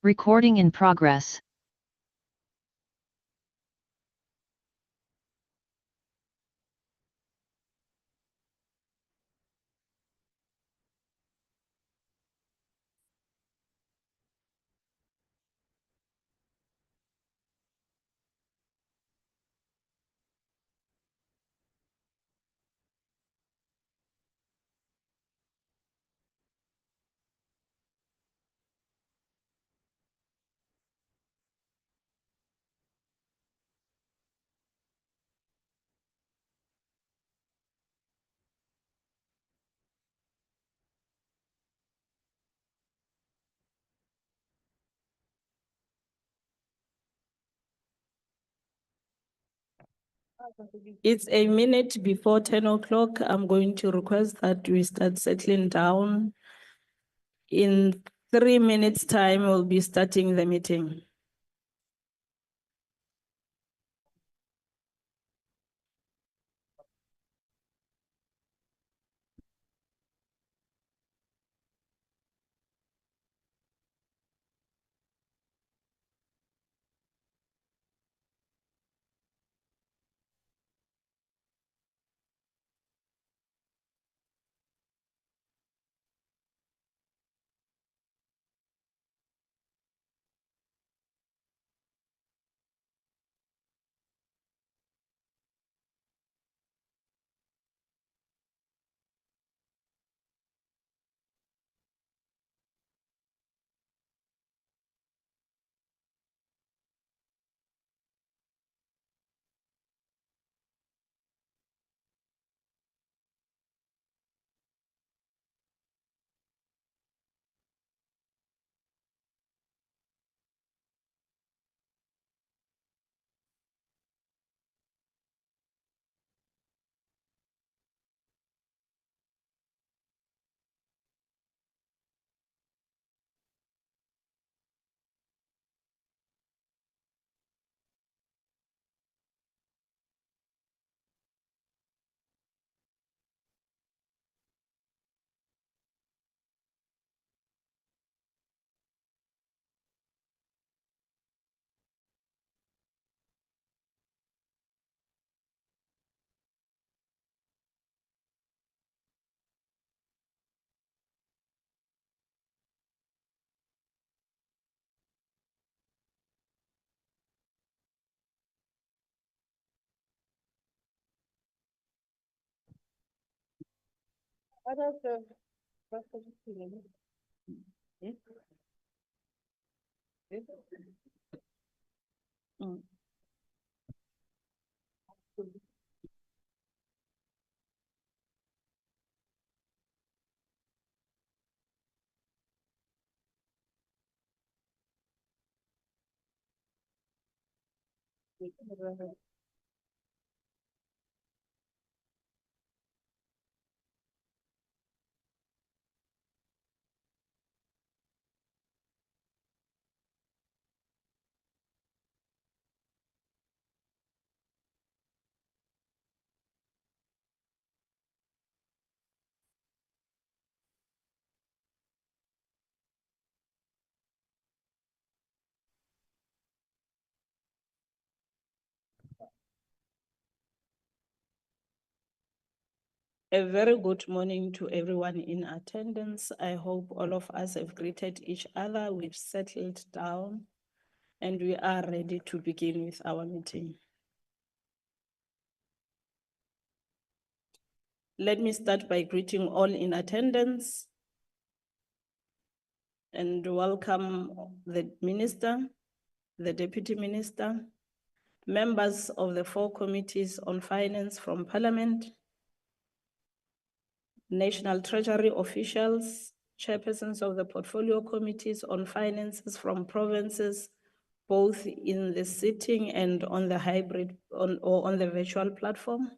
Recording in progress. It's a minute before 10 o'clock. I'm going to request that we start settling down. In 3 minutes' time, we'll be starting the meeting. A very good morning to everyone in attendance. I hope all of us have greeted each other. We've settled down and we are ready to begin with our meeting. Let me start by greeting all in attendance and welcome the minister, the deputy minister, members of the 4 committees on finance from Parliament, National Treasury officials, chairpersons of the portfolio committees on finances from provinces, both in the sitting and on the hybrid or on the virtual platform,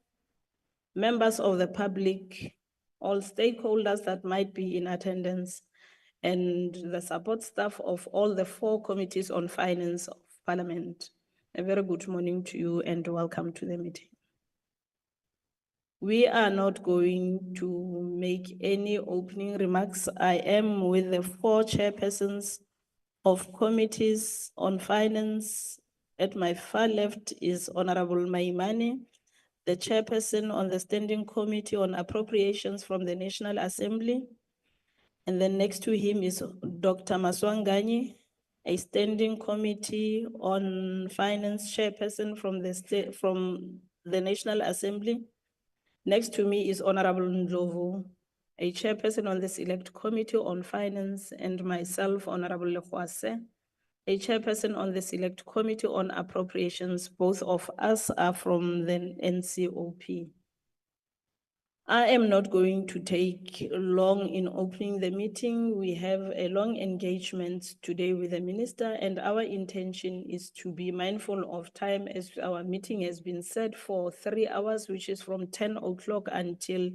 members of the public, all stakeholders that might be in attendance, and the support staff of all the 4 committees on finance of Parliament. A very good morning to you and welcome to the meeting. We are not going to make any opening remarks. I am with the 4 chairpersons of committees on finance. At my far left is Honorable Maimane, the chairperson on the Standing Committee on Appropriations from the National Assembly. And then next to him is Dr. Maswangani, a Standing Committee on Finance chairperson from the National Assembly. Next to me is Honorable Ndlovu, a chairperson on the Select Committee on Finance, and myself, Honorable Lekwase, a chairperson on the Select Committee on Appropriations. Both of us are from the NCOP. I am not going to take long in opening the meeting. We have a long engagement today with the minister, and our intention is to be mindful of time, as our meeting has been set for 3 hours, which is from 10 o'clock until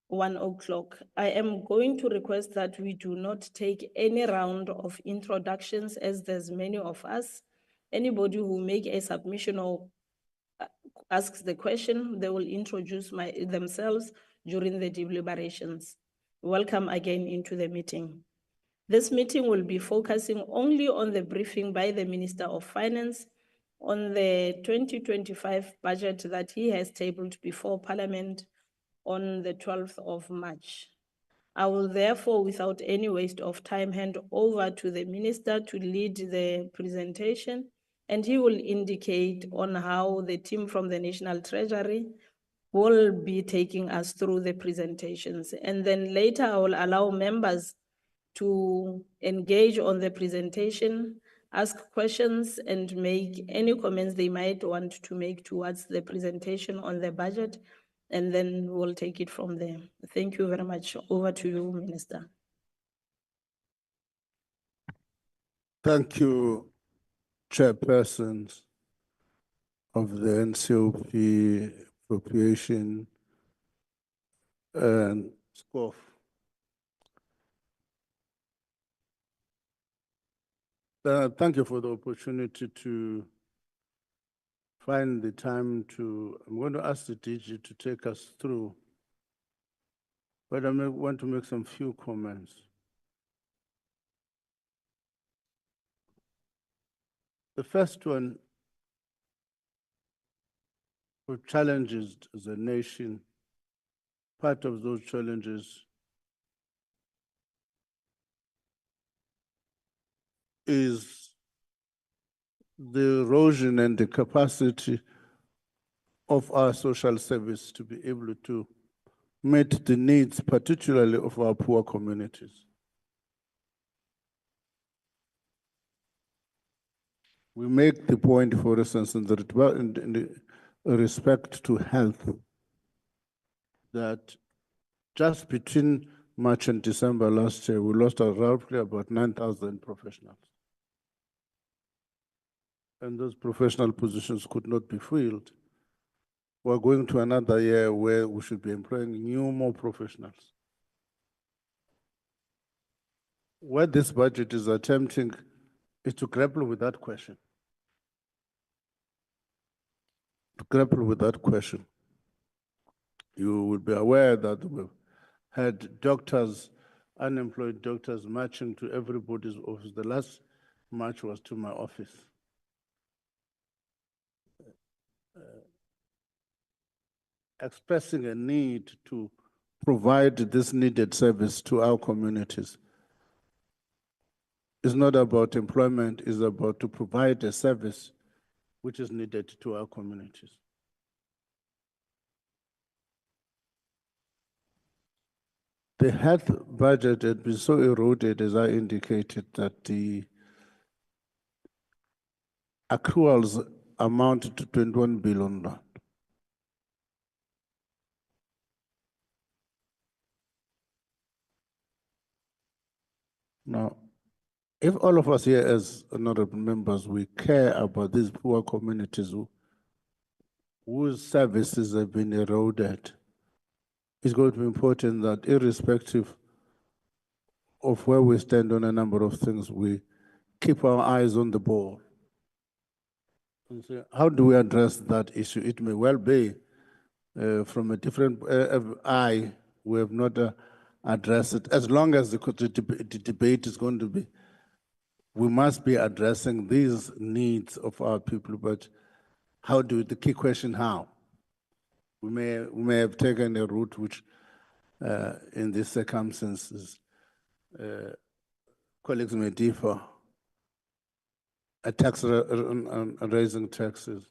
1 o'clock. I am going to request that we do not take any round of introductions, as there's many of us. Anybody who make a submission or asks the question, they will introduce themselves during the deliberations. Welcome again into the meeting. This meeting will be focusing only on the briefing by the Minister of Finance on the 2025 budget that he has tabled before Parliament on the 12th of March. I will therefore, without any waste of time, hand over to the Minister to lead the presentation, and he will indicate on how the team from the National Treasury will be taking us through the presentations. And then later I will allow members to engage on the presentation, ask questions, and make any comments they might want to make towards the presentation on the budget, and then we'll take it from there. Thank you very much. Over to you, Minister. Thank you, chairpersons of the NCOP, Appropriation and SCOF. Thank you for the opportunity to find the time to, I'm going to ask the DG to take us through, but I want to make some few comments. The first one, we've challenged as a nation. Part of those challenges is the erosion and the capacity of our social service to be able to meet the needs, particularly of our poor communities. We make the point, for instance, in the respect to health, that just between March and December last year, we lost roughly about 9,000 professionals. And those professional positions could not be filled. We're going to another year where we should be employing more professionals. What this budget is attempting is to grapple with that question. To grapple with that question. You will be aware that we've had doctors, unemployed doctors, marching to everybody's office. The last march was to my office. Expressing a need to provide this needed service to our communities. It's not about employment, it's about to provide a service which is needed to our communities. The health budget had been so eroded, as I indicated, that the accruals amounted to 21 billion. Now, if all of us here as honorable members, we care about these poor communities whose services have been eroded, it's going to be important that irrespective of where we stand on a number of things, we keep our eyes on the ball. And so how do we address that issue? It may well be from a different eye, we have not addressed it, as long as the debate is going to be we must be addressing these needs of our people, but how do, the key question, how? We may have taken a route which, in these circumstances, colleagues may differ. A tax on raising taxes.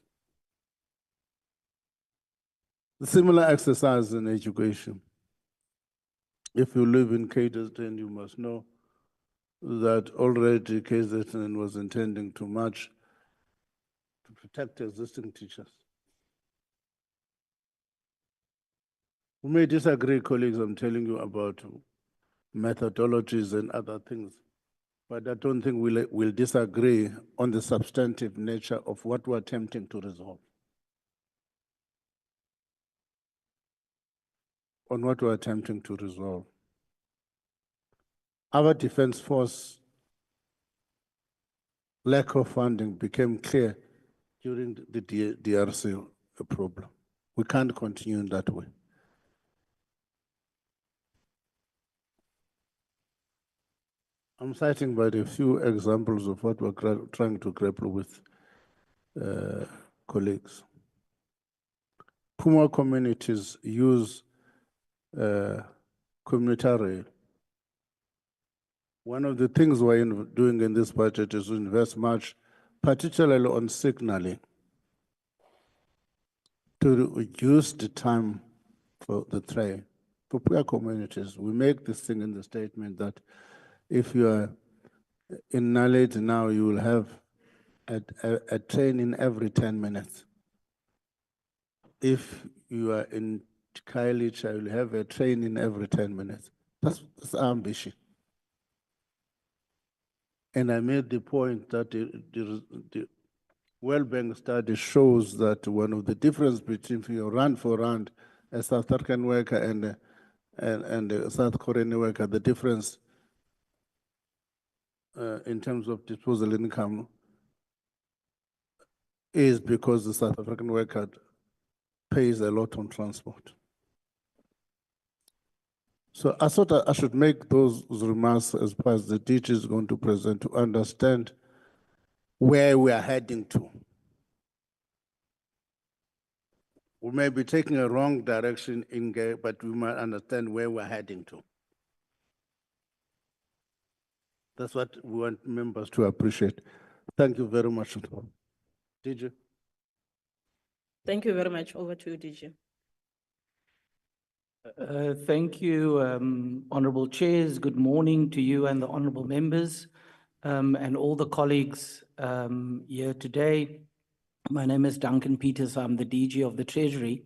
The similar exercise in education. If you live in KZN, you must know that already KZN was intending to march to protect existing teachers. We may disagree, colleagues, I'm telling you about methodologies and other things, but I don't think we'll disagree on the substantive nature of what we're attempting to resolve. On what we're attempting to resolve. Our defense force lack of funding became clear during the DRC problem. We can't continue in that way. I'm citing but a few examples of what we're trying to grapple with, colleagues. Poor communities use communitary. One of the things we're doing in this budget is to invest much, particularly on signaling, to reduce the time for the train. For poor communities, we make this thing in the statement that if you are in Naledi now, you will have a train in every 10 minutes. If you are in Khayelitsha, you will have a train in every 10 minutes. That's our ambition. And I made the point that the World Bank study shows that one of the difference between your rand for rand, a South African worker and a South Korean worker, the difference in terms of disposable income is because the South African worker pays a lot on transport. So I thought I should make those remarks as far as the teacher is going to present to understand where we are heading to. We may be taking a wrong direction but we might understand where we're heading to. That's what we want members to appreciate. Thank you very much. DJ. Thank you very much. Over to you, DJ. Thank you, Honourable Chairs. Good morning to you and the Honourable Members and all the colleagues here today. My name is Duncan Peters. I'm the DG of the Treasury.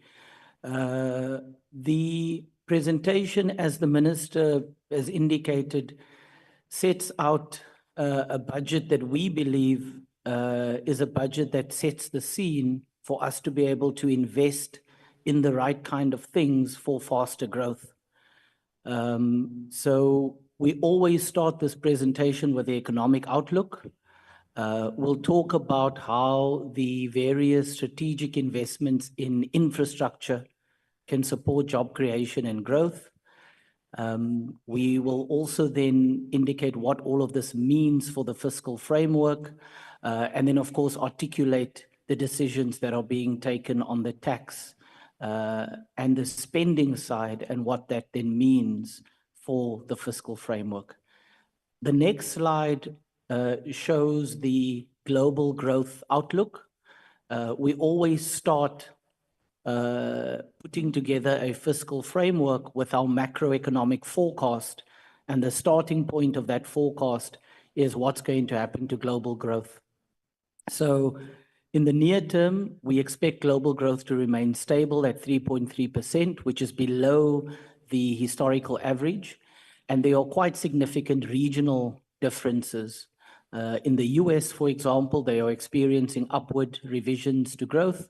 The presentation, as the Minister has indicated, sets out a budget that we believe is a budget that sets the scene for us to be able to invest in the right kind of things for faster growth. So we always start this presentation with the economic outlook. We'll talk about how the various strategic investments in infrastructure can support job creation and growth. We will also then indicate what all of this means for the fiscal framework, and then, of course, articulate the decisions that are being taken on the tax and the spending side and what that then means for the fiscal framework. The next slide shows the global growth outlook. We always start putting together a fiscal framework with our macroeconomic forecast, and the starting point of that forecast is what's going to happen to global growth. So in the near term, we expect global growth to remain stable at 3.3%, which is below the historical average, and there are quite significant regional differences. In the US, for example, they are experiencing upward revisions to growth,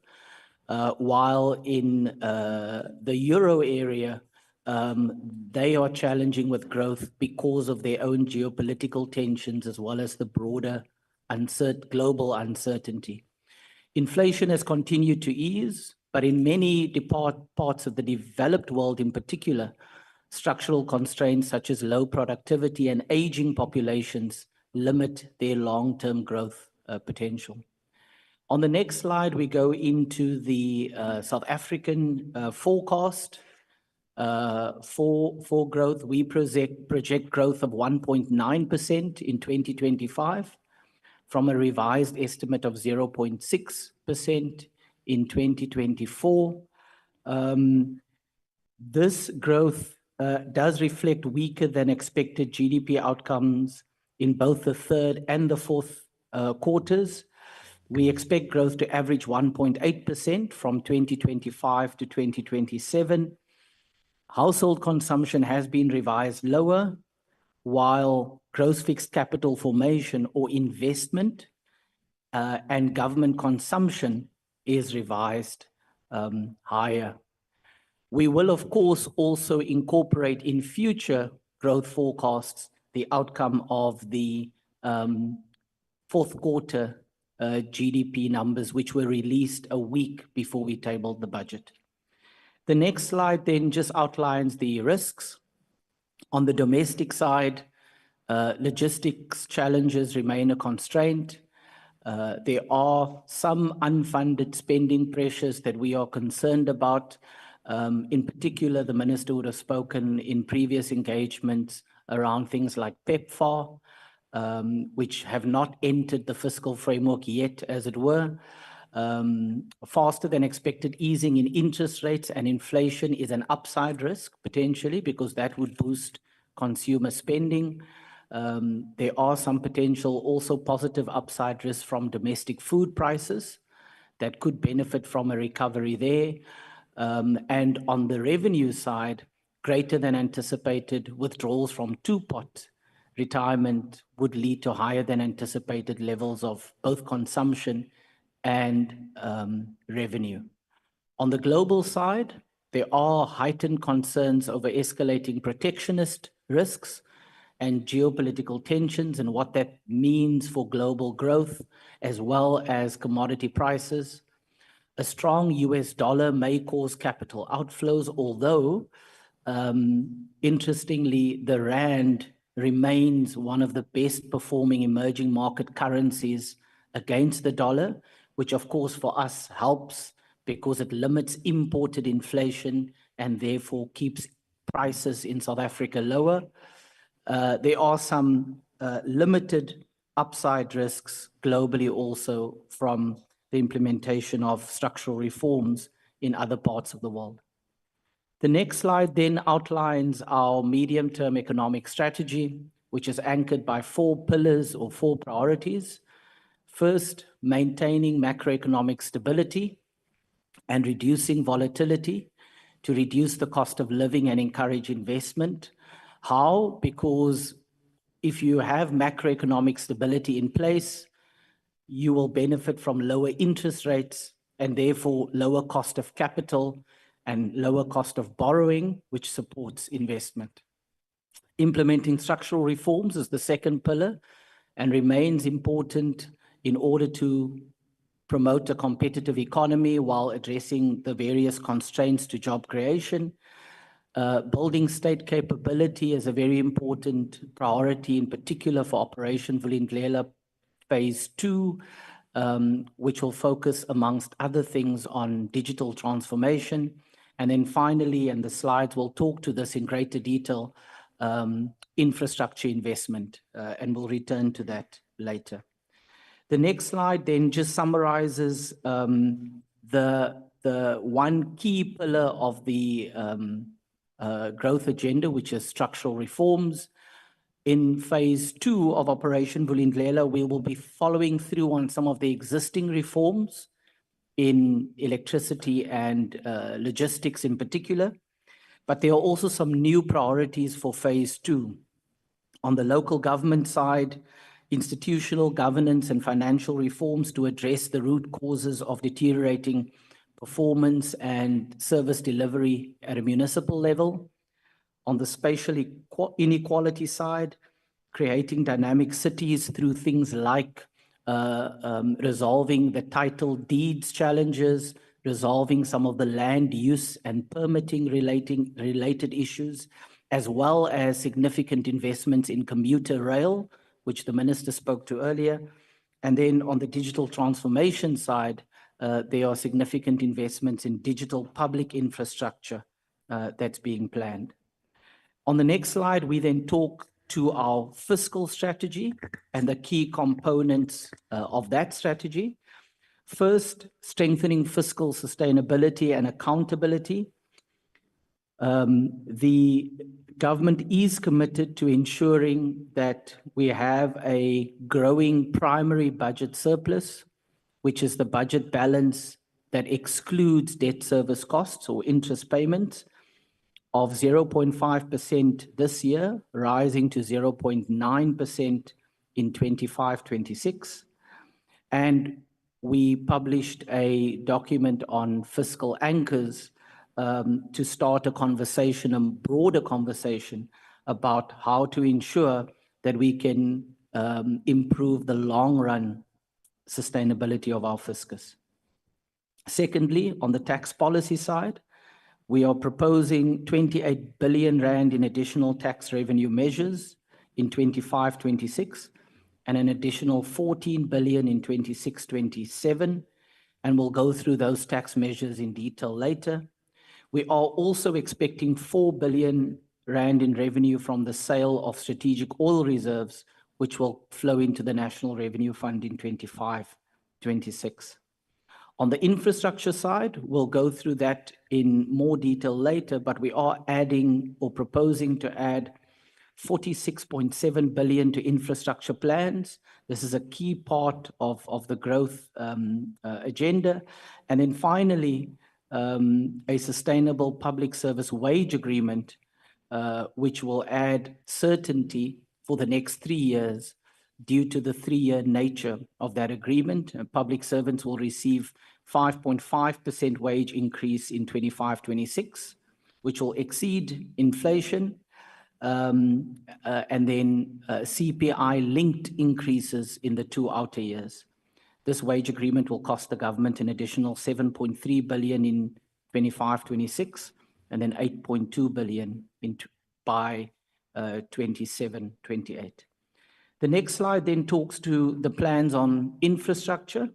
while in the euro area, they are challenging with growth because of their own geopolitical tensions as well as the broader global uncertainty. Inflation has continued to ease, but in many parts of the developed world in particular, structural constraints such as low productivity and aging populations limit their long-term growth potential. On the next slide, we go into the South African forecast for growth. We project growth of 1.9% in 2025 from a revised estimate of 0.6% in 2024. This growth does reflect weaker than expected GDP outcomes in both the third and the fourth quarters. We expect growth to average 1.8% from 2025 to 2027. Household consumption has been revised lower, while gross fixed capital formation or investment and government consumption is revised higher. We will, of course, also incorporate in future growth forecasts the outcome of the fourth quarter GDP numbers, which were released a week before we tabled the budget. The next slide then just outlines the risks. On the domestic side, logistics challenges remain a constraint. There are some unfunded spending pressures that we are concerned about. In particular, the minister would have spoken in previous engagements around things like PEPFAR, which have not entered the fiscal framework yet, as it were. Faster than expected easing in interest rates and inflation is an upside risk, potentially, because that would boost consumer spending. There are some potential also positive upside risks from domestic food prices that could benefit from a recovery there. And on the revenue side, greater than anticipated withdrawals from two-pot retirement would lead to higher than anticipated levels of both consumption and revenue. On the global side, there are heightened concerns over escalating protectionist risks and geopolitical tensions and what that means for global growth, as well as commodity prices. A strong US dollar may cause capital outflows, although, interestingly, the rand remains one of the best performing emerging market currencies against the dollar, which of course for us helps because it limits imported inflation and therefore keeps prices in South Africa lower. There are some limited upside risks globally also from the implementation of structural reforms in other parts of the world. The next slide then outlines our medium-term economic strategy, which is anchored by 4 pillars or 4 priorities. First, maintaining macroeconomic stability and reducing volatility to reduce the cost of living and encourage investment. How? Because if you have macroeconomic stability in place, you will benefit from lower interest rates and therefore lower cost of capital and lower cost of borrowing, which supports investment. Implementing structural reforms is the second pillar and remains important in order to promote a competitive economy while addressing the various constraints to job creation. Building state capability is a very important priority, in particular for Operation Vulindlela Phase 2, which will focus, amongst other things, on digital transformation. And then finally, and the slides will talk to this in greater detail, infrastructure investment, and we'll return to that later. The next slide then just summarizes the one key pillar of the growth agenda, which is structural reforms. In phase 2 of Operation Vulindlela, we will be following through on some of the existing reforms in electricity and logistics in particular, but there are also some new priorities for phase 2. On the local government side, institutional governance and financial reforms to address the root causes of deteriorating performance and service delivery at a municipal level. On the spatial inequality side, creating dynamic cities through things like resolving the title deeds challenges, resolving some of the land use and permitting related issues, as well as significant investments in commuter rail which the minister spoke to earlier. And then on the digital transformation side, there are significant investments in digital public infrastructure that's being planned. On the next slide, we then talk to our fiscal strategy and the key components of that strategy. First, strengthening fiscal sustainability and accountability. The government is committed to ensuring that we have a growing primary budget surplus, which is the budget balance that excludes debt service costs or interest payments, of 0.5% this year, rising to 0.9% in 25-26. And we published a document on fiscal anchors to start a conversation, a broader conversation about how to ensure that we can improve the long-run sustainability of our fiscus. Secondly, on the tax policy side, we are proposing 28 billion rand in additional tax revenue measures in 25-26 and an additional 14 billion in 26-27, and we'll go through those tax measures in detail later. We are also expecting 4 billion rand in revenue from the sale of strategic oil reserves, which will flow into the National Revenue Fund in 25-26. On the infrastructure side, we'll go through that in more detail later, but we are adding or proposing to add 46.7 billion to infrastructure plans. This is a key part of the growth agenda. And then finally, a sustainable public service wage agreement, which will add certainty for the next 3 years due to the 3-year nature of that agreement. Public servants will receive 5.5% wage increase in 25-26, which will exceed inflation, and then CPI-linked increases in the 2 outer years. This wage agreement will cost the government an additional 7.3 billion in 25-26, and then 8.2 billion by 27-28. The next slide then talks to the plans on infrastructure,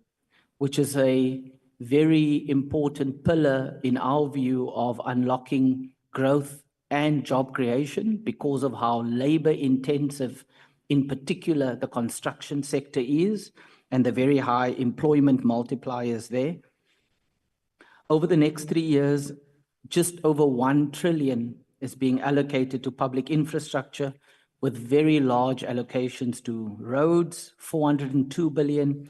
which is a very important pillar in our view of unlocking growth and job creation because of how labor intensive, in particular, the construction sector is and the very high employment multipliers there. Over the next 3 years, just over 1 trillion is being allocated to public infrastructure, with very large allocations to roads, 402 billion,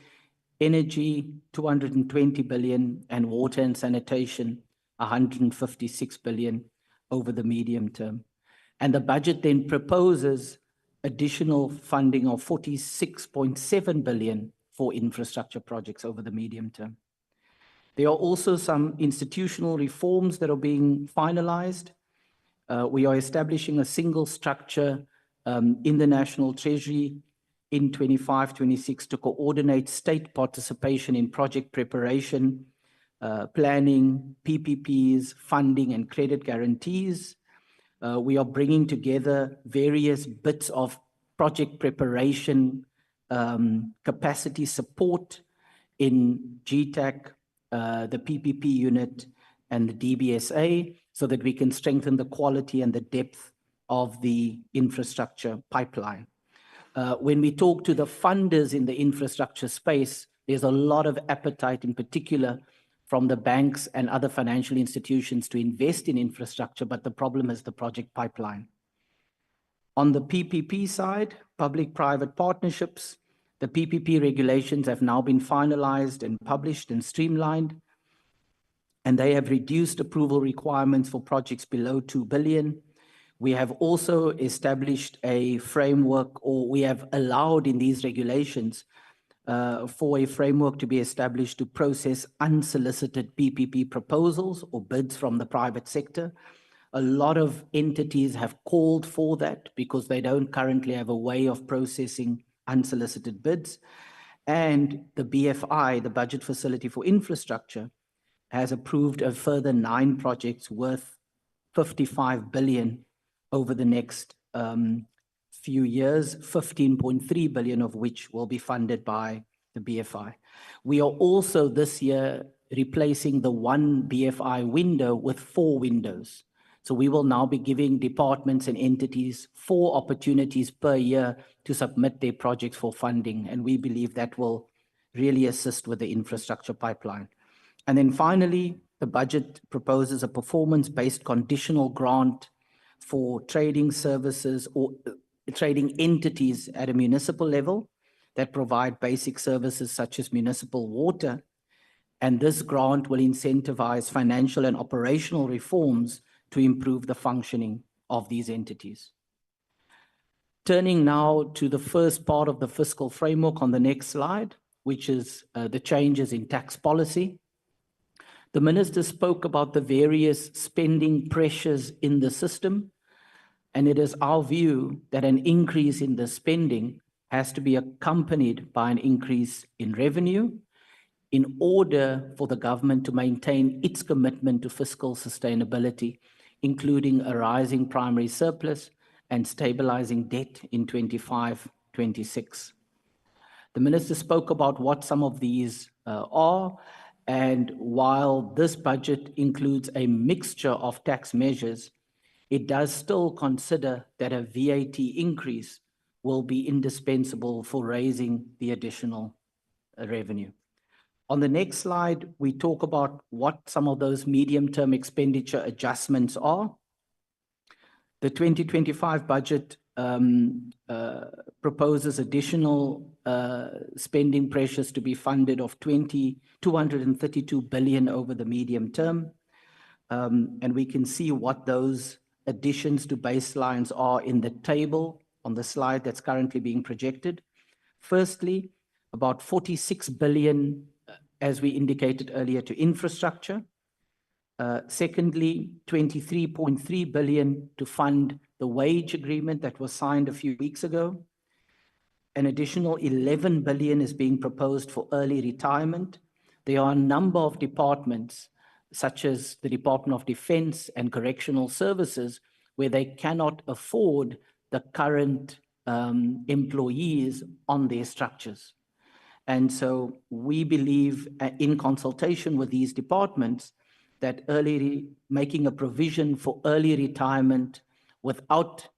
energy, 220 billion, and water and sanitation, 156 billion over the medium term. And the budget then proposes additional funding of 46.7 billion for infrastructure projects over the medium term. There are also some institutional reforms that are being finalized. We are establishing a single structure in the National Treasury in 25-26 to coordinate state participation in project preparation, planning, PPPs, funding, and credit guarantees. We are bringing together various bits of project preparation, capacity support in GTAC, the PPP unit, and the DBSA, so that we can strengthen the quality and the depth of the infrastructure pipeline. When we talk to the funders in the infrastructure space, there's a lot of appetite, in particular, from the banks and other financial institutions to invest in infrastructure, but the problem is the project pipeline. On the PPP side, public-private partnerships, the PPP regulations have now been finalized and published and streamlined, and they have reduced approval requirements for projects below 2 billion. We have also established a framework, or we have allowed in these regulations for a framework to be established to process unsolicited PPP proposals or bids from the private sector. A lot of entities have called for that because they don't currently have a way of processing unsolicited bids. And the BFI, the Budget Facility for Infrastructure, has approved a further 9 projects worth 55 billion over the next few years, 15.3 billion of which will be funded by the BFI. We are also this year replacing the one BFI window with 4 windows. So we will now be giving departments and entities 4 opportunities per year to submit their projects for funding. And we believe that will really assist with the infrastructure pipeline. And then finally, the budget proposes a performance-based conditional grant for trading services or trading entities at a municipal level that provide basic services such as municipal water. And this grant will incentivize financial and operational reforms to improve the functioning of these entities. Turning now to the first part of the fiscal framework on the next slide, which is the changes in tax policy. The minister spoke about the various spending pressures in the system, and it is our view that an increase in the spending has to be accompanied by an increase in revenue in order for the government to maintain its commitment to fiscal sustainability, including a rising primary surplus and stabilizing debt in 25-26. The minister spoke about what some of these are, and while this budget includes a mixture of tax measures, it does still consider that a VAT increase will be indispensable for raising the additional revenue. On the next slide, we talk about what some of those medium-term expenditure adjustments are. The 2025 budget proposes additional spending pressures to be funded of 232 billion over the medium term. And we can see what those additions to baselines are in the table on the slide that's currently being projected. Firstly, about 46 billion, as we indicated earlier, to infrastructure. Secondly, 23.3 billion to fund the wage agreement that was signed a few weeks ago. An additional 11 billion is being proposed for early retirement. There are a number of departments, such as the Department of Defense and Correctional Services, where they cannot afford the current employees on their structures. And so we believe, in consultation with these departments, that making a provision for early retirement without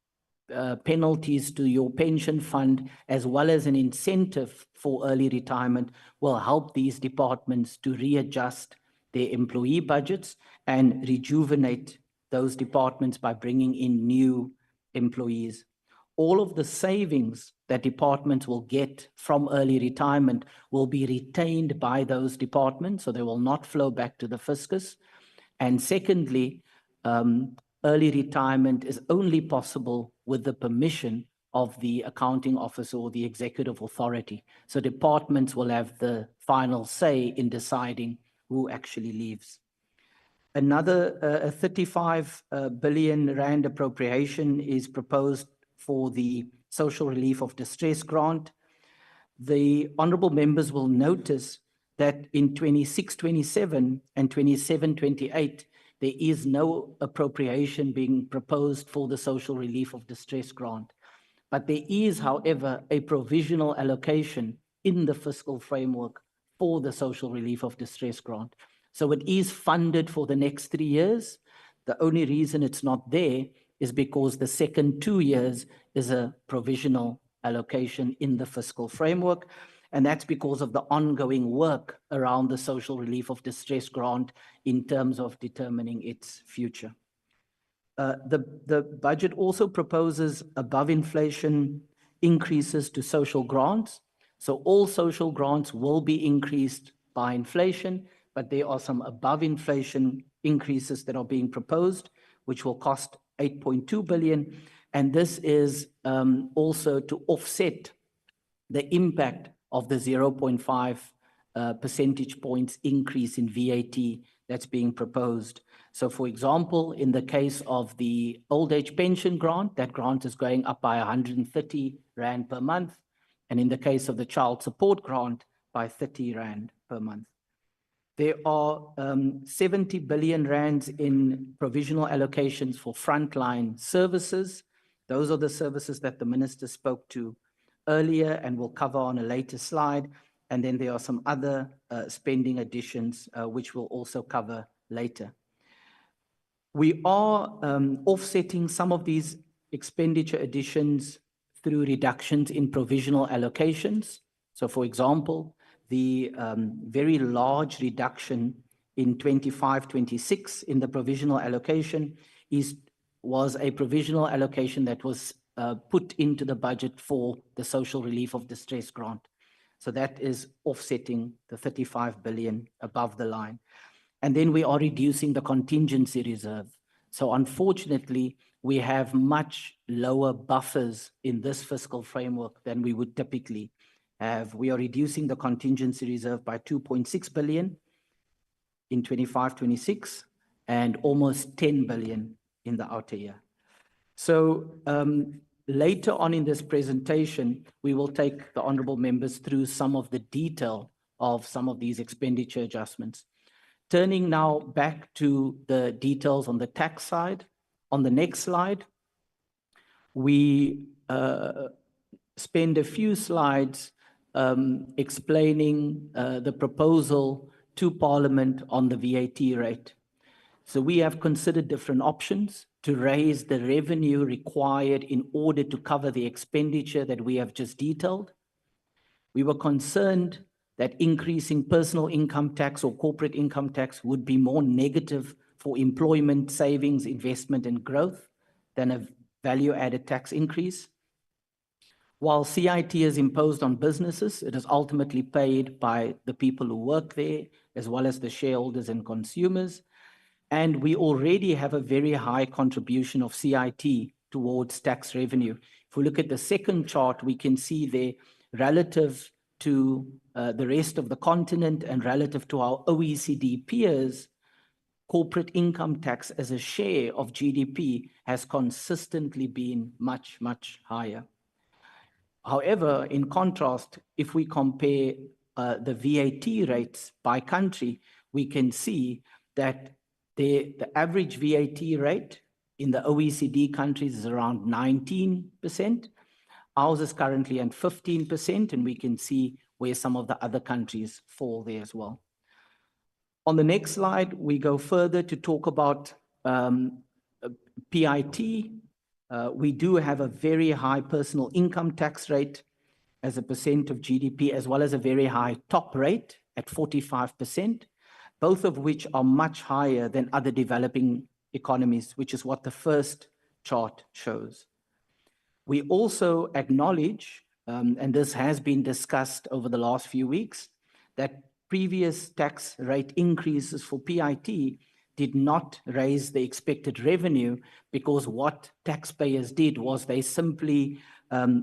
penalties to your pension fund, as well as an incentive for early retirement, will help these departments to readjust their employee budgets and rejuvenate those departments by bringing in new employees. All of the savings that departments will get from early retirement will be retained by those departments, so they will not flow back to the fiscus. And secondly, early retirement is only possible with the permission of the accounting officer or the executive authority. So departments will have the final say in deciding who actually leaves. Another 35 billion rand appropriation is proposed for the Social Relief of Distress grant. The honourable members will notice that in 26-27 and 27-28, there is no appropriation being proposed for the Social Relief of Distress grant. But there is, however, a provisional allocation in the fiscal framework for the Social Relief of Distress grant. So it is funded for the next 3 years. The only reason it's not there is because the second 2 years is a provisional allocation in the fiscal framework. And that's because of the ongoing work around the Social Relief of Distress grant in terms of determining its future. The budget also proposes above inflation increases to social grants. So all social grants will be increased by inflation, but there are some above inflation increases that are being proposed, which will cost 8.2 billion. And this is also to offset the impact of the 0.5 percentage points increase in VAT that's being proposed. So for example, in the case of the old age pension grant, that grant is going up by 130 Rand per month. And in the case of the child support grant, by 30 Rand per month. There are 70 billion rands in provisional allocations for frontline services. Those are the services that the minister spoke to earlier and will cover on a later slide. And then there are some other spending additions, which we'll also cover later. We are offsetting some of these expenditure additions through reductions in provisional allocations. So, for example, the very large reduction in 25-26 in the provisional allocation was a provisional allocation that was put into the budget for the social relief of distress grant. So that is offsetting the 35 billion above the line. And then we are reducing the contingency reserve. So unfortunately, we have much lower buffers in this fiscal framework than we would typically have. We are reducing the contingency reserve by 2.6 billion in 25-26 and almost 10 billion in the outer year. So later on in this presentation, we will take the honourable members through some of the detail of some of these expenditure adjustments. Turning now back to the details on the tax side. On the next slide, we spend a few slides explaining the proposal to Parliament on the VAT rate. So we have considered different options to raise the revenue required in order to cover the expenditure that we have just detailed. We were concerned that increasing personal income tax or corporate income tax would be more negative for employment, savings, investment, and growth than a value-added tax increase. While CIT is imposed on businesses, it is ultimately paid by the people who work there, as well as the shareholders and consumers. And we already have a very high contribution of CIT towards tax revenue. If we look at the second chart, we can see there, relative to the rest of the continent and relative to our OECD peers, corporate income tax as a share of GDP has consistently been much, much higher. However, in contrast, if we compare the VAT rates by country, we can see that the average VAT rate in the OECD countries is around 19%. Ours is currently at 15%, and we can see where some of the other countries fall there as well. On the next slide, we go further to talk about PIT. We do have a very high personal income tax rate as a percent of GDP, as well as a very high top rate at 45%, both of which are much higher than other developing economies, which is what the first chart shows. We also acknowledge, and this has been discussed over the last few weeks, that previous tax rate increases for PIT did not raise the expected revenue, because what taxpayers did was they simply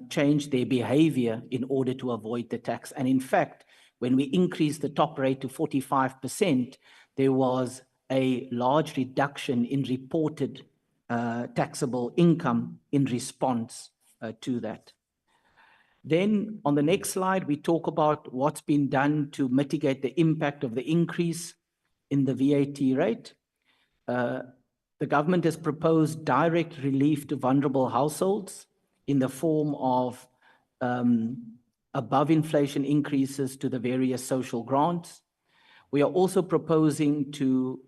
changed their behavior in order to avoid the tax. And in fact, when we increased the top rate to 45%, there was a large reduction in reported taxable income in response to that. Then on the next slide, we talk about what's been done to mitigate the impact of the increase in the VAT rate. The government has proposed direct relief to vulnerable households in the form of above inflation increases to the various social grants. We are also proposing to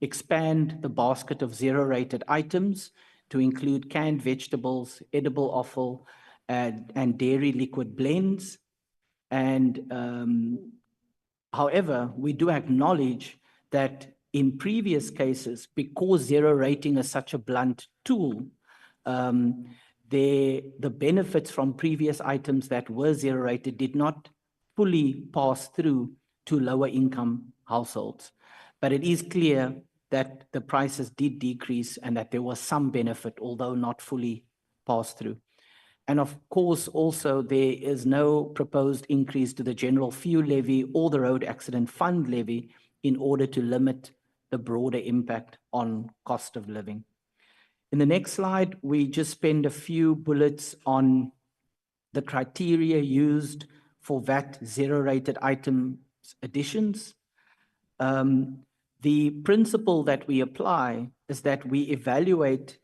expand the basket of zero-rated items to include canned vegetables, edible offal, and dairy liquid blends. And however, we do acknowledge that in previous cases, because zero rating is such a blunt tool, the benefits from previous items that were zero rated did not fully pass through to lower income households. But it is clear that the prices did decrease and that there was some benefit, although not fully passed through. And of course, also there is no proposed increase to the general fuel levy or the road accident fund levy in order to limit the broader impact on cost of living. In the next slide, we just spend a few bullets on the criteria used for VAT zero-rated items additions. The principle that we apply is that we evaluate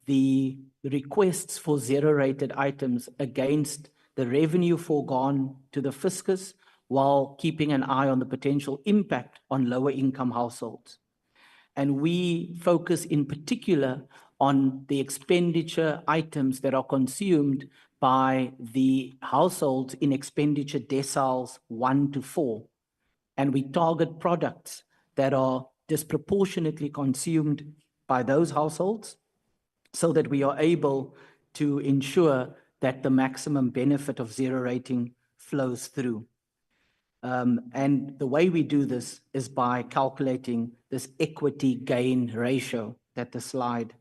the requests for zero-rated items against the revenue foregone to the fiscus, while keeping an eye on the potential impact on lower-income households. And we focus in particular on the expenditure items that are consumed by the households in expenditure deciles 1 to 4. And we target products that are disproportionately consumed by those households so that we are able to ensure that the maximum benefit of zero rating flows through. And the way we do this is by calculating this equity gain ratio that the slide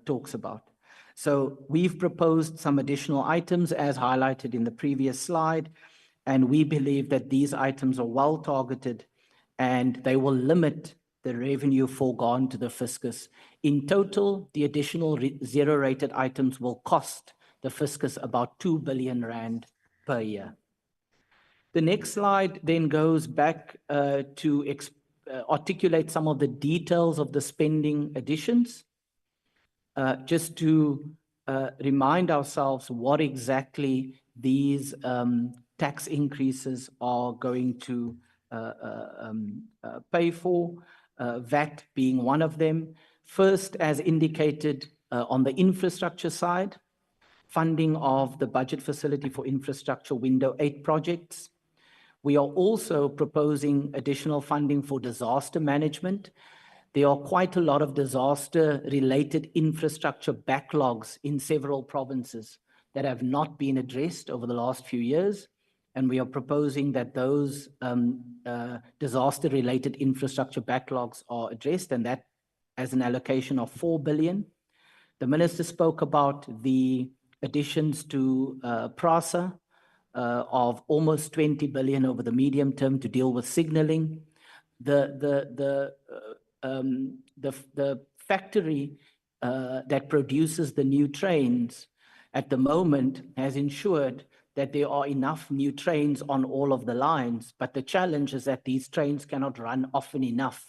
talks about. So we've proposed some additional items as highlighted in the previous slide, and we believe that these items are well targeted and they will limit the revenue foregone to the fiscus. In total, the additional zero-rated items will cost the fiscus about 2 billion rand per year. The next slide then goes back to articulate some of the details of the spending additions, just to remind ourselves what exactly these tax increases are going to pay for, VAT being one of them. First, as indicated on the infrastructure side, funding of the budget facility for infrastructure window 8 projects. We are also proposing additional funding for disaster management. There are quite a lot of disaster-related infrastructure backlogs in several provinces that have not been addressed over the last few years, and we are proposing that those disaster-related infrastructure backlogs are addressed, and that as an allocation of 4 billion. The minister spoke about the additions to PRASA of almost 20 billion over the medium term to deal with signaling. The factory that produces the new trains at the moment has ensured that there are enough new trains on all of the lines, but the challenge is that these trains cannot run often enough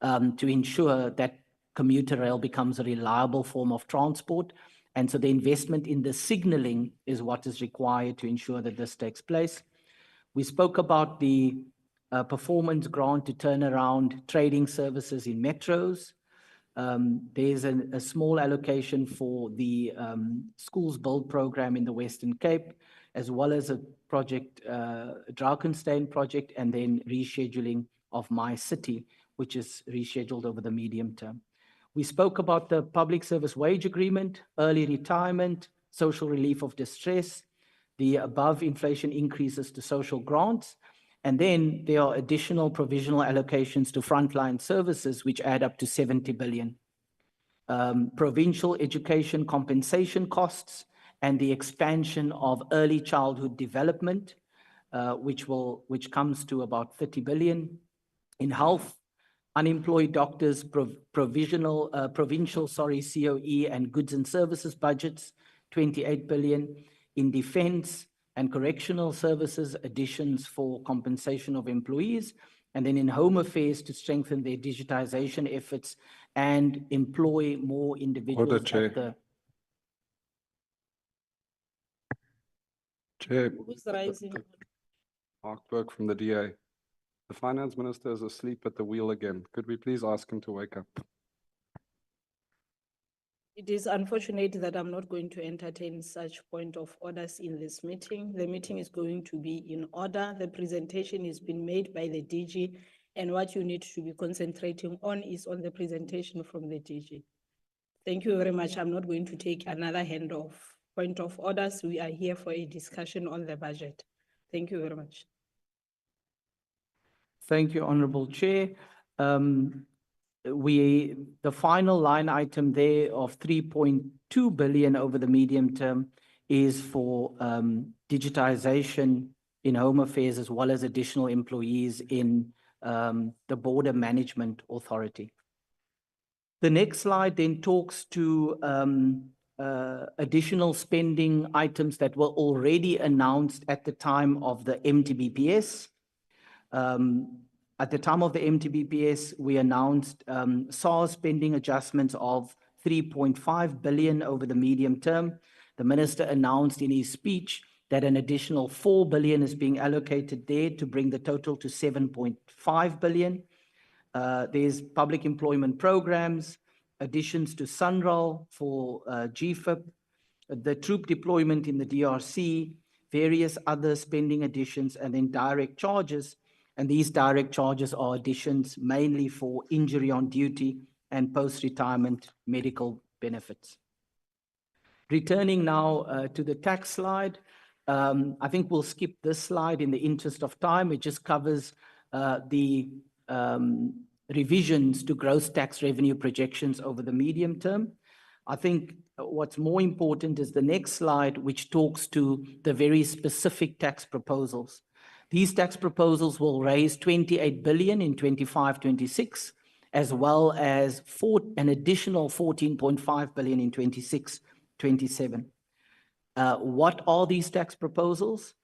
to ensure that commuter rail becomes a reliable form of transport. And so the investment in the signaling is what is required to ensure that this takes place. We spoke about the performance grant to turn around trading services in metros. There's a small allocation for the schools build program in the Western Cape, as well as a project, Drakenstein project, and then rescheduling of My City, which is rescheduled over the medium term. We spoke about the public service wage agreement, early retirement, social relief of distress, the above inflation increases to social grants, and then there are additional provisional allocations to frontline services, which add up to 70 billion. Provincial education compensation costs and the expansion of early childhood development, which comes to about 30 billion. In health, unemployed doctors, provincial COE and goods and services budgets, 28 billion. In defense and correctional services, additions for compensation of employees. And then in home affairs to strengthen their digitization efforts and employ more individuals. Order, Chair. Chair, Who's rising? Mark Burke from the DA. The finance minister is asleep at the wheel again. Could we please ask him to wake up? It is unfortunate that I'm not going to entertain such point of orders in this meeting. The meeting is going to be in order. The presentation has been made by the DG, and what you need to be concentrating on is on the presentation from the DG. Thank you very much. I'm not going to take another handoff. Point of orders, we are here for a discussion on the budget. Thank you very much. Thank you, Honorable Chair. The final line item there of 3.2 billion over the medium term is for digitization in home affairs, as well as additional employees in the Border Management Authority. The next slide then talks to additional spending items that were already announced at the time of the MTBPS. At the time of the MTBPS, we announced SARS spending adjustments of 3.5 billion over the medium term. The minister announced in his speech that an additional 4 billion is being allocated there to bring the total to 7.5 billion. There's public employment programs, additions to SUNRAL for GFIP, the troop deployment in the DRC, various other spending additions, and then direct charges. And these direct charges are additions mainly for injury on duty and post-retirement medical benefits. Returning now to the tax slide, I think we'll skip this slide in the interest of time. It just covers the revisions to gross tax revenue projections over the medium term. I think what's more important is the next slide, which talks to the very specific tax proposals. These tax proposals will raise 28 billion in 25-26, as well as an additional 14.5 billion in 26-27. What are these tax proposals?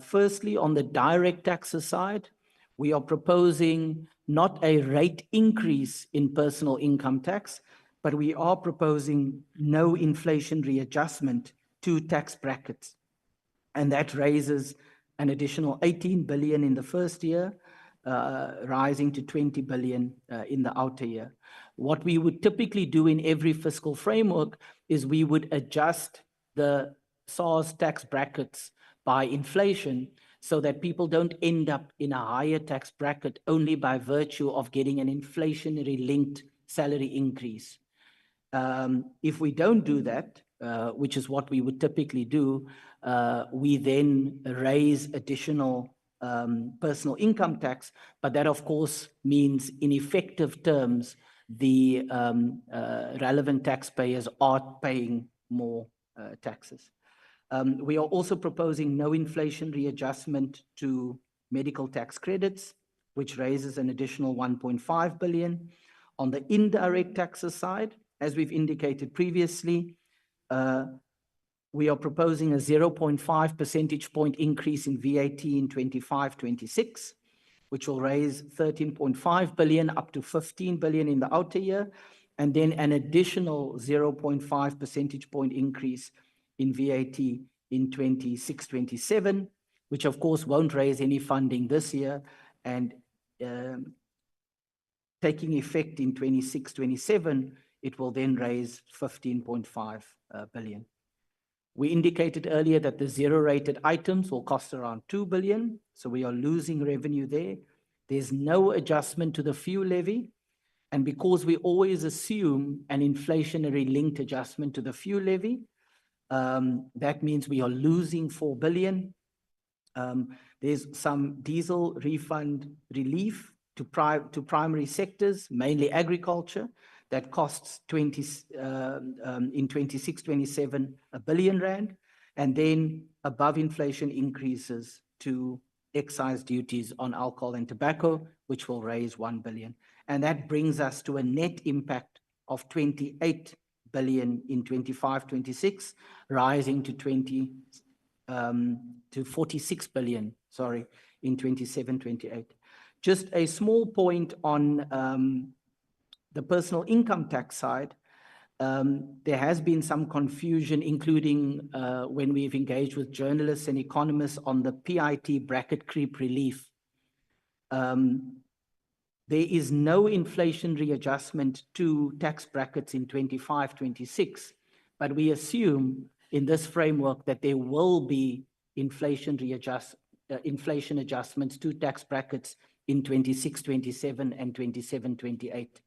Firstly, on the direct taxes side, we are proposing not a rate increase in personal income tax, but we are proposing no inflation readjustment to tax brackets. And that raises an additional 18 billion in the first year, rising to 20 billion in the outer year. What we would typically do in every fiscal framework is we would adjust the SARS tax brackets by inflation so that people don't end up in a higher tax bracket only by virtue of getting an inflationary linked salary increase. If we don't do that, which is what we would typically do, we then raise additional personal income tax, but that of course means in effective terms, the relevant taxpayers are paying more taxes. We are also proposing no inflation readjustment to medical tax credits, which raises an additional 1.5 billion. On the indirect taxes side, as we've indicated previously, we are proposing a 0.5 percentage point increase in VAT in 25-26, which will raise 13.5 billion up to 15 billion in the outer year, and then an additional 0.5 percentage point increase in VAT in 26-27, which of course won't raise any funding this year, and taking effect in 26-27, it will then raise 15.5 billion. We indicated earlier that the zero-rated items will cost around 2 billion, so we are losing revenue there. There's no adjustment to the fuel levy, and because we always assume an inflationary linked adjustment to the fuel levy, that means we are losing 4 billion. There's some diesel refund relief to primary sectors, mainly agriculture, that costs in 26-27 1 billion rand, and then above inflation increases to excise duties on alcohol and tobacco, which will raise 1 billion. And that brings us to a net impact of 28 billion in 25-26, rising to 46 billion, sorry, in 27-28. Just a small point on the personal income tax side. There has been some confusion, including when we've engaged with journalists and economists on the PIT bracket creep relief. There is no inflation readjustment to tax brackets in 25-26, but we assume in this framework that there will be inflation adjustments to tax brackets in 26-27 and 27-28.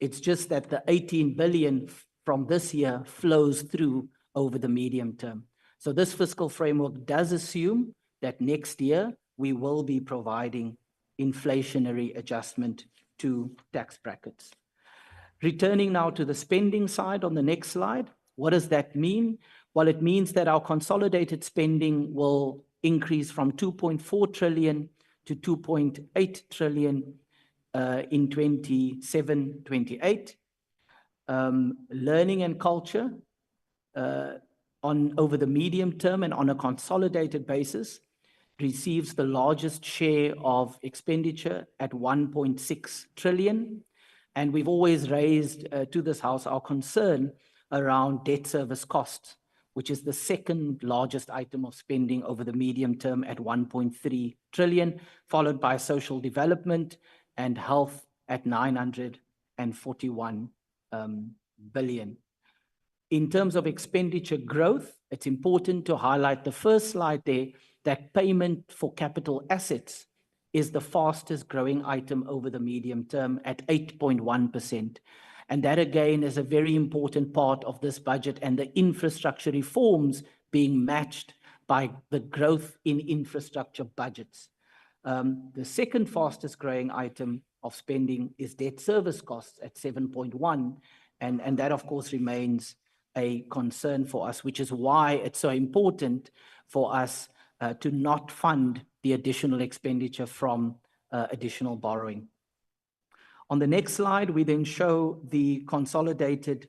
It's just that the 18 billion from this year flows through over the medium term. So this fiscal framework does assume that next year we will be providing inflationary adjustment to tax brackets. Returning now to the spending side on the next slide, what does that mean? Well, it means that our consolidated spending will increase from 2.4 trillion to 2.8 trillion in 27-28. Learning and culture over the medium term and on a consolidated basis receives the largest share of expenditure at 1.6 trillion. And we've always raised to this House our concern around debt service costs, which is the second largest item of spending over the medium term at 1.3 trillion, followed by social development and health at 941 billion. In terms of expenditure growth, it's important to highlight the first slide there, that payment for capital assets is the fastest growing item over the medium term at 8.1%. And that again is a very important part of this budget, and the infrastructure reforms being matched by the growth in infrastructure budgets. The second fastest growing item of spending is debt service costs at 7.1%. And that, of course, remains a concern for us, which is why it's so important for us to not fund the additional expenditure from additional borrowing. On the next slide, we then show the consolidated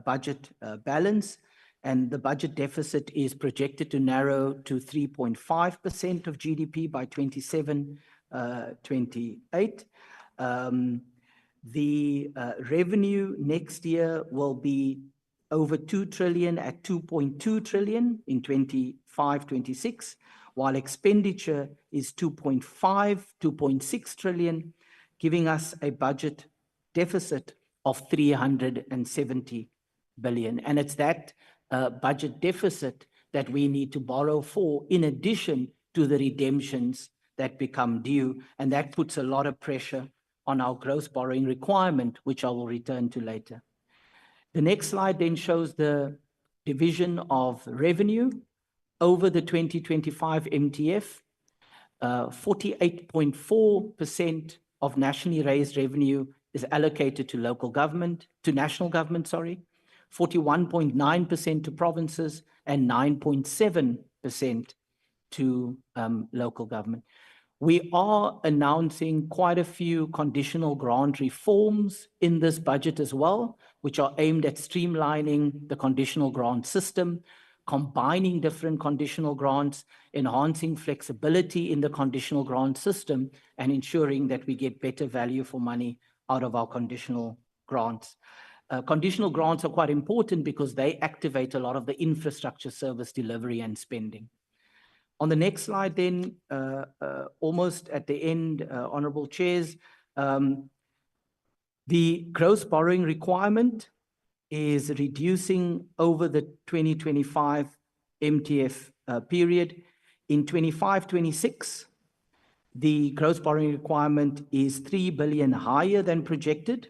budget balance, and the budget deficit is projected to narrow to 3.5% of GDP by 27-28. The revenue next year will be over 2 trillion at 2.2 trillion in 25-26, while expenditure is 2.6 trillion, giving us a budget deficit of 370 billion. And it's that budget deficit that we need to borrow for, in addition to the redemptions that become due. And that puts a lot of pressure on our gross borrowing requirement, which I will return to later. The next slide then shows the division of revenue over the 2025 MTF. 48.4% of nationally raised revenue is allocated to national government, 41.9% to provinces, and 9.7% to local government. We are announcing quite a few conditional grant reforms in this budget as well, which are aimed at streamlining the conditional grant system, combining different conditional grants, enhancing flexibility in the conditional grant system, and ensuring that we get better value for money out of our conditional grants. Conditional grants are quite important because they activate a lot of the infrastructure service delivery and spending. On the next slide then, almost at the end, Honourable Chairs, the gross borrowing requirement is reducing over the 2025 MTF period. In 25-26, the gross borrowing requirement is 3 billion higher than projected,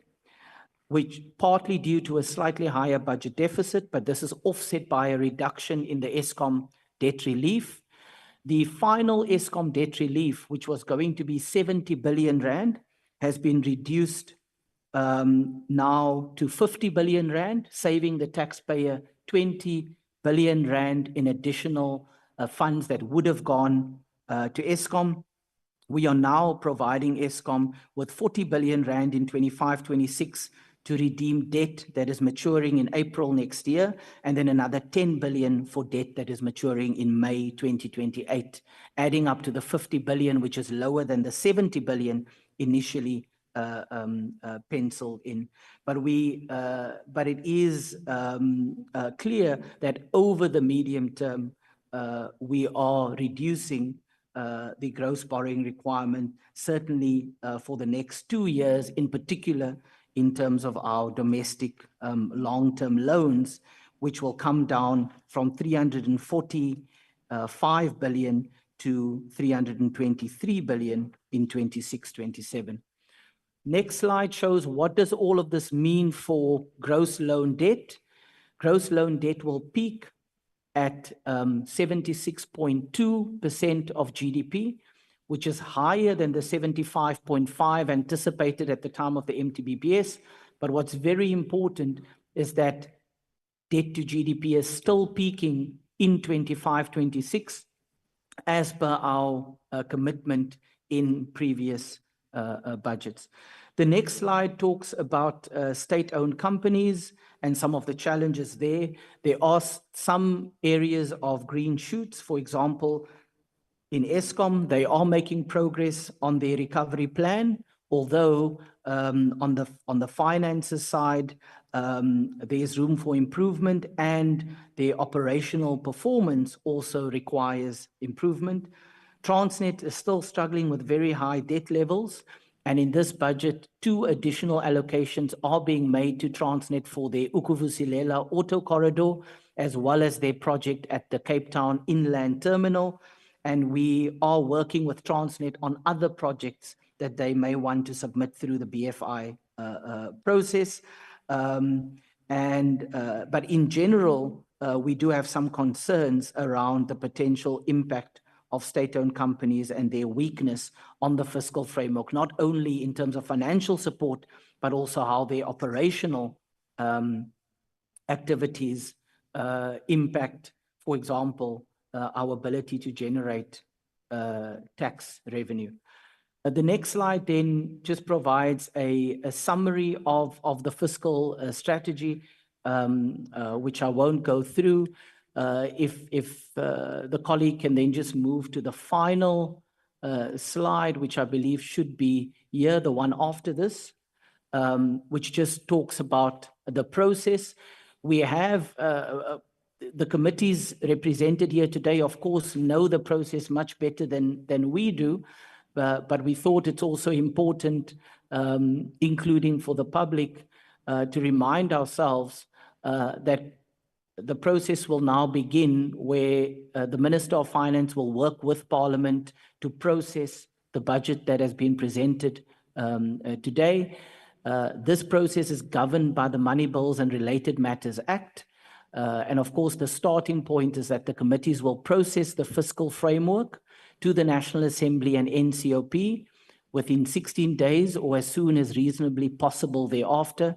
which partly due to a slightly higher budget deficit, but this is offset by a reduction in the Eskom debt relief. The final Eskom debt relief, which was going to be 70 billion rand, has been reduced now to 50 billion rand, saving the taxpayer 20 billion rand in additional funds that would have gone to Eskom. We are now providing Eskom with 40 billion rand in 25-26 to redeem debt that is maturing in April next year, and then another 10 billion for debt that is maturing in May 2028, adding up to the 50 billion, which is lower than the 70 billion initially penciled in. But it is clear that over the medium term, we are reducing the gross borrowing requirement, certainly for the next 2 years, in particular in terms of our domestic long-term loans, which will come down from 345 billion to 323 billion in 26-27. Next slide shows what does all of this mean for gross loan debt. Gross loan debt will peak at 76.2% of GDP, which is higher than the 75.5% anticipated at the time of the MTBPS. But what's very important is that debt to GDP is still peaking in 25-26, as per our commitment in previous budgets. The next slide talks about state-owned companies and some of the challenges there. There are some areas of green shoots. For example, in Eskom, they are making progress on their recovery plan, although on the finances side, there's room for improvement, and their operational performance also requires improvement. Transnet is still struggling with very high debt levels, and in this budget, 2 additional allocations are being made to Transnet for their Ukuvusilela Auto Corridor, as well as their project at the Cape Town Inland Terminal. And we are working with Transnet on other projects that they may want to submit through the BFI process. But in general, we do have some concerns around the potential impact of state-owned companies and their weakness on the fiscal framework, not only in terms of financial support, but also how their operational activities impact, for example, our ability to generate tax revenue. The next slide then just provides a summary of the fiscal strategy, which I won't go through. If the colleague can then just move to the final slide, which I believe should be here, the one after this, which just talks about the process. We have the committees represented here today, of course, know the process much better than we do, but we thought it's also important, including for the public, to remind ourselves that the process will now begin where the Minister of Finance will work with Parliament to process the budget that has been presented today. This process is governed by the Money Bills and Related Matters Act. And of course, the starting point is that the committees will process the fiscal framework to the National Assembly and NCOP within 16 days or as soon as reasonably possible thereafter.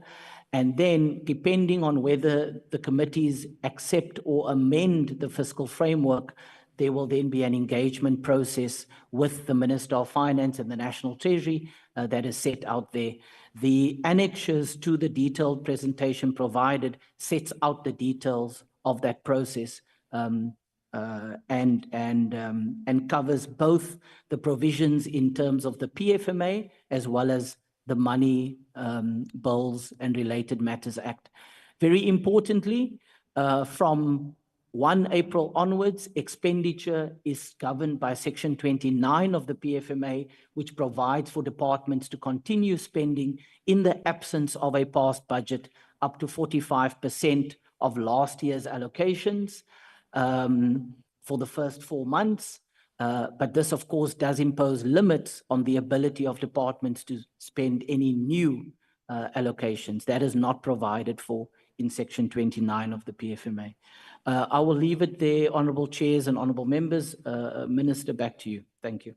And then, depending on whether the committees accept or amend the fiscal framework, there will then be an engagement process with the Minister of Finance and the National Treasury that is set out there. The annexures to the detailed presentation provided sets out the details of that process and covers both the provisions in terms of the PFMA as well as the Money Bills and Related Matters Act. Very importantly, from 1 April onwards, expenditure is governed by Section 29 of the PFMA, which provides for departments to continue spending in the absence of a passed budget up to 45% of last year's allocations for the first 4 months. But this, of course, does impose limits on the ability of departments to spend any new allocations. That is not provided for in Section 29 of the PFMA. I will leave it there, honourable chairs and honourable members. Minister, back to you. Thank you.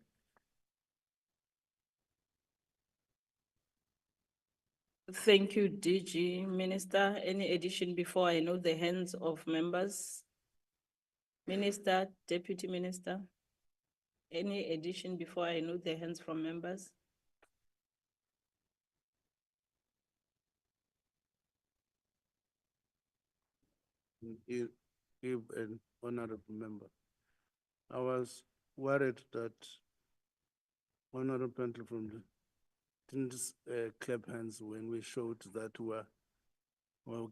Thank you, DG. Minister, any addition before I know the hands of members? Minister, Deputy Minister, any addition before I know the hands from members? Give an honourable member. I was worried that honourable from the didn't clap hands when we showed that we're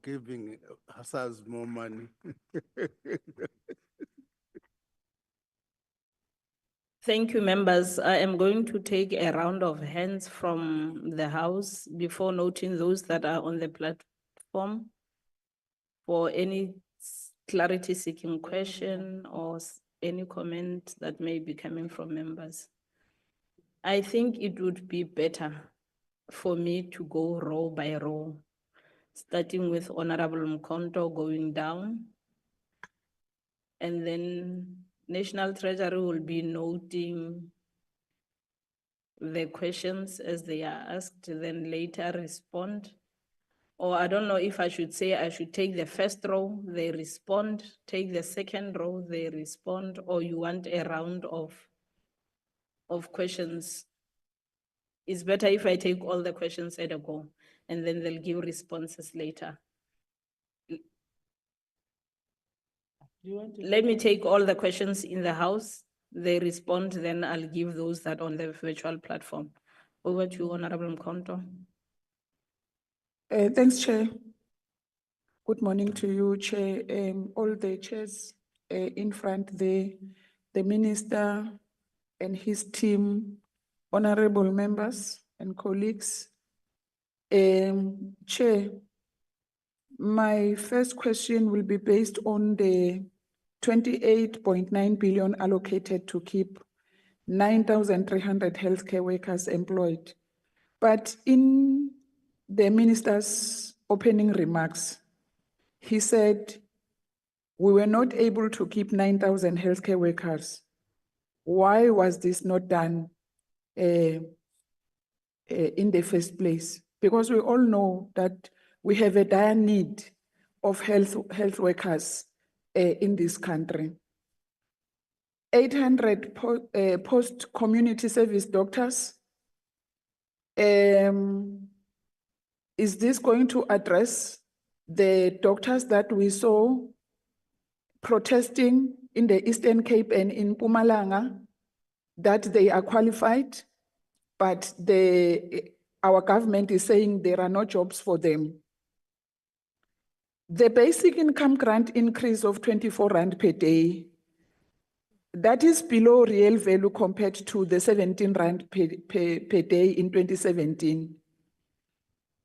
giving ourselves more money. Thank you, members. I am going to take a round of hands from the House before noting those that are on the platform for any clarity-seeking question or any comment that may be coming from members. I think it would be better for me to go row by row, starting with Honorable Mkonto going down, and then National Treasury will be noting the questions as they are asked, then later respond. Or I don't know if I should say I should take the first row, they respond, take the second row, they respond, or you want a round of questions. It's better if I take all the questions at a go, and then they'll give responses later. Let me take all the questions in the House. They respond, then I'll give those that on the virtual platform. Over to you, Honorable Mkhonto. Thanks, Chair. Good morning to you, Chair, all the chairs in front there, the Minister and his team, honorable members and colleagues. Chair, my first question will be based on the 28.9 billion allocated to keep 9,300 healthcare workers employed. But in the minister's opening remarks, he said, we were not able to keep 9,000 healthcare workers. Why was this not done in the first place? Because we all know that we have a dire need of health workers in this country. 800 post-community service doctors. Is this going to address the doctors that we saw protesting in the Eastern Cape and in Mpumalanga, that they are qualified, but our government is saying there are no jobs for them? The basic income grant increase of 24 rand per day, that is below real value compared to the 17 rand per day in 2017.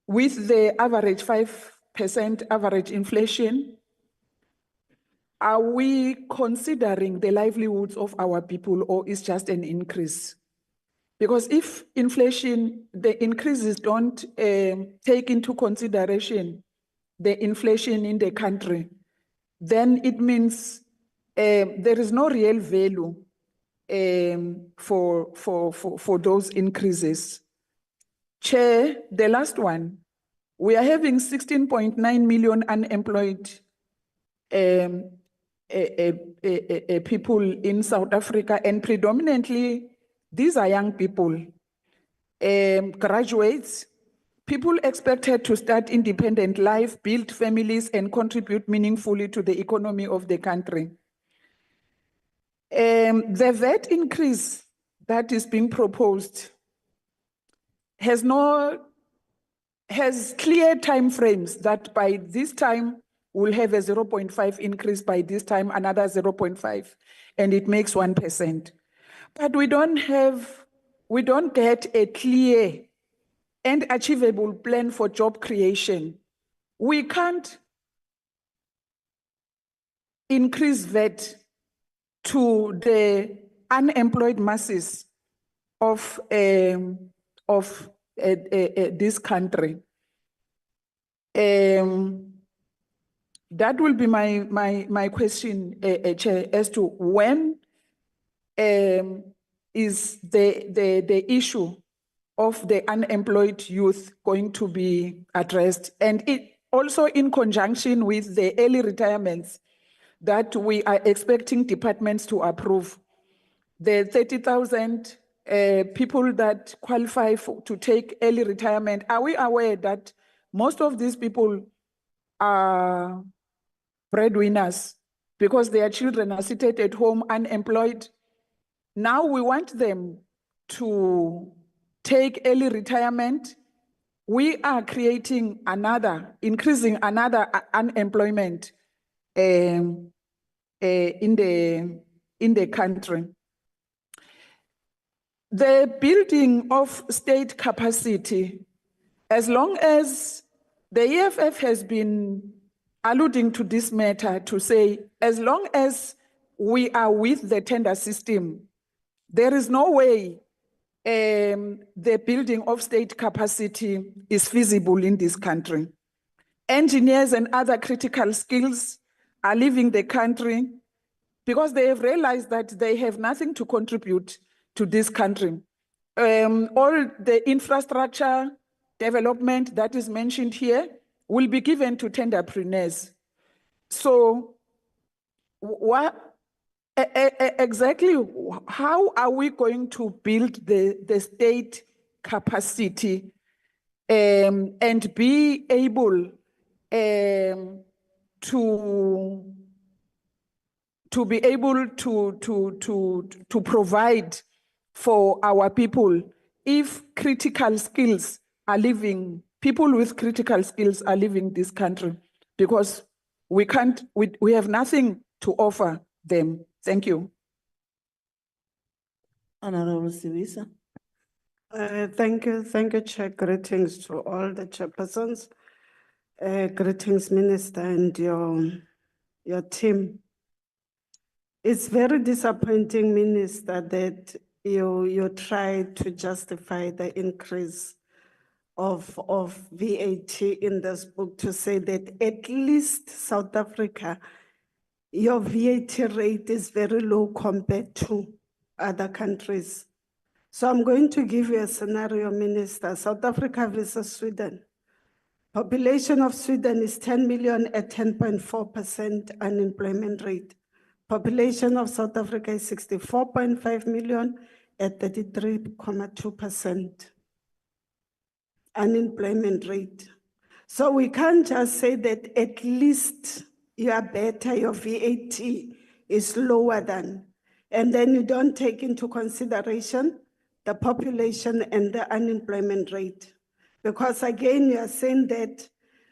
With the average 5% average inflation, are we considering the livelihoods of our people, or is just an increase? Because if inflation, the increases don't take into consideration the inflation in the country, then it means there is no real value for those increases. Chair, the last one, we are having 16.9 million unemployed people in South Africa, and predominantly these are young people, graduates, people expected to start independent life, build families, and contribute meaningfully to the economy of the country. The VAT increase that is being proposed has clear time frames that by this time we'll have a 0.5 increase, by this time another 0.5, and it makes 1%. But we don't get a clear and achievable plan for job creation. We can't increase VAT to the unemployed masses of this country. That will be my question, Chair, as to when is the issue of the unemployed youth going to be addressed, and it also in conjunction with the early retirements that we are expecting departments to approve. The 30,000 people that qualify to take early retirement, are we aware that most of these people are breadwinners because their children are seated at home unemployed? Now we want them to take early retirement. We are increasing another unemployment in the country. The building of state capacity, as long as the EFF has been alluding to this matter to say, as long as we are with the tender system, there is no way the building of state capacity is feasible in this country. Engineers and other critical skills are leaving the country because they have realized that they have nothing to contribute to this country. All the infrastructure development that is mentioned here will be given to tenderpreneurs. So exactly how are we going to build the state capacity and be able to be able to provide for our people if critical skills are leaving, people with critical skills are leaving this country because we have nothing to offer them. Thank you. Honorable Sibisa. Thank you, Chair. Greetings to all the chairpersons. Greetings, Minister, and your team. It's very disappointing, Minister, that you try to justify the increase of VAT in this book to say that at least South Africa, your VAT rate is very low compared to other countries. So I'm going to give you a scenario, Minister. South Africa versus Sweden. Population of Sweden is 10 million at 10.4% unemployment rate. Population of South Africa is 64.5 million at 33.2% unemployment rate. So we can't just say that at least you are better, your VAT is lower than, and then you don't take into consideration the population and the unemployment rate. Because again, you are saying that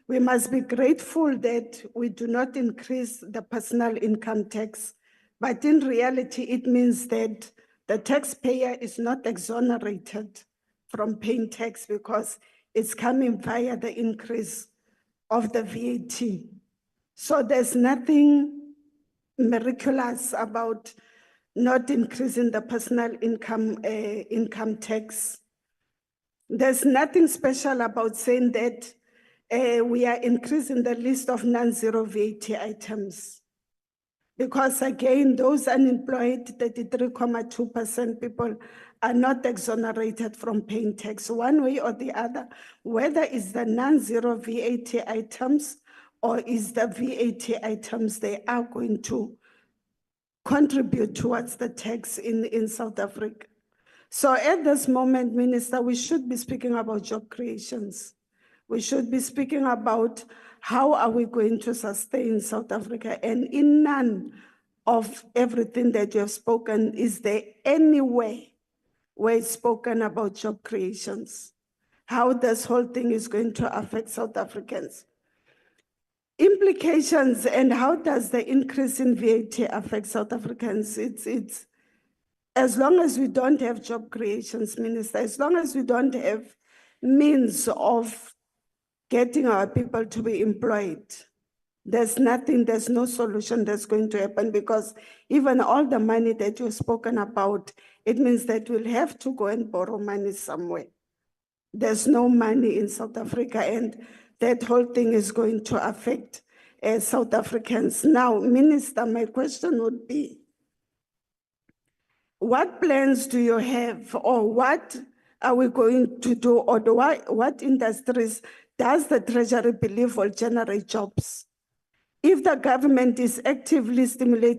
we must be grateful that we do not increase the personal income tax, but in reality, it means that the taxpayer is not exonerated from paying tax because it's coming via the increase of the VAT. So there's nothing miraculous about not increasing the personal income tax. There's nothing special about saying that we are increasing the list of non-zero VAT items. Because again, those unemployed, 33.2% people are not exonerated from paying tax one way or the other, whether it's the non-zero VAT items or is the VAT items, they are going to contribute towards the tax in South Africa. So at this moment, Minister, we should be speaking about job creations. We should be speaking about how are we going to sustain South Africa, and in none of everything that you have spoken, is there any way where it's spoken about job creations? How this whole thing is going to affect South Africans? Implications, and how does the increase in VAT affect South Africans? It's as long as we don't have job creations, Minister, as long as we don't have means of getting our people to be employed, there's no solution that's going to happen, because even all the money that you've spoken about, it means that we'll have to go and borrow money somewhere. There's no money in South Africa, and that whole thing is going to affect South Africans. Now, Minister, my question would be, what plans do you have, or what are we going to do, or what industries does the Treasury believe will generate jobs? If the government is actively stimulating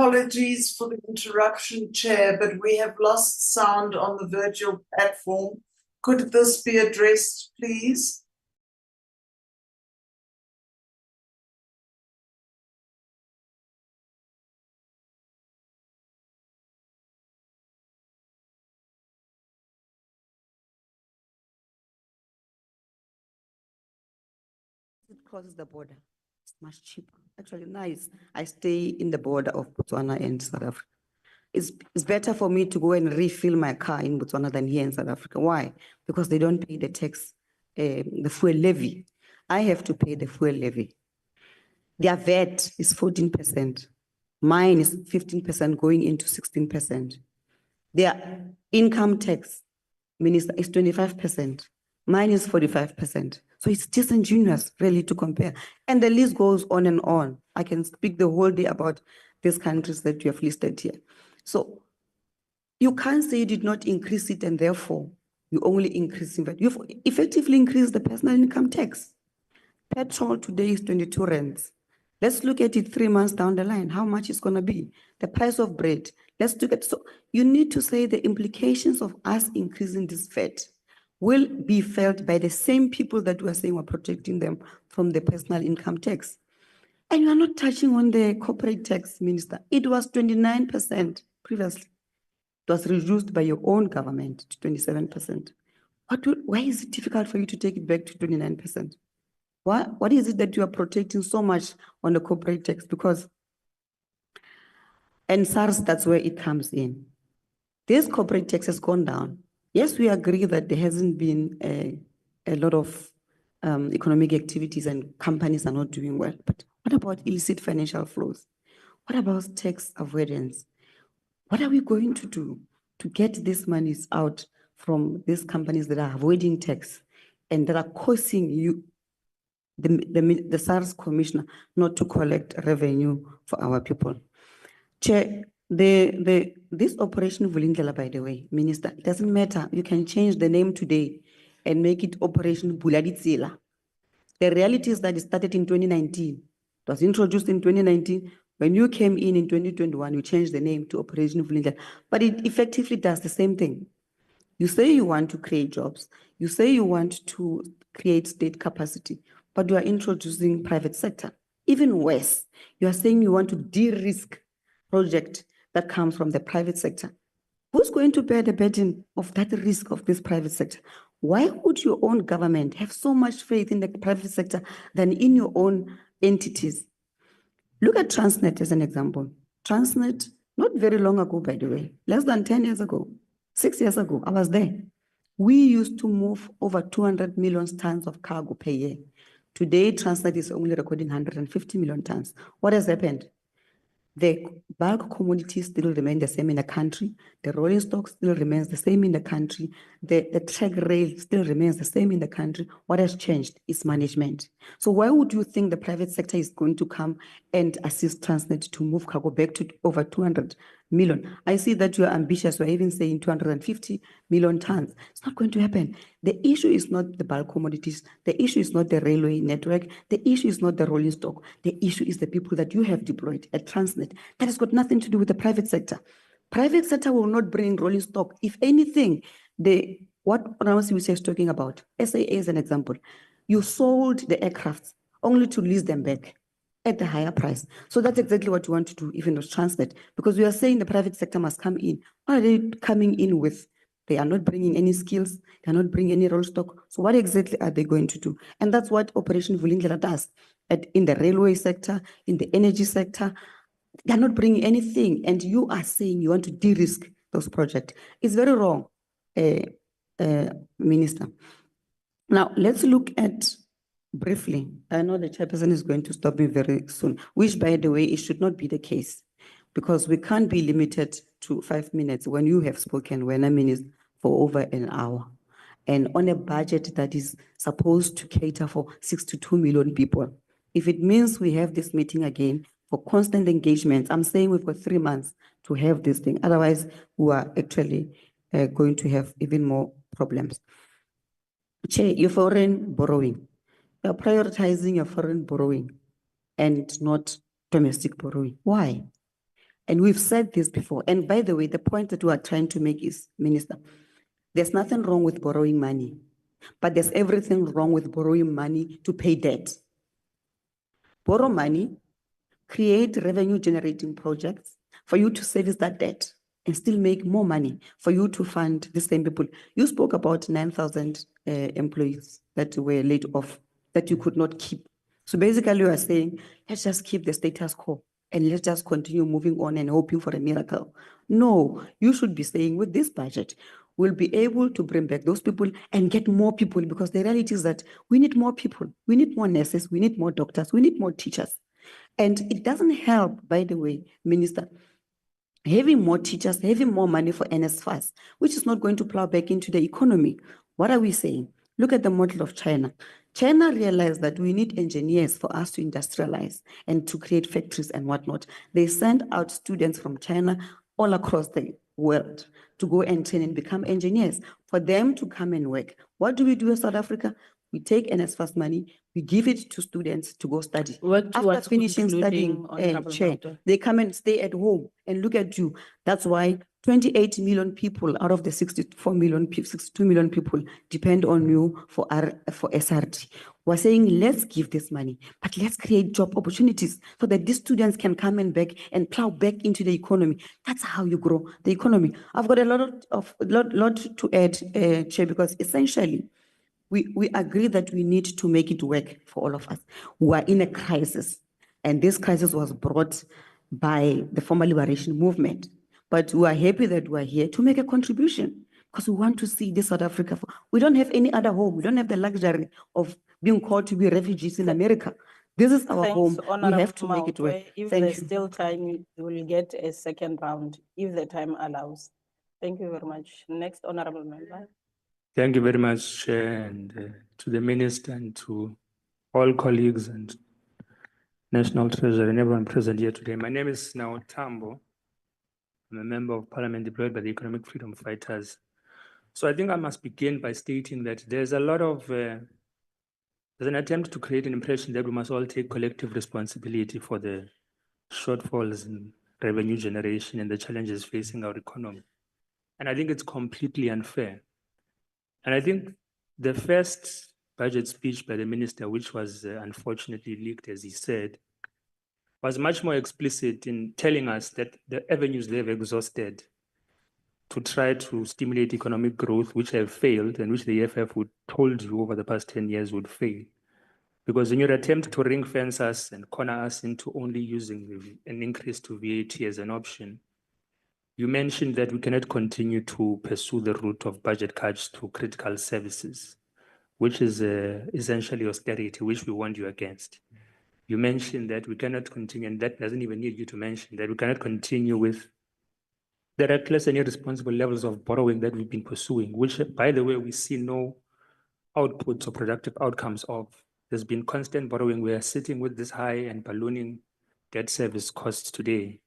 Apologies for the interruption, Chair, but we have lost sound on the virtual platform. Could this be addressed, please? It crosses the border. It's much cheaper. Actually, nice. I stay in the border of Botswana and South Africa. It's better for me to go and refill my car in Botswana than here in South Africa. Why? Because they don't pay the tax, the fuel levy. I have to pay the fuel levy. Their VAT is 14%. Mine is 15% going into 16%. Their income tax, Minister, is 25%. Mine is 45%. So it's disingenuous, really, to compare. And the list goes on and on. I can speak the whole day about these countries that you have listed here. So you can't say you did not increase it and therefore you only increase it. You've effectively increased the personal income tax. Petrol today is 22 rands. Let's look at it 3 months down the line. How much it's going to be? The price of bread. Let's look at, so you need to say the implications of us increasing this VAT will be felt by the same people that we are saying we're protecting them from the personal income tax. And you are not touching on the corporate tax, Minister. It was 29% previously. It was reduced by your own government to 27%. Why is it difficult for you to take it back to 29%? What is it that you are protecting so much on the corporate tax? Because, and SARS, that's where it comes in. This corporate tax has gone down. Yes, we agree that there hasn't been a lot of economic activities and companies are not doing well. But what about illicit financial flows? What about tax avoidance? What are we going to do to get these monies out from these companies that are avoiding tax and that are causing you, the SARS commissioner, not to collect revenue for our people? Chair, this Operation Vulindlela, by the way, Minister, it doesn't matter. You can change the name today and make it Operation Buladitsela. The reality is that it started in 2019. It was introduced in 2019. When you came in 2021, you changed the name to Operation Vulindlela. But it effectively does the same thing. You say you want to create jobs. You say you want to create state capacity, but you are introducing private sector. Even worse, you are saying you want to de-risk project that comes from the private sector. Who's going to bear the burden of that risk of this private sector? Why would your own government have so much faith in the private sector than in your own entities? Look at Transnet as an example. Transnet, not very long ago, by the way, less than 10 years ago, 6 years ago, I was there. We used to move over 200 million tons of cargo per year. Today, Transnet is only recording 150 million tons. What has happened? The bulk commodities still remain the same in the country. The rolling stock still remains the same in the country. The track rail still remains the same in the country. What has changed is management. So why would you think the private sector is going to come and assist Transnet to move cargo back to over 200 million? I see that you are ambitious. You're even saying 250 million tons. It's not going to happen. The issue is not the bulk commodities. The issue is not the railway network. The issue is not the rolling stock. The issue is the people that you have deployed at Transnet. That has got nothing to do with the private sector. Private sector will not bring rolling stock. If anything, what Ramasi is talking about, SAA is an example. You sold the aircrafts only to lease them back at the higher price. So that's exactly what you want to do, even with Transnet, because we are saying the private sector must come in. What are they coming in with? They are not bringing any skills. They are not bringing any roll stock. So what exactly are they going to do? And that's what Operation Vulindlela does. In the railway sector, in the energy sector, they are not bringing anything. And you are saying you want to de-risk those projects. It's very wrong, Minister. Now, let's look at briefly. I know the chairperson is going to stop me very soon, which, by the way, it should not be the case, because we can't be limited to 5 minutes when you have spoken, when I mean, for over an hour, and on a budget that is supposed to cater for 62 million people. If it means we have this meeting again for constant engagement, I'm saying we've got 3 months to have this thing. Otherwise, we are actually going to have even more problems. Chair, your foreign borrowing. You're prioritizing your foreign borrowing and not domestic borrowing. Why? And we've said this before. And by the way, the point that we are trying to make is, Minister, there's nothing wrong with borrowing money, but there's everything wrong with borrowing money to pay debt. Borrow money, create revenue generating projects for you to service that debt and still make more money for you to fund the same people. You spoke about 9,000 employees that were laid off, that you could not keep. So basically you are saying, let's just keep the status quo and let's just continue moving on and hoping for a miracle. No, you should be saying with this budget, we'll be able to bring back those people and get more people, because the reality is that we need more people. We need more nurses, we need more doctors, we need more teachers. And it doesn't help, by the way, Minister, having more teachers, having more money for NSFAS, which is not going to plow back into the economy. What are we saying? Look at the model of China. China realized that we need engineers for us to industrialize and to create factories and whatnot. They send out students from China all across the world to go and train and become engineers, for them to come and work. What do we do in South Africa? We take NSFAS money, we give it to students to go study. Work After towards finishing concluding, studying, Honorable Chair, Doctor. they come and stay at home and look at you. That's why 28 million people out of the 64 million, 62 million people depend on you for SRD. We're saying, let's give this money, but let's create job opportunities so that these students can come and back and plow back into the economy. That's how you grow the economy. I've got a lot to add, Chair, because essentially, we agree that we need to make it work for all of us. We are in a crisis, and this crisis was brought by the former liberation movement. But we are happy that we are here to make a contribution, because we want to see this South Africa. We don't have any other home. We don't have the luxury of being called to be refugees in America. This is our home. We have to make it work. If Thank there's you. still time, you will get a second round, if the time allows. Thank you very much. Next, Honorable Member. Thank you very much, Chair, and to the Minister and to all colleagues and National Treasurer and everyone present here today. My name is now Tambo. I'm a member of Parliament deployed by the Economic Freedom Fighters. So I think I must begin by stating that there's a lot of, there's an attempt to create an impression that we must all take collective responsibility for the shortfalls in revenue generation and the challenges facing our economy. And I think it's completely unfair. And I think the first budget speech by the minister, which was unfortunately leaked, as he said, was much more explicit in telling us that the avenues they've exhausted to try to stimulate economic growth, which have failed and which the EFF would told you over the past 10 years would fail. Because in your attempt to ring fence us and corner us into only using an increase to VAT as an option, you mentioned that we cannot continue to pursue the route of budget cuts to critical services, which is essentially austerity, which we warned you against. You mentioned that we cannot continue, and that doesn't even need you to mention, that we cannot continue with the reckless and irresponsible levels of borrowing that we've been pursuing, which, by the way, we see no outputs or productive outcomes of. There's been constant borrowing. We are sitting with this high and ballooning debt service costs today,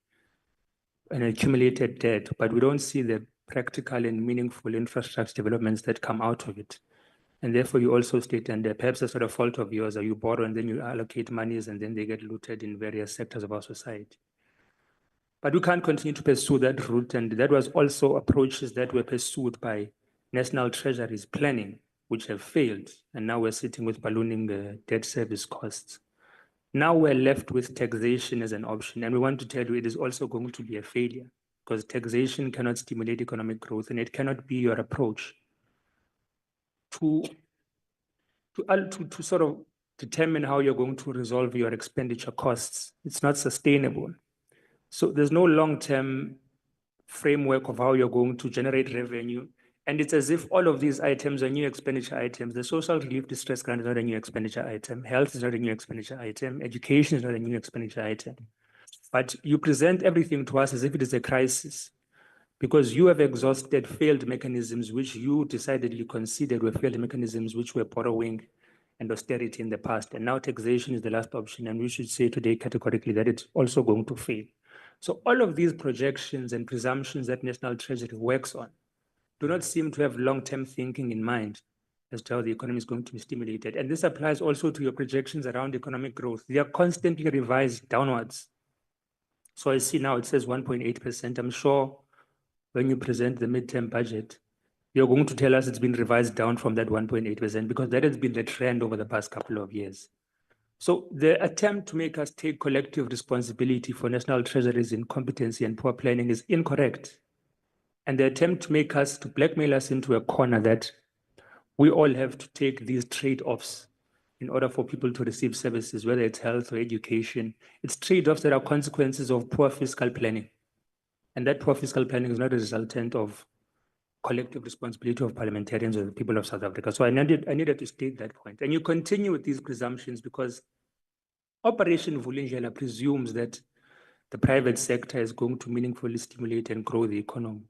an accumulated debt, but we don't see the practical and meaningful infrastructure developments that come out of it. And therefore, you also state, and perhaps a sort of fault of yours, you borrow and then you allocate monies and then they get looted in various sectors of our society. But we can't continue to pursue that route, and that was also approaches that were pursued by National Treasury's planning, which have failed, and now we're sitting with ballooning debt service costs. Now we're left with taxation as an option, and we want to tell you it is also going to be a failure, because taxation cannot stimulate economic growth, and it cannot be your approach to sort of determine how you're going to resolve your expenditure costs. It's not sustainable. So there's no long-term framework of how you're going to generate revenue. And it's as if all of these items are new expenditure items. The social relief distress grant is not a new expenditure item. Health is not a new expenditure item. Education is not a new expenditure item. But you present everything to us as if it is a crisis, because you have exhausted failed mechanisms which you decidedly considered were failed mechanisms which were borrowing and austerity in the past. And now taxation is the last option. And we should say today categorically that it's also going to fail. So all of these projections and presumptions that National Treasury works on do not seem to have long-term thinking in mind as to how the economy is going to be stimulated. And this applies also to your projections around economic growth. They are constantly revised downwards. So I see now it says 1.8%. I'm sure when you present the midterm budget, you're going to tell us it's been revised down from that 1.8% because that has been the trend over the past couple of years. So the attempt to make us take collective responsibility for national treasury's incompetency and poor planning is incorrect. And the attempt to make us, to blackmail us into a corner that we all have to take these trade-offs in order for people to receive services, whether it's health or education. It's trade-offs that are consequences of poor fiscal planning. And that poor fiscal planning is not a resultant of collective responsibility of parliamentarians or the people of South Africa. So I needed to state that point. And you continue with these presumptions because Operation Vulindlela presumes that the private sector is going to meaningfully stimulate and grow the economy.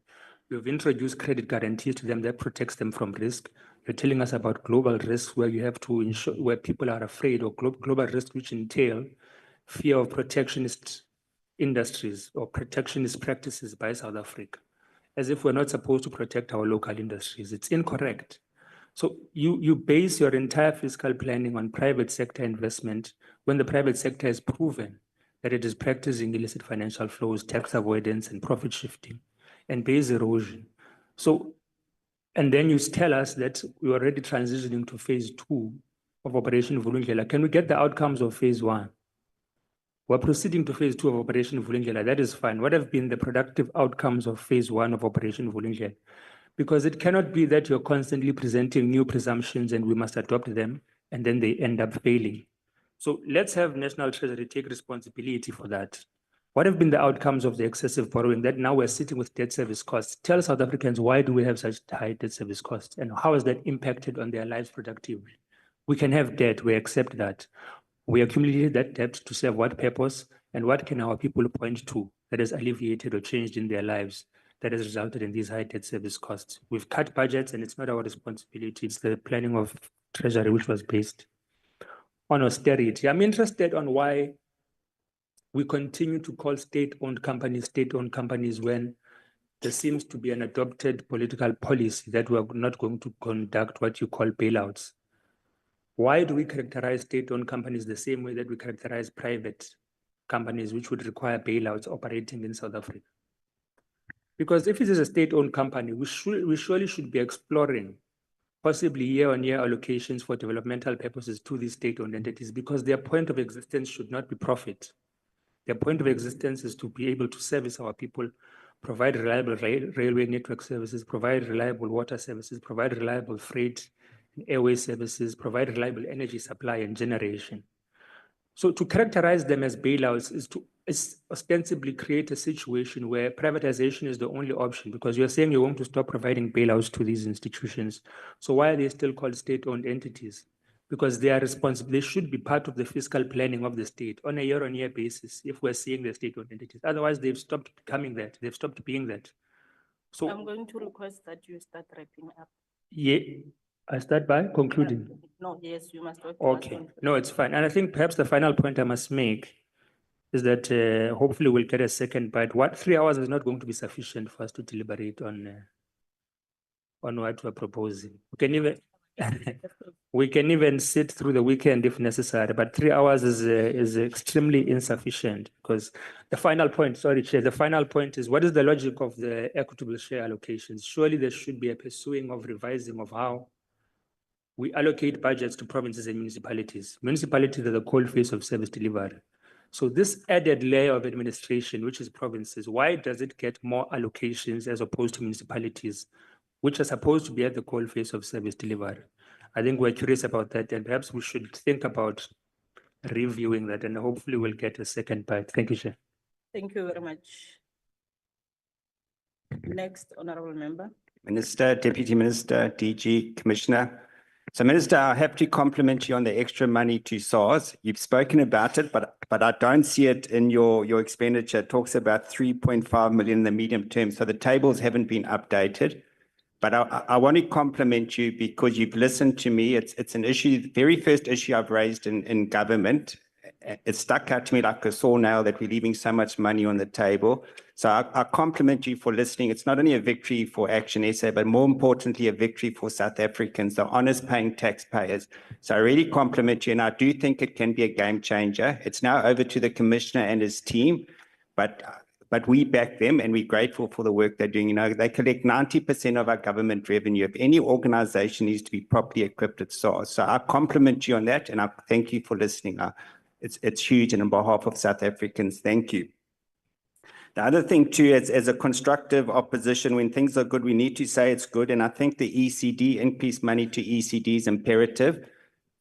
You've introduced credit guarantees to them that protects them from risk. You're telling us about global risks where you have to ensure, where people are afraid of global risks, which entail fear of protectionist industries or protectionist practices by South Africa, as if we're not supposed to protect our local industries. It's incorrect. So you base your entire fiscal planning on private sector investment when the private sector has proven that it is practicing illicit financial flows, tax avoidance, and profit shifting, and base erosion. So, and then you tell us that we're already transitioning to phase 2 of Operation Vulindlela. Can we get the outcomes of phase 1? We're proceeding to phase 2 of Operation Vulindlela. That is fine. What have been the productive outcomes of phase 1 of Operation Vulindlela? Because it cannot be that you're constantly presenting new presumptions and we must adopt them, and then they end up failing. So let's have National Treasury take responsibility for that. What have been the outcomes of the excessive borrowing that now we're sitting with debt service costs? Tell South Africans, why do we have such high debt service costs and how has that impacted on their lives productively? We can have debt, we accept that. We accumulated that debt to serve what purpose, and what can our people point to that has alleviated or changed in their lives that has resulted in these high debt service costs? We've cut budgets and it's not our responsibility. It's the planning of Treasury which was based on austerity. I'm interested on why we continue to call state-owned companies when there seems to be an adopted political policy that we're not going to conduct what you call bailouts. Why do we characterize state-owned companies the same way that we characterize private companies which would require bailouts operating in South Africa? Because if it is a state-owned company, we surely should be exploring possibly year-on-year allocations for developmental purposes to these state-owned entities because their point of existence should not be profit. Their point of existence is to be able to service our people, provide reliable railway network services, provide reliable water services, provide reliable freight and airway services, provide reliable energy supply and generation. So to characterize them as bailouts is to ostensibly create a situation where privatization is the only option because you're saying you want to stop providing bailouts to these institutions. So why are they still called state-owned entities? Because they are responsible, they should be part of the fiscal planning of the state on a year-on-year basis if we're seeing the state-owned entities. Otherwise, they've stopped becoming that, they've stopped being that. So I'm going to request that you start wrapping up. yeah, I start by concluding. No, yes, you must. Okay, no, it's fine. And I think perhaps the final point I must make is that hopefully we'll get a second bite. 3 hours is not going to be sufficient for us to deliberate on what we're proposing. We can even sit through the weekend if necessary, but 3 hours is extremely insufficient because the final point, sorry, Chair, the final point is what is the logic of the equitable share allocations? Surely there should be a pursuing of revising of how we allocate budgets to provinces and municipalities. Municipalities are the coalface of service delivery. So this added layer of administration, which is provinces, why does it get more allocations as opposed to municipalities, which are supposed to be at the coalface of service delivery? I think we're curious about that, and perhaps we should think about reviewing that, and hopefully we'll get a second bite. Thank you, Chair. Thank you very much. Next, Honorable Member. Minister, Deputy Minister, DG, Commissioner. So Minister, I have to compliment you on the extra money to SARS. You've spoken about it, but I don't see it in your expenditure. It talks about 3.5 million in the medium term. So the tables haven't been updated. But I want to compliment you because you've listened to me. It's an issue, the very first issue I've raised in government. It stuck out to me like a sore nail that we're leaving so much money on the table. So I compliment you for listening. It's not only a victory for Action SA, but more importantly, a victory for South Africans, the honest paying taxpayers. So I really compliment you, and I do think it can be a game changer. It's now over to the Commissioner and his team. but we back them and we're grateful for the work they're doing. You know, they collect 90% of our government revenue. If any organization needs to be properly equipped, it's SARS. So I compliment you on that and I thank you for listening. It's huge, and on behalf of South Africans, thank you. The other thing too, as a constructive opposition, when things are good, we need to say it's good. And I think the ECD, increased money to ECD is imperative.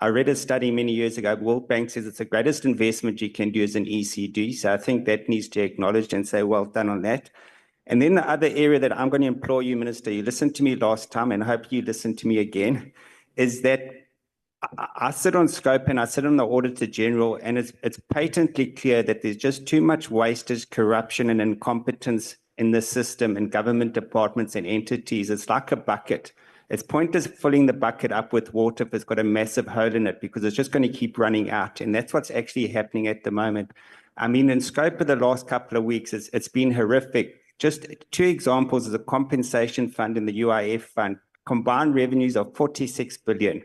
I read a study many years ago, World Bank says it's the greatest investment you can do as an ECD. So I think that needs to be acknowledged and say, well done on that. And then the other area that I'm going to implore you, Minister, you listened to me last time and I hope you listen to me again, is that I sit on scope and I sit on the Auditor General, and it's patently clear that there's just too much wastage, corruption and incompetence in the system in government departments and entities. It's like a bucket. It's pointless filling the bucket up with water if it's got a massive hole in it, because it's just going to keep running out. And that's what's actually happening at the moment. I mean, in scope of the last couple of weeks, it's been horrific. Just two examples is a compensation fund and the UIF fund. Combined revenues of 46 billion.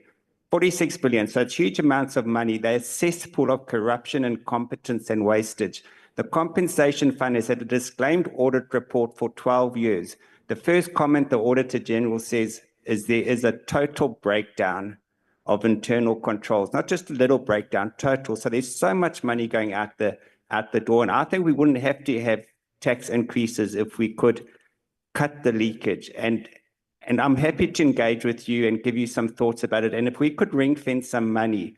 46 billion, so it's huge amounts of money. They're a cesspool of corruption, incompetence and wastage. The compensation fund has had a disclaimed audit report for 12 years. The first comment the Auditor General says is there is a total breakdown of internal controls, not just a little breakdown, total. So there's so much money going out the door. And I think we wouldn't have to have tax increases if we could cut the leakage. And I'm happy to engage with you and give you some thoughts about it. And if we could ring fence some money,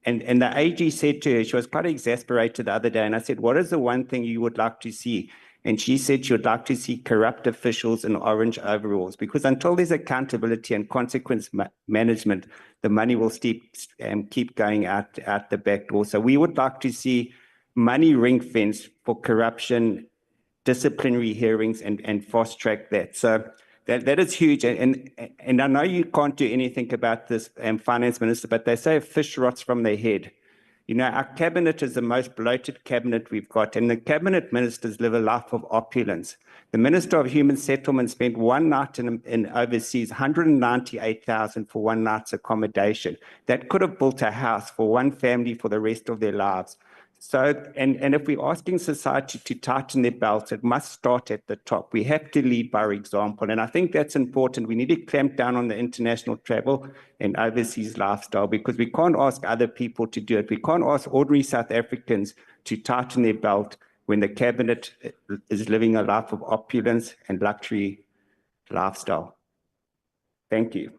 and the AG said to her, she was quite exasperated the other day, and I said, what is the one thing you would like to see? And she said she would like to see corrupt officials in orange overalls, because until there's accountability and consequence management, the money will keep going out the back door. So we would like to see money ring fence for corruption, disciplinary hearings, and fast track that. So that is huge. And I know you can't do anything about this, Finance Minister, but they say a fish rots from their head. You know, our cabinet is the most bloated cabinet we've got, and the cabinet ministers live a life of opulence. The Minister of Human Settlement spent one night in overseas, 198,000 for one night's accommodation. That could have built a house for one family for the rest of their lives. So, and if we're asking society to tighten their belts, it must start at the top. We have to lead by example. And I think that's important. We need to clamp down on the international travel and overseas lifestyle, because we can't ask other people to do it. We can't ask ordinary South Africans to tighten their belt when the cabinet is living a life of opulence and luxury lifestyle. Thank you.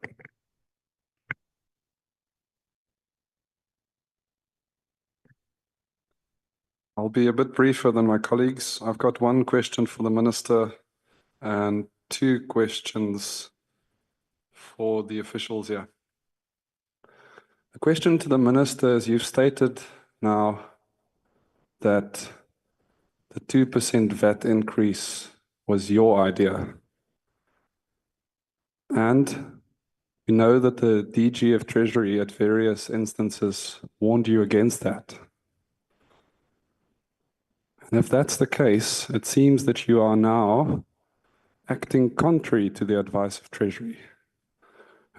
I'll be a bit briefer than my colleagues. I've got one question for the Minister and two questions for the officials here. The question to the Minister is, you've stated now that the 2% VAT increase was your idea. And we know that the DG of Treasury at various instances warned you against that. And if that's the case, it seems that you are now acting contrary to the advice of Treasury.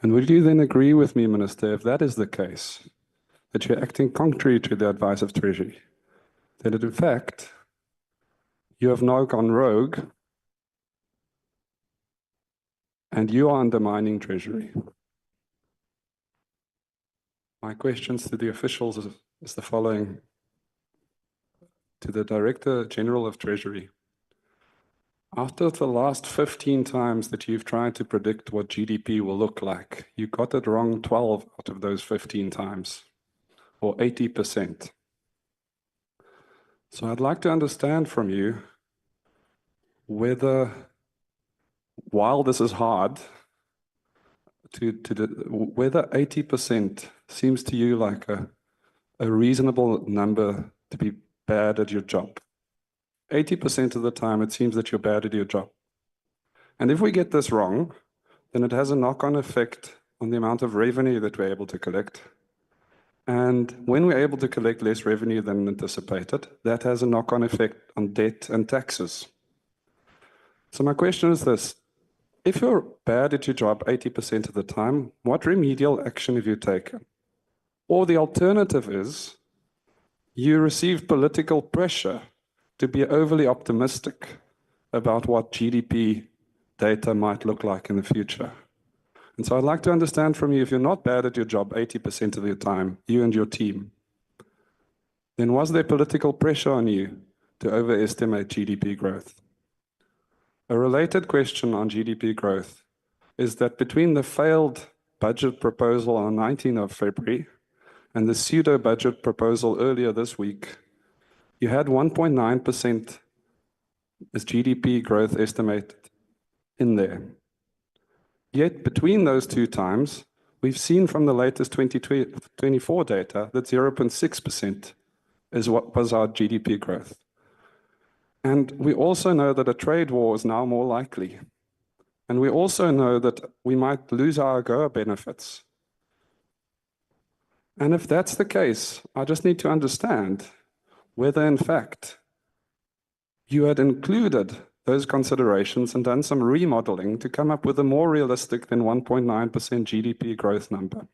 And would you then agree with me, Minister, if that is the case, that you're acting contrary to the advice of Treasury, that in fact, you have now gone rogue and you are undermining Treasury? My questions to the officials is the following. To the Director General of Treasury, after the last 15 times that you've tried to predict what GDP will look like, you got it wrong 12 out of those 15 times, or 80%. So I'd like to understand from you whether, while this is hard, whether 80% seems to you like a reasonable number to be bad at your job. 80% of the time, it seems that you're bad at your job. And if we get this wrong, then it has a knock-on effect on the amount of revenue that we're able to collect. And when we're able to collect less revenue than anticipated, that has a knock-on effect on debt and taxes. So my question is this: if you're bad at your job 80% of the time, what remedial action have you taken? Or the alternative is, you receive political pressure to be overly optimistic about what GDP data might look like in the future. And so I'd like to understand from you, if you're not bad at your job 80% of your time, you and your team, then was there political pressure on you to overestimate GDP growth? A related question on GDP growth is that between the failed budget proposal on 19th of February and the pseudo budget proposal earlier this week, you had 1.9% as GDP growth estimated in there. Yet between those two times, we've seen from the latest 2024 data that 0.6% is what was our GDP growth. And we also know that a trade war is now more likely. And we also know that we might lose our AGOA benefits. And if that's the case, I just need to understand whether in fact you had included those considerations and done some remodeling to come up with a more realistic than 1.9% GDP growth number.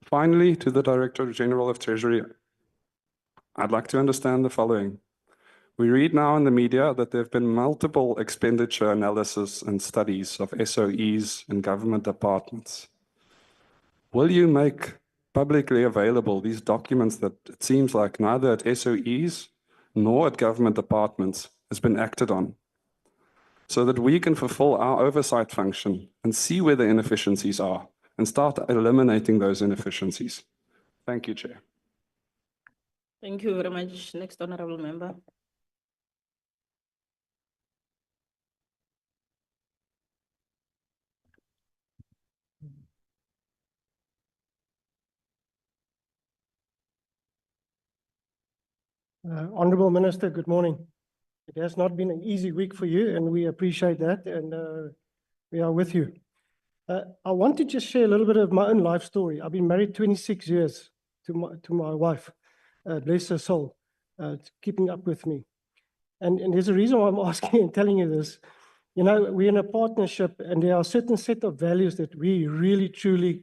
Finally, to the Director General of Treasury, I'd like to understand the following. We read now in the media that there have been multiple expenditure analysis and studies of SOEs and government departments. Will you make publicly available these documents that it seems like neither at SOEs nor at government departments has been acted on, so that we can fulfill our oversight function and see where the inefficiencies are and start eliminating those inefficiencies? Thank you, Chair. Thank you very much. Next honorable member. Honourable Minister, good morning. It has not been an easy week for you, and we appreciate that, and we are with you. I want to just share a little bit of my own life story. I've been married 26 years to my wife, bless her soul, keeping up with me. And there's a reason why I'm asking and telling you this. You know, we're in a partnership, and there are a certain set of values that we really, truly,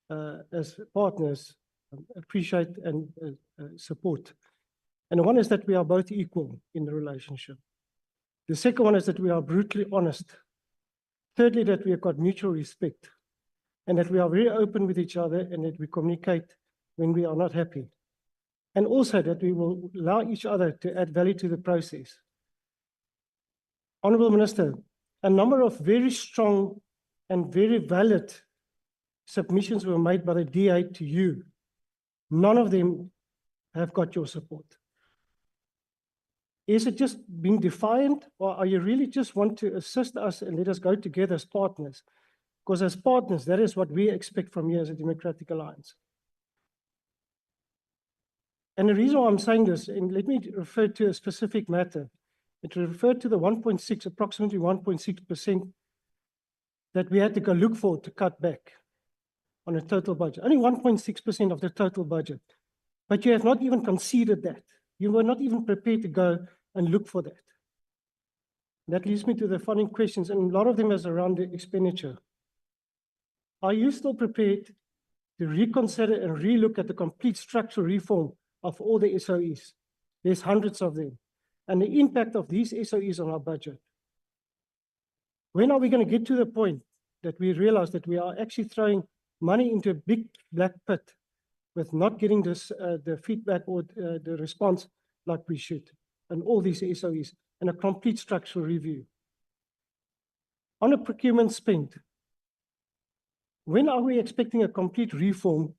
as partners, appreciate and support. And one is that we are both equal in the relationship. The second one is that we are brutally honest. Thirdly, that we have got mutual respect, and that we are very open with each other, and that we communicate when we are not happy. And also that we will allow each other to add value to the process. Honourable Minister, a number of very strong and very valid submissions were made by the DA to you. None of them have got your support. Is it just being defiant, or are you really just want to assist us and let us go together as partners? Because as partners, that is what we expect from you as a Democratic Alliance. And the reason why I'm saying this, and let me refer to a specific matter. It referred to the 1.6, approximately 1.6% that we had to go look for to cut back on a total budget. Only 1.6% of the total budget. But you have not even considered that. You were not even prepared to go and look for that. That leads me to the following questions, and a lot of them is around the expenditure. Are you still prepared to reconsider and relook at the complete structural reform of all the SOEs? There's hundreds of them. And the impact of these SOEs on our budget. When are we going to get to the point that we realize that we are actually throwing money into a big black pit with not getting this, the feedback or the response like we should, and all these SOEs, and a complete structural review? On a procurement spend, when are we expecting a complete reform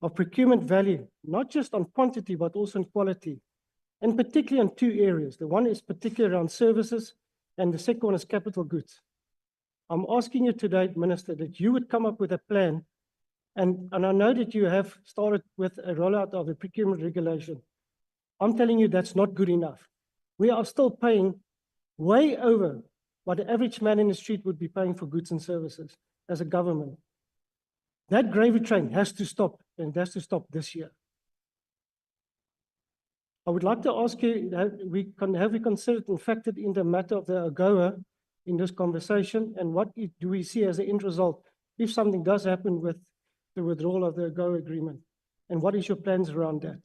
of procurement value, not just on quantity, but also on quality, and particularly in two areas? The one is particularly around services, and the second one is capital goods. I'm asking you today, Minister, that you would come up with a plan, and I know that you have started with a rollout of the procurement regulation. I'm telling you that's not good enough. We are still paying way over what the average man in the street would be paying for goods and services as a government. That gravy train has to stop, and it has to stop this year. I would like to ask you, have we considered and factored in the matter of the AGOA in this conversation, and what do we see as the end result if something does happen with the withdrawal of the AGOA agreement? And what is your plans around that?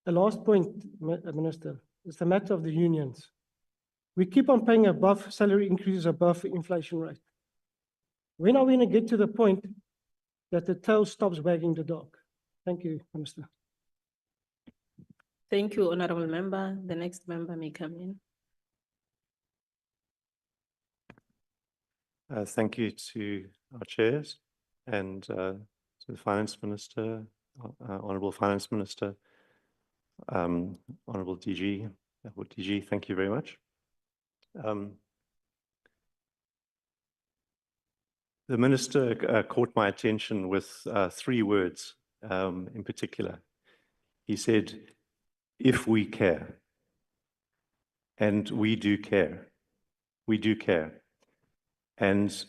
A last point, Minister, is the matter of the unions. We keep on paying above salary increases above inflation rate. When are we going to get to the point that the tail stops wagging the dog? Thank you, Minister. Thank you, Honorable Member. The next member may come in. Thank you to our chairs and to the Finance Minister, Honourable Finance Minister, Honourable DG, thank you very much. The Minister caught my attention with 3 words in particular. He said, if we care, and we do care. We do care. And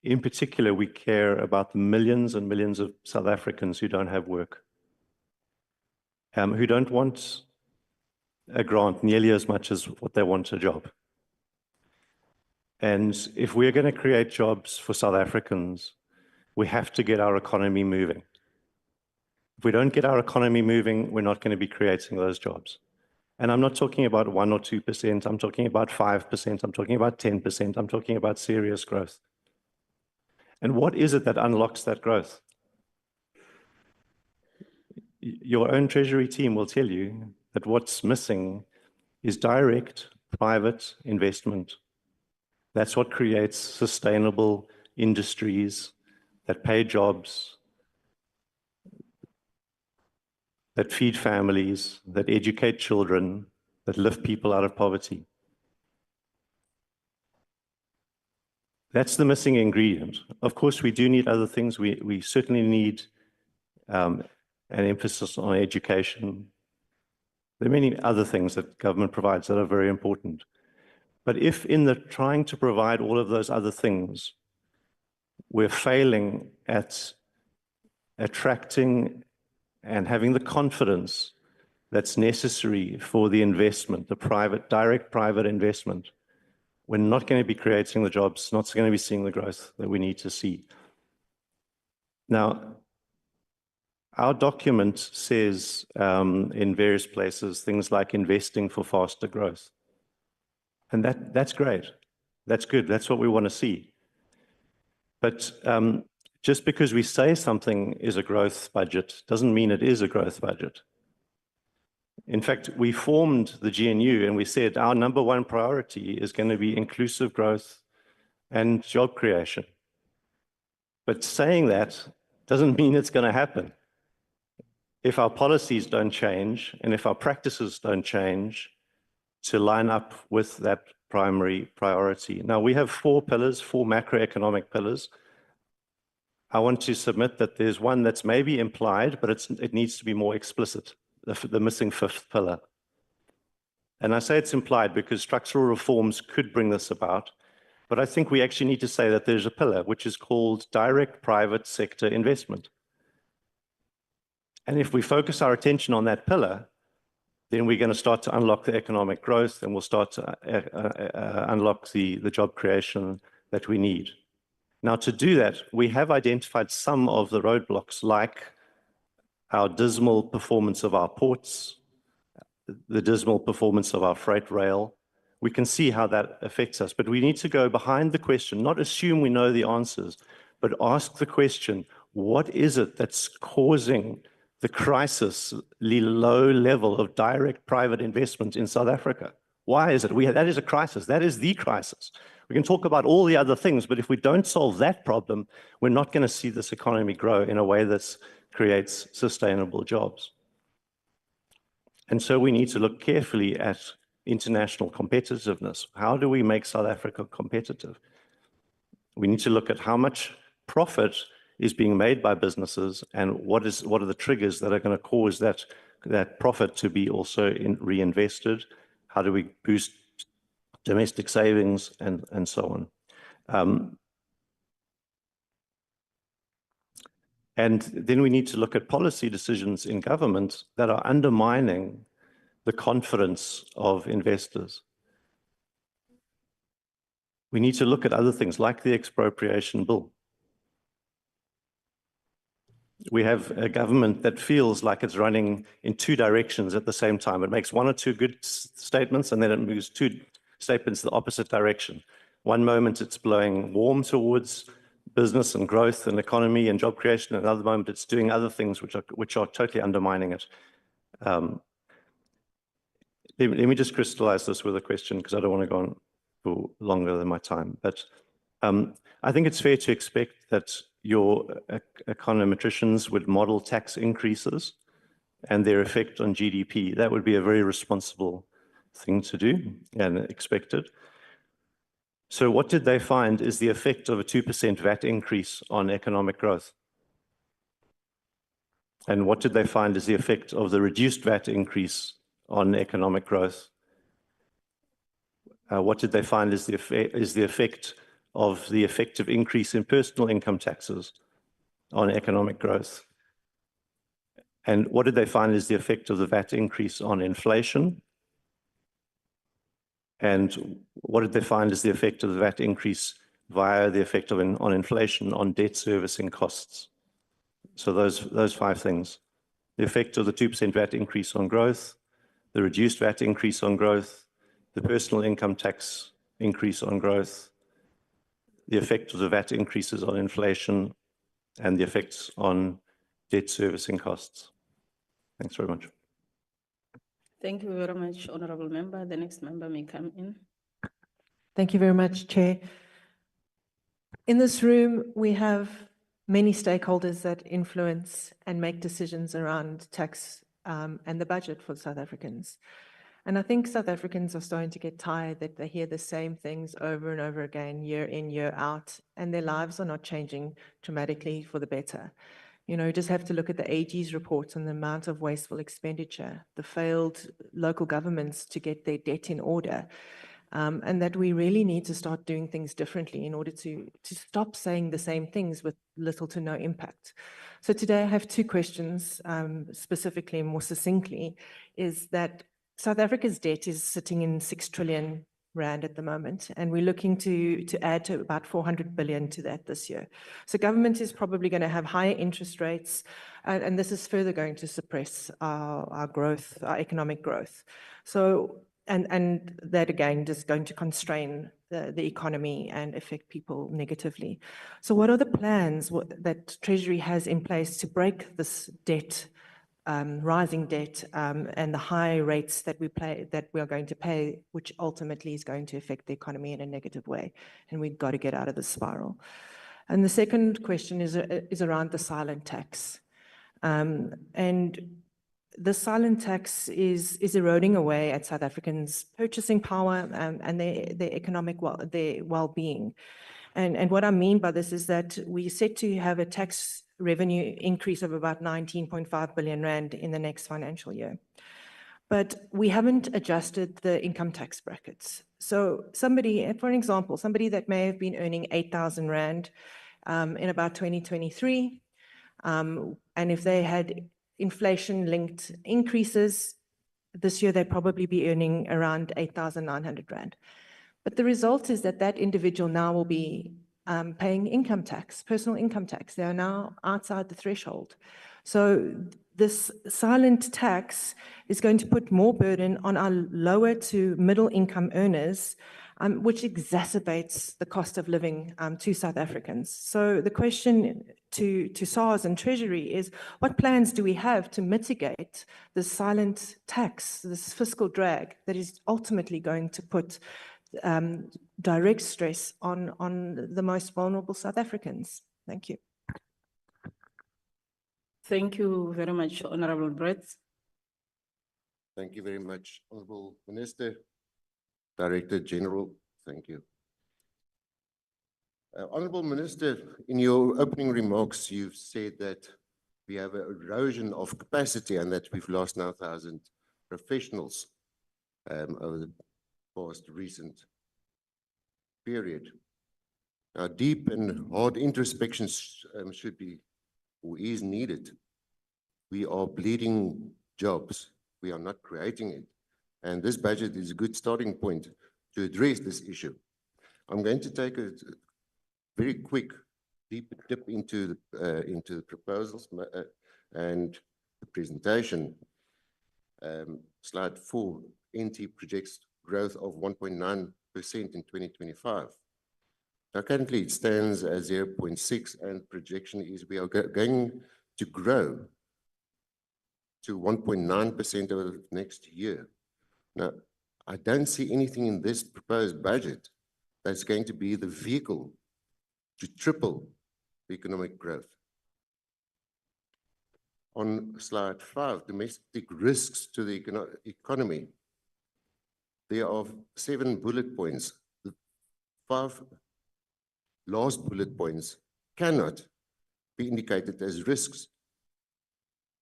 in particular, we care about the millions and millions of South Africans who don't have work, who don't want a grant nearly as much as what they want a job. And if we're going to create jobs for South Africans, we have to get our economy moving. If we don't get our economy moving, we're not going to be creating those jobs. And I'm not talking about 1 or 2%, I'm talking about 5%, I'm talking about 10%, I'm talking about serious growth. And what is it that unlocks that growth? Your own Treasury team will tell you that what's missing is direct private investment. That's what creates sustainable industries that pay jobs, that feed families, that educate children, that lift people out of poverty. That's the missing ingredient. Of course, we do need other things. We certainly need an emphasis on education. There are many other things that government provides that are very important. But if in the trying to provide all of those other things, we're failing at attracting and having the confidence that's necessary for the investment, the direct private investment, we're not going to be creating the jobs, not going to be seeing the growth that we need to see. Now, our document says in various places things like investing for faster growth. And that's great. That's good. That's what we want to see. But just because we say something is a growth budget doesn't mean it is a growth budget. In fact, we formed the GNU and we said our #1 priority is going to be inclusive growth and job creation. But saying that doesn't mean it's going to happen. If our policies don't change and if our practices don't change to line up with that primary priority. Now, we have 4 pillars, 4 macroeconomic pillars. I want to submit that there's one that's maybe implied, but it needs to be more explicit, the missing 5th pillar. And I say it's implied because structural reforms could bring this about, but I think we actually need to say that there's a pillar which is called direct private sector investment. And if we focus our attention on that pillar, then we're going to start to unlock the economic growth and we'll start to unlock the job creation that we need. Now, to do that, we have identified some of the roadblocks, like our dismal performance of our ports, the dismal performance of our freight rail. We can see how that affects us, but we need to go behind the question, not assume we know the answers, but ask the question, what is it that's causing the crisis, the low level of direct private investment in South Africa? Why is it? That is a crisis. That is the crisis. We can talk about all the other things, but if we don't solve that problem, we're not going to see this economy grow in a way that creates sustainable jobs. And so we need to look carefully at international competitiveness. How do we make South Africa competitive? We need to look at how much profit is being made by businesses and what are the triggers that are going to cause that profit to be also reinvested. How do we boost domestic savings and so on. And then we need to look at policy decisions in government that are undermining the confidence of investors. We need to look at other things like the Expropriation Bill. we have a government that feels like it's running in two directions at the same time. It makes one or two good statements and then it moves two statements the opposite direction. One moment it's blowing warm towards business and growth and economy and job creation. Another moment it's doing other things which are totally undermining it. Let me just crystallize this with a question because I don't want to go on for longer than my time. But I think it's fair to expect that your econometricians would model tax increases and their effect on GDP. That would be a very responsible thing to do and expected. So what did they find is the effect of a 2% VAT increase on economic growth? And what did they find is the effect of the reduced VAT increase on economic growth? What did they find is the effect of the effective increase in personal income taxes on economic growth? And what did they find is the effect of the VAT increase on inflation? And what did they find is the effect of the VAT increase via the effect of on inflation on debt servicing costs? So those five things: the effect of the 2% VAT increase on growth, the reduced VAT increase on growth, the personal income tax increase on growth, the effect of the VAT increases on inflation, and the effects on debt servicing costs. Thanks very much. Thank you very much, Honorable Member. The next member may come in. Thank you very much, Chair. In this room, we have many stakeholders that influence and make decisions around tax and the budget for South Africans. And I think South Africans are starting to get tired that they hear the same things over and over again, year in, year out, and their lives are not changing dramatically for the better. You know, you just have to look at the AG's reports on the amount of wasteful expenditure, the failed local governments to get their debt in order, and that we really need to start doing things differently in order to stop saying the same things with little to no impact. So today I have two questions, specifically and more succinctly, is that South Africa's debt is sitting in 6 trillion rand at the moment, and we're looking to add to about 400 billion to that this year. So government is probably going to have higher interest rates, and this is further going to suppress our growth, our economic growth. So, and that again is going to constrain the economy and affect people negatively. So what are the plans that Treasury has in place to break this debt, rising debt, and the high rates that we are going to pay, which ultimately is going to affect the economy in a negative way, and we've got to get out of the spiral. And the second question is around the silent tax, and the silent tax is eroding away at South Africans' purchasing power and their economic well-being. And what I mean by this is that we're set to have a tax revenue increase of about 19.5 billion rand in the next financial year. But we haven't adjusted the income tax brackets. So somebody, for example, somebody that may have been earning 8,000 rand in about 2023, and if they had inflation-linked increases, this year they'd probably be earning around 8,900 rand. But the result is that that individual now will be paying income tax, personal income tax. They are now outside the threshold. So this silent tax is going to put more burden on our lower to middle income earners, which exacerbates the cost of living to South Africans. So the question to SARS and Treasury is, what plans do we have to mitigate the silent tax, this fiscal drag that is ultimately going to put direct stress on the most vulnerable South Africans? Thank you. Thank you very much, Honorable Brett. Thank you very much, Honorable Minister, Director General. Thank you. Honorable Minister, in your opening remarks, you've said that we have an erosion of capacity and that we've lost now 1,000 professionals over the past recent period. Now, deep and hard introspection should be or is needed. We are bleeding jobs. We are not creating it. And this budget is a good starting point to address this issue. I'm going to take a very quick deep dip into the proposals and the presentation. Slide 4, NT projects growth of 1.9% in 2025. Now, currently it stands at 0.6, and projection is we are going to grow to 1.9% over the next year. Now, I don't see anything in this proposed budget that's going to be the vehicle to triple the economic growth. On slide 5, domestic risks to the economy. There are 7 bullet points. The 5 last bullet points cannot be indicated as risks.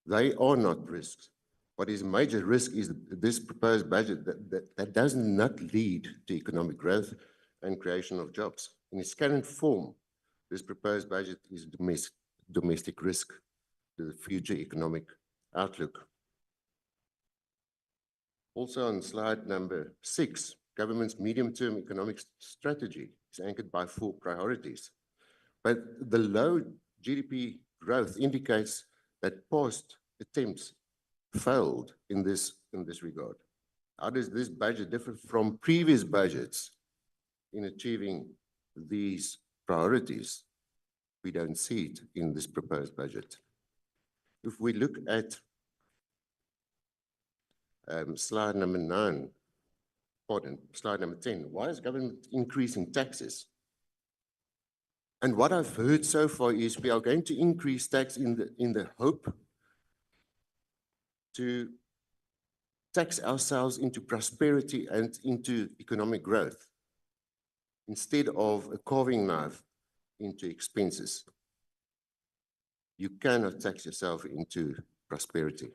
They are not risks. What is a major risk is this proposed budget that does not lead to economic growth and creation of jobs. In its current form, this proposed budget is domestic risk to the future economic outlook. Also on slide number 6, government's medium-term economic strategy is anchored by 4 priorities. But the low GDP growth indicates that past attempts failed in this regard. How does this budget differ from previous budgets in achieving these priorities? We don't see it in this proposed budget. If we look at slide number 9, slide number 10, why is government increasing taxes? And what I've heard so far is we are going to increase tax in the hope to tax ourselves into prosperity and into economic growth, instead of a carving knife into expenses. You cannot tax yourself into prosperity.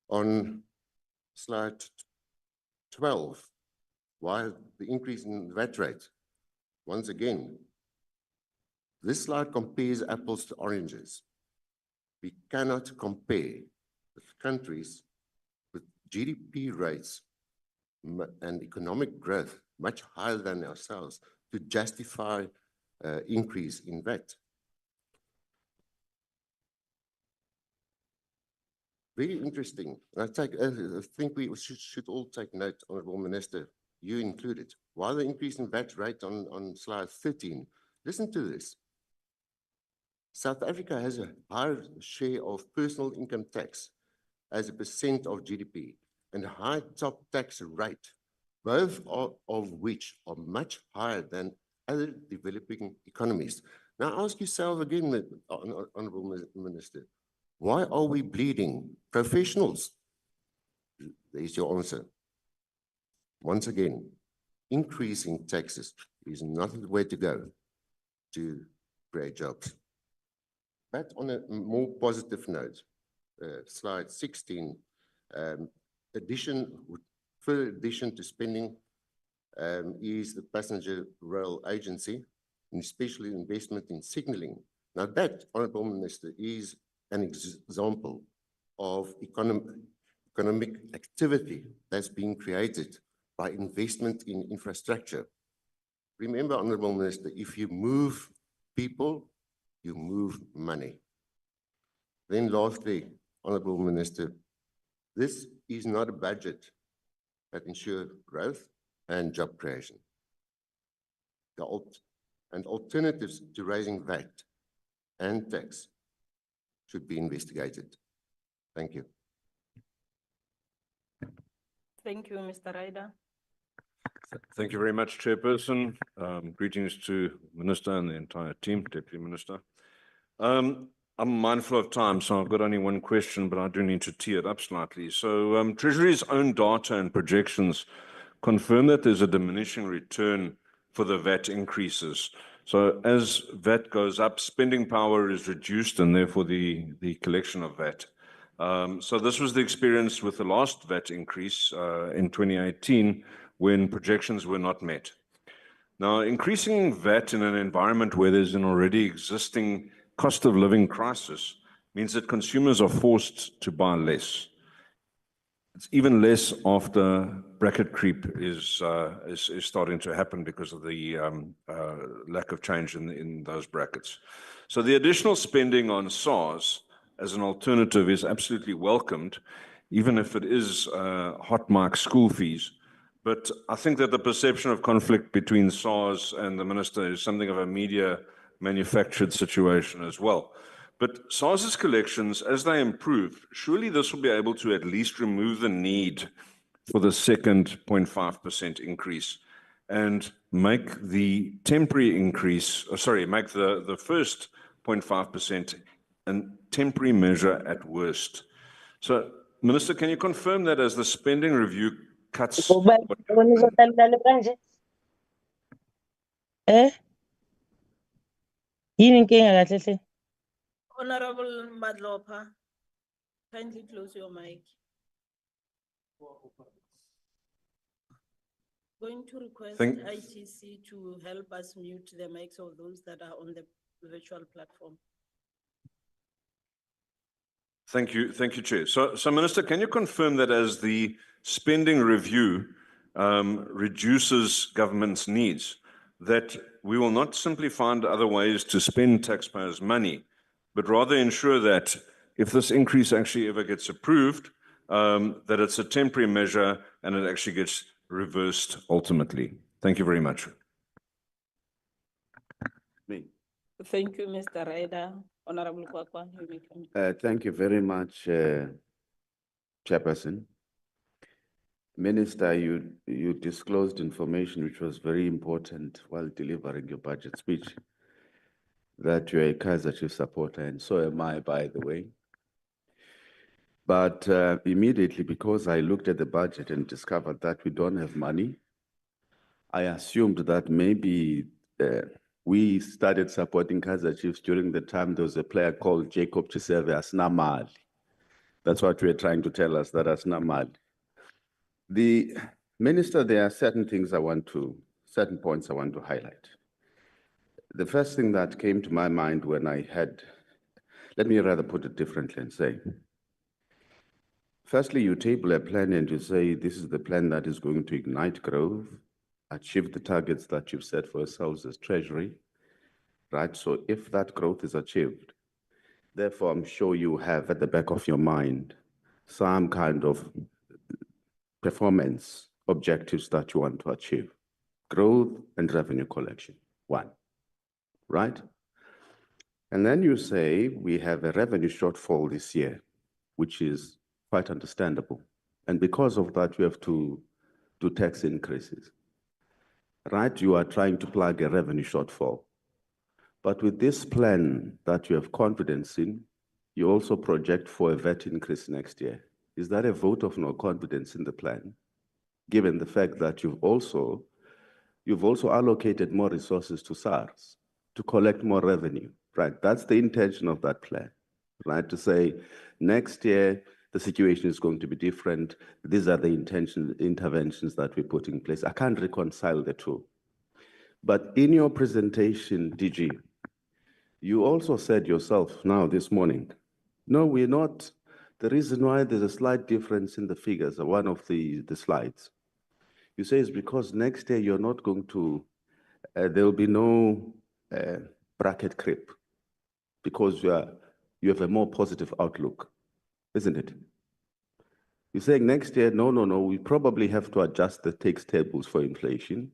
On slide 12, why the increase in the VAT rate? Once again, this slide compares apples to oranges. We cannot compare with countries with GDP rates and economic growth much higher than ourselves to justify increase in VAT. Very interesting. I think we should all take note, Honourable Minister, you included. Why the increase in VAT rate on slide 13? Listen to this. South Africa has a higher share of personal income tax as a percent of GDP and a high top tax rate, both of which are much higher than other developing economies. Now ask yourself again, Honourable Minister, why are we bleeding professionals? There's your answer. Once again, increasing taxes is not the way to go to create jobs. But on a more positive note, slide 16, further addition to spending is the passenger rail agency, and especially investment in signalling. Now that, Honourable Minister, is an example of economic activity that's being created by investment in infrastructure. Remember, Honourable Minister, if you move people, you move money. Then lastly, Honourable Minister, this is not a budget that ensures growth and job creation. And alternatives to raising VAT and tax should be investigated. Thank you. Thank you, Mr. Ryder. Thank you very much, Chairperson. Greetings to Minister and the entire team, Deputy Minister. I'm mindful of time, so I've got only one question, but I do need to tee it up slightly. So Treasury's own data and projections confirm that there's a diminishing return for the VAT increases. So as VAT goes up, spending power is reduced and therefore the collection of VAT. So this was the experience with the last VAT increase in 2018 when projections were not met. Now, increasing VAT in an environment where there's an already existing cost of living crisis means that consumers are forced to buy less. it's even less after bracket creep is starting to happen because of the lack of change in those brackets. So the additional spending on SARS as an alternative is absolutely welcomed, even if it is hot mark school fees. But I think that the perception of conflict between SARS and the minister is something of a media manufactured situation as well. But SARS's collections, as they improve, surely this will be able to at least remove the need for the second 0.5% increase and make the temporary increase, make the first 0.5% a temporary measure at worst. So, Minister, can you confirm that as the spending review cuts? Honorable Madlopa, kindly close your mic. Going to request ITC to help us mute the mics of those that are on the virtual platform. Thank you, Chair. So, Minister, can you confirm that as the spending review reduces government's needs, that we will not simply find other ways to spend taxpayers' money, but rather ensure that if this increase actually ever gets approved, that it's a temporary measure and it actually gets reversed ultimately? Thank you very much. Thank you, Mr. Ryder. Honorable Kwakwa, you may come. Thank you very much, Chairperson. Minister, you disclosed information which was very important while delivering your budget speech, that you're a Kaizer Chiefs supporter, and so am I, by the way. But immediately, because I looked at the budget and discovered that we don't have money, I assumed that maybe we started supporting Kaizer Chiefs during the time there was a player called Jacob Chiseve Asnamali. That's what you were trying to tell us, that Asnamali. The Minister, there are certain points I want to highlight. The first thing that came to my mind when I had, let me rather put it differently and say, firstly, you table a plan and you say, this is the plan that is going to ignite growth, achieve the targets that you've set for yourselves as Treasury, right? So if that growth is achieved, therefore, I'm sure you have at the back of your mind some kind of performance objectives that you want to achieve. Growth and revenue collection, one, right? And then you say we have a revenue shortfall this year, which is quite understandable. And because of that, we have to do tax increases, right? You are trying to plug a revenue shortfall. But with this plan that you have confidence in, you also project for a VAT increase next year. Is that a vote of no confidence in the plan, given the fact that you've also allocated more resources to SARS to collect more revenue, right? That's the intention of that plan, right? To say next year, the situation is going to be different. These are the interventions that we put in place. I can't reconcile the two. But in your presentation, DG, you also said yourself now this morning, no, we're not. The reason why there's a slight difference in the figures, one of the slides, you say is because next year you're not going to, there will be no bracket creep because you have a more positive outlook, isn't it? You're saying next year, no, we probably have to adjust the tax tables for inflation.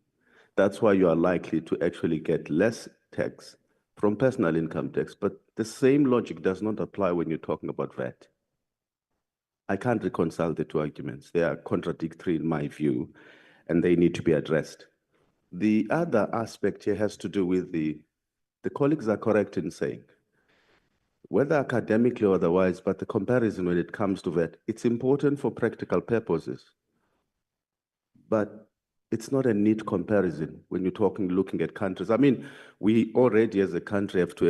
That's why you are likely to actually get less tax from personal income tax. But the same logic does not apply when you're talking about VAT. I can't reconcile the two arguments. They are contradictory in my view, and they need to be addressed. The other aspect here has to do with the colleagues are correct in saying, whether academically or otherwise, but the comparison when it comes to VAT, it's important for practical purposes. But it's not a neat comparison when you're looking at countries. I mean, we already as a country have to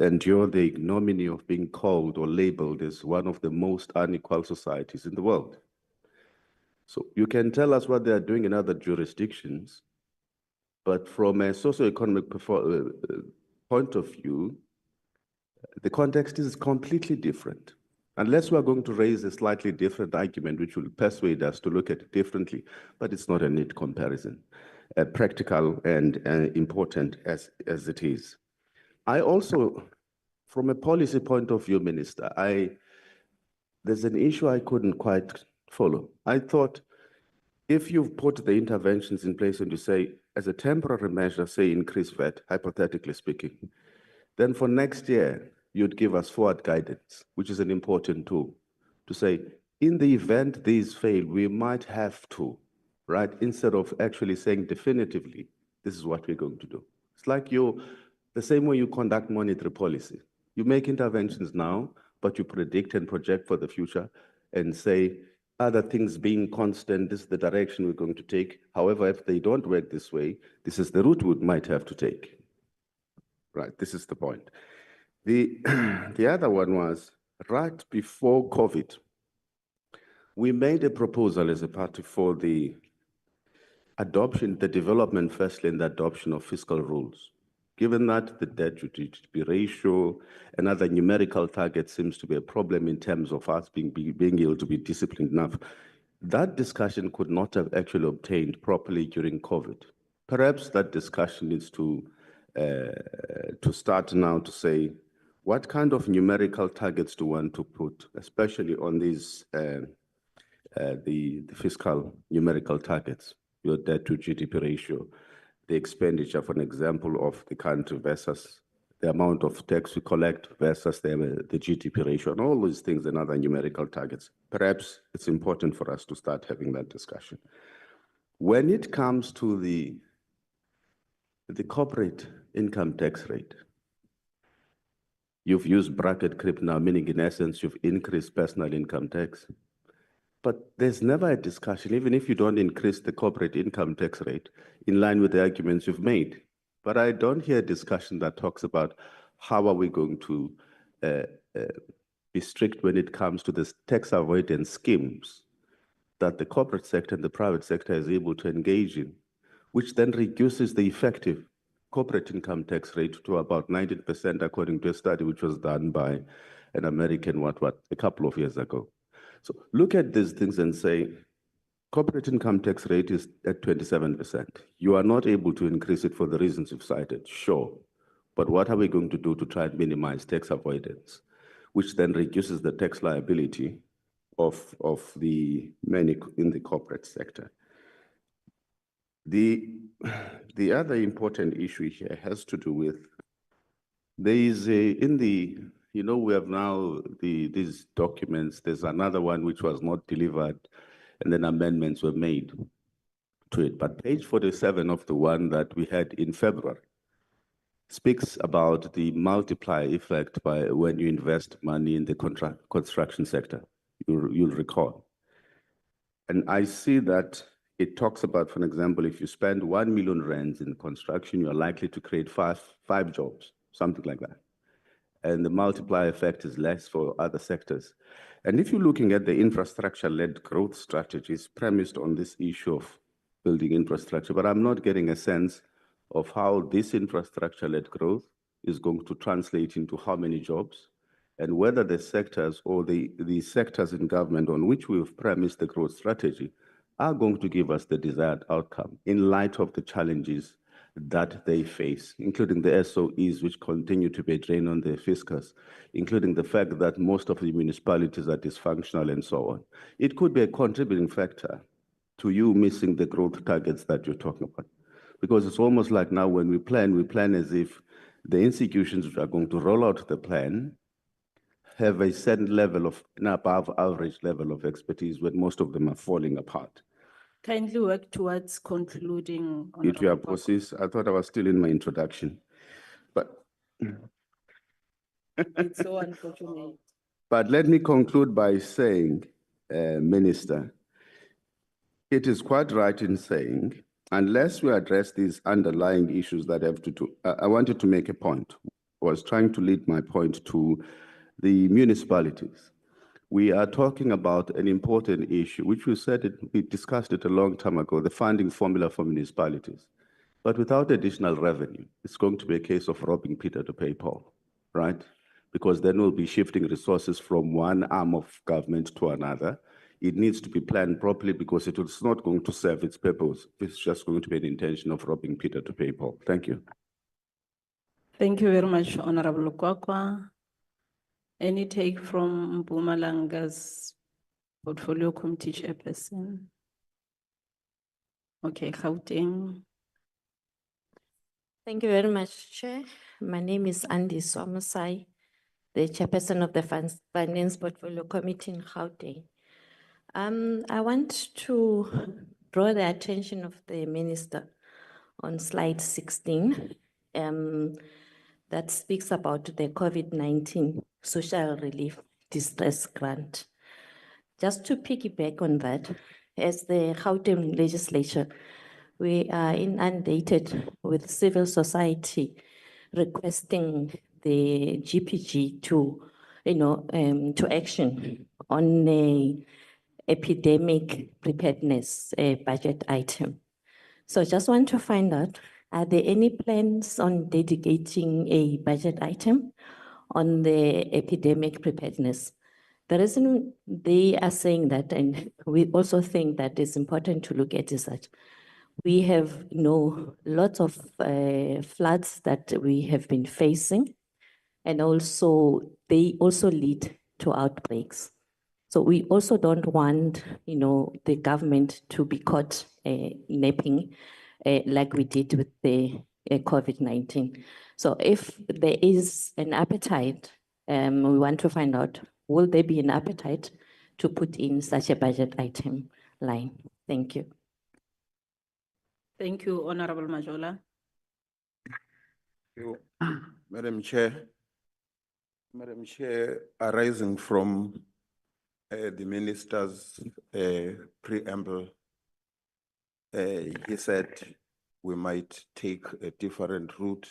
endure the ignominy of being called or labeled as one of the most unequal societies in the world. So you can tell us what they are doing in other jurisdictions, but from a socioeconomic point of view, the context is completely different, Unless we are going to raise a slightly different argument, which will persuade us to look at it differently, but it's not a neat comparison, practical and important as it is. I also, from a policy point of view, Minister, there's an issue I couldn't quite follow. I thought if you've put the interventions in place and you say, as a temporary measure, say increase VAT, hypothetically speaking, then for next year, you'd give us forward guidance, which is an important tool, to say, in the event these fail, we might have to, right? Instead of actually saying definitively, this is what we're going to do. It's like the same way you conduct monetary policy. You make interventions now, but you predict and project for the future and say, other things being constant, this is the direction we're going to take. However, if they don't work this way, this is the route we might have to take. Right, this is the point. The other one was, right before COVID, we made a proposal as a party for the adoption, the development firstly, and the adoption of fiscal rules. Given that the debt to GDP ratio and other numerical targets seems to be a problem in terms of us being able to be disciplined enough, that discussion could not have actually obtained properly during COVID. Perhaps that discussion needs to start now to say, what kind of numerical targets do we want to put, especially on these, the fiscal numerical targets, your debt to GDP ratio, the expenditure, for an example, of the country versus the amount of tax we collect versus the GDP ratio, and all these things and other numerical targets. Perhaps it's important for us to start having that discussion. When it comes to the corporate income tax rate, you've used bracket creep now, meaning in essence, you've increased personal income tax. But there's never a discussion, even if you don't increase the corporate income tax rate, in line with the arguments you've made. But I don't hear a discussion that talks about how are we going to be strict when it comes to the tax avoidance schemes that the corporate sector and the private sector is able to engage in, which then reduces the effective corporate income tax rate to about 19%, according to a study which was done by an American, a couple of years ago. So look at these things and say, corporate income tax rate is at 27%. You are not able to increase it for the reasons you've cited, sure. But what are we going to do to try and minimize tax avoidance, which then reduces the tax liability of the many in the corporate sector? The other important issue here has to do with, there is we have now these documents, there's another one which was not delivered, and then amendments were made to it. But page 47 of the one that we had in February speaks about the multiplier effect by when you invest money in the construction sector, you'll recall. And I see that it talks about, for example, if you spend 1 million rands in construction, you're likely to create five jobs, something like that. And the multiplier effect is less for other sectors. And if you're looking at the infrastructure-led growth strategies premised on this issue of building infrastructure, but I'm not getting a sense of how this infrastructure-led growth is going to translate into how many jobs, and whether the sectors or the sectors in government on which we've premised the growth strategy are going to give us the desired outcome in light of the challenges that they face, including the SOEs, which continue to be a drain on the fiscus, including the fact that most of the municipalities are dysfunctional and so on. It could be a contributing factor to you missing the growth targets that you're talking about. Because it's almost like now when we plan as if the institutions which are going to roll out the plan have a certain level of, an above average level of expertise, when most of them are falling apart. Kindly work towards concluding. If you are process, I thought I was still in my introduction, but It's so unfortunate. But let me conclude by saying, Minister, it is quite right in saying, unless we address these underlying issues that have to do, I wanted to make a point. I was trying to lead my point to the municipalities. We are talking about an important issue, which we discussed it a long time ago, the funding formula for municipalities. But without additional revenue, it's going to be a case of robbing Peter to pay Paul, right? because then we'll be shifting resources from one arm of government to another. It needs to be planned properly because it is not going to serve its purpose. It's just going to be an intention of robbing Peter to pay Paul. Thank you. Thank you very much, Honorable Kwakwa. Any take from Mpumalanga's Portfolio Committee Chairperson? Okay, Gauteng. Thank you very much, Chair. My name is Andy Swamasai, the Chairperson of the Finance Portfolio Committee in Gauteng. I want to draw the attention of the Minister on slide 16 that speaks about the COVID-19 Social Relief Distress Grant. Just to piggyback on that, as the Gauteng legislature, we are inundated with civil society requesting the GPG to, to action on a epidemic preparedness budget item. So just want to find out, are there any plans on dedicating a budget item on the epidemic preparedness? The reason they are saying that, and we also think that it's important to look at, is that we have, lots of floods that we have been facing, and also they also lead to outbreaks. So we also don't want, the government to be caught napping like we did with the COVID-19. So if there is an appetite, we want to find out, will there be an appetite to put in such a budget item line? Thank you. Thank you, Honorable Majola. You, Madam Chair. Madam Chair, arising from the Minister's preamble, he said we might take a different route,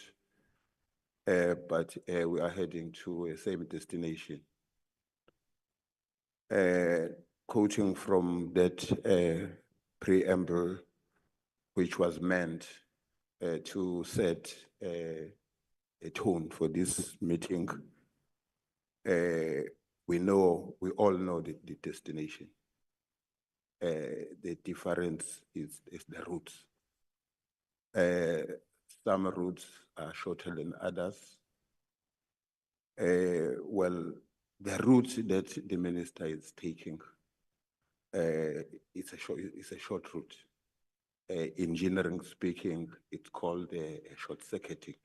but we are heading to a same destination. Quoting from that preamble, which was meant to set a tone for this meeting, we all know the destination. The difference is the routes. Some routes are shorter than others. Well, the route that the minister is taking, it's a short route. Engineering speaking, it's called a short circuiting.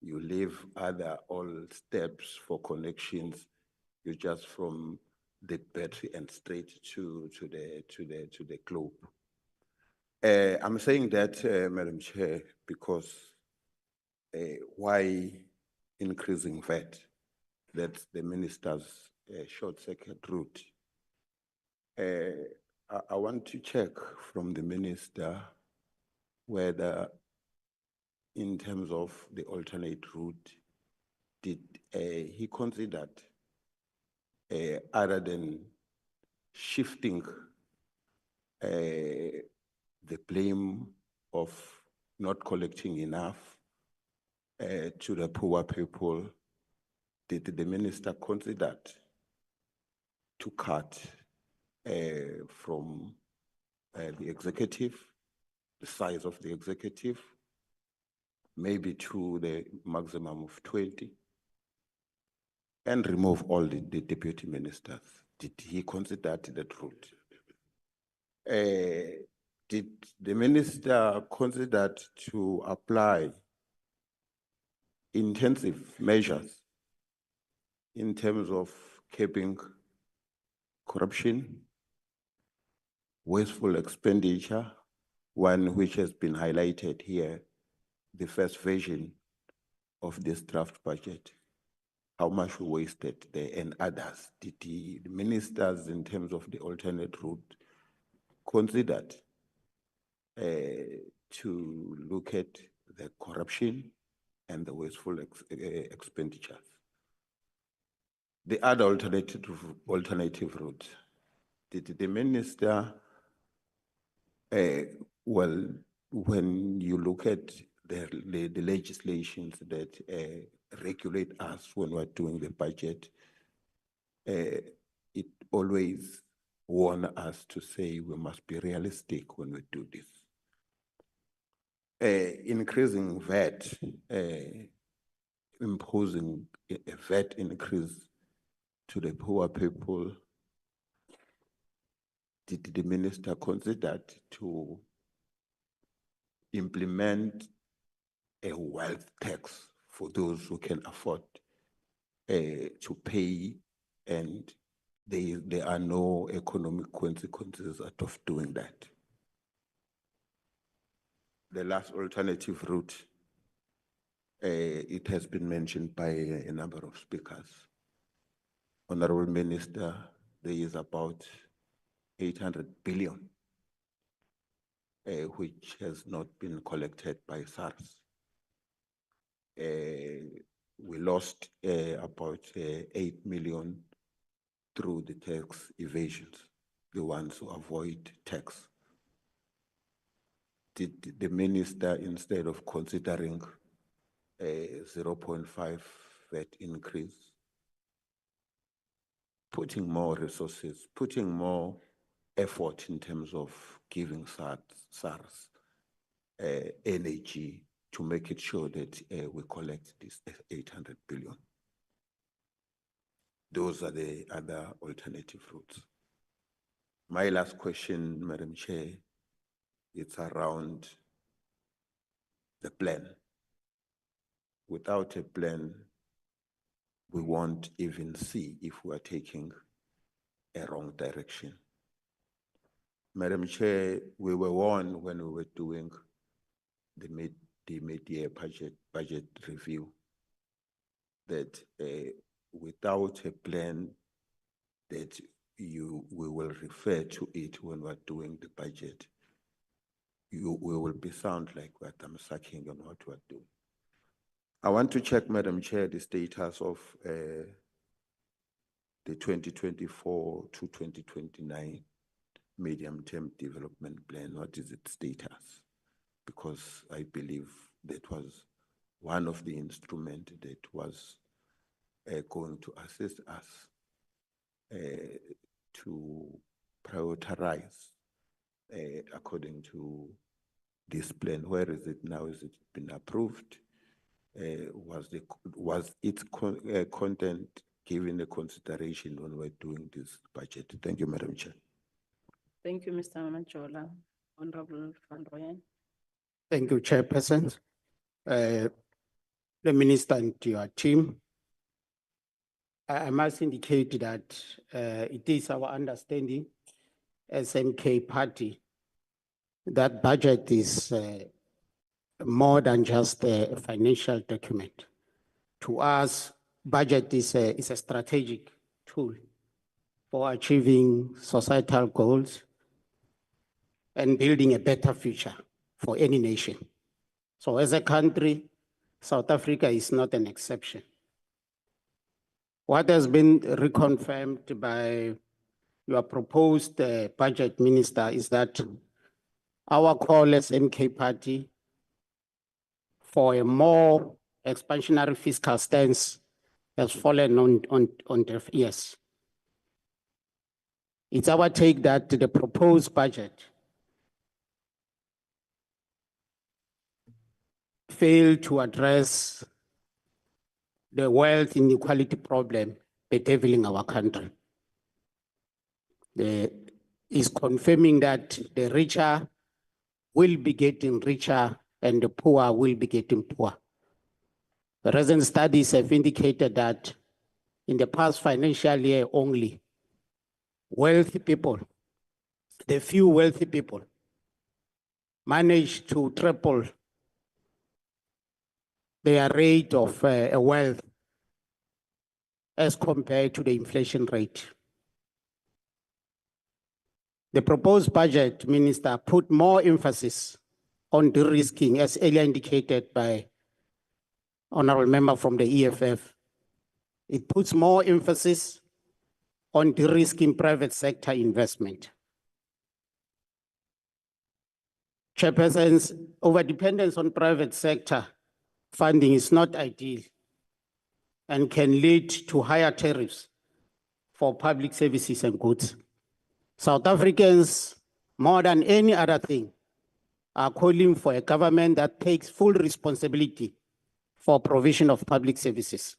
You leave all steps for connections. You just from the battery and straight to the globe. I'm saying that, Madam Chair, because why increasing VAT? That's the minister's short circuit route. I want to check from the minister whether, in terms of the alternate route, did he considered, other than shifting the blame of not collecting enough to the poor people, did the minister consider to cut from the executive, the size of the executive, maybe to the maximum of 20, and remove all the deputy ministers? Did he consider that route? Did the minister consider to apply intensive measures in terms of keeping corruption, wasteful expenditure, one which has been highlighted here, the first version of this draft budget, how much we wasted there, and others? Did the ministers, in terms of the alternate route, considered to look at the corruption and the wasteful expenditures? The other alternative route, did the minister, well, when you look at the legislations that regulate us when we're doing the budget. It always warns us to say we must be realistic when we do this. Increasing VAT, imposing a VAT increase to the poor people. Did the minister consider to implement a wealth tax for those who can afford to pay, and there are no economic consequences out of doing that? The last alternative route, it has been mentioned by a number of speakers. Honorable Minister, there is about 800 billion which has not been collected by SARS. We lost about 8 million through the tax evasions, the ones who avoid tax. Did the minister, instead of considering a 0.5 VAT increase, putting more resources, putting more effort in terms of giving SARS energy to make it sure that we collect this 800 billion? Those are the other alternative routes. My last question, Madam Chair, it's around the plan. Without a plan, we won't even see if we are taking a wrong direction. Madam Chair, we were warned when we were doing the mid-year budget review that without a plan that we will refer to it when we're doing the budget, we will be sound like what I'm sucking on what we're doing. I want to check, Madam Chair, the status of the 2024 to 2029 medium-term development plan. What is its status? Because I believe that was one of the instruments that was going to assist us to prioritize according to this plan. Where is it now? Is it been approved? Was its content given a consideration when we're doing this budget? Thank you, Madam Chair. Thank you, Mr. Majola. Honorable Van Rooyen. Thank you, Chairperson. The Minister and your team. I must indicate that it is our understanding as MK Party that budget is more than just a financial document. To us, budget is a strategic tool for achieving societal goals and building a better future for any nation. So as a country, South Africa is not an exception. What has been reconfirmed by your proposed budget, Minister, is that our call as MK Party for a more expansionary fiscal stance has fallen on deaf ears. It's our take that the proposed budget failed to address the wealth inequality problem bedeviling our country. Is confirming that the richer will be getting richer and the poor will be getting poor. The recent studies have indicated that in the past financial year only, wealthy people, the few wealthy people, managed to triple their rate of wealth as compared to the inflation rate. The proposed budget, Minister, put more emphasis on de-risking, as earlier indicated by Honorable Member from the EFF. It puts more emphasis on de-risking private sector investment. Chairpersons, overdependence on private sector funding is not ideal and can lead to higher tariffs for public services and goods. South Africans, more than any other thing, are calling for a government that takes full responsibility for provision of public services.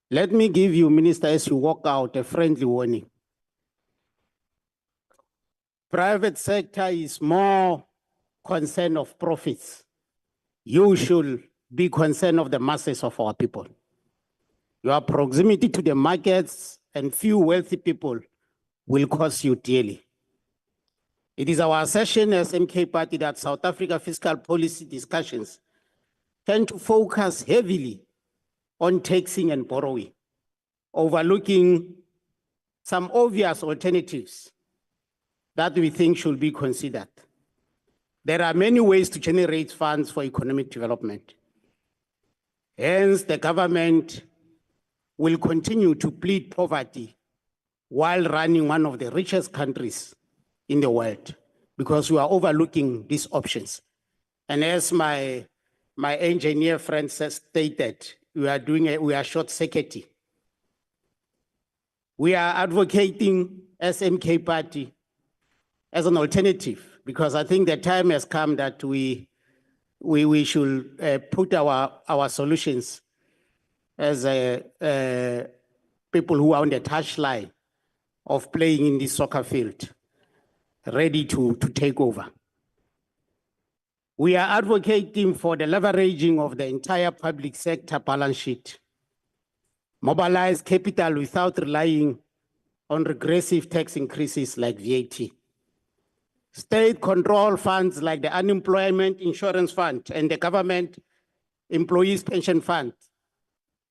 Let me give you, Minister, as you walk out, a friendly warning. Private sector is more concerned of profits. You should be concerned of the masses of our people. Your proximity to the markets and few wealthy people will cost you dearly. It is our assertion as MK Party that South Africa fiscal policy discussions tend to focus heavily on taxing and borrowing, overlooking some obvious alternatives that we think should be considered. There are many ways to generate funds for economic development. Hence, the government will continue to plead poverty while running one of the richest countries in the world, because we are overlooking these options. And as my engineer friend stated, we are short-circuiting. We are advocating as MK Party as an alternative, because I think the time has come that we should put our solutions as people who are on the touchline of playing in this soccer field, ready to take over. We are advocating for the leveraging of the entire public sector balance sheet, mobilize capital without relying on regressive tax increases like VAT. State control funds like the Unemployment Insurance Fund and the Government Employees Pension Fund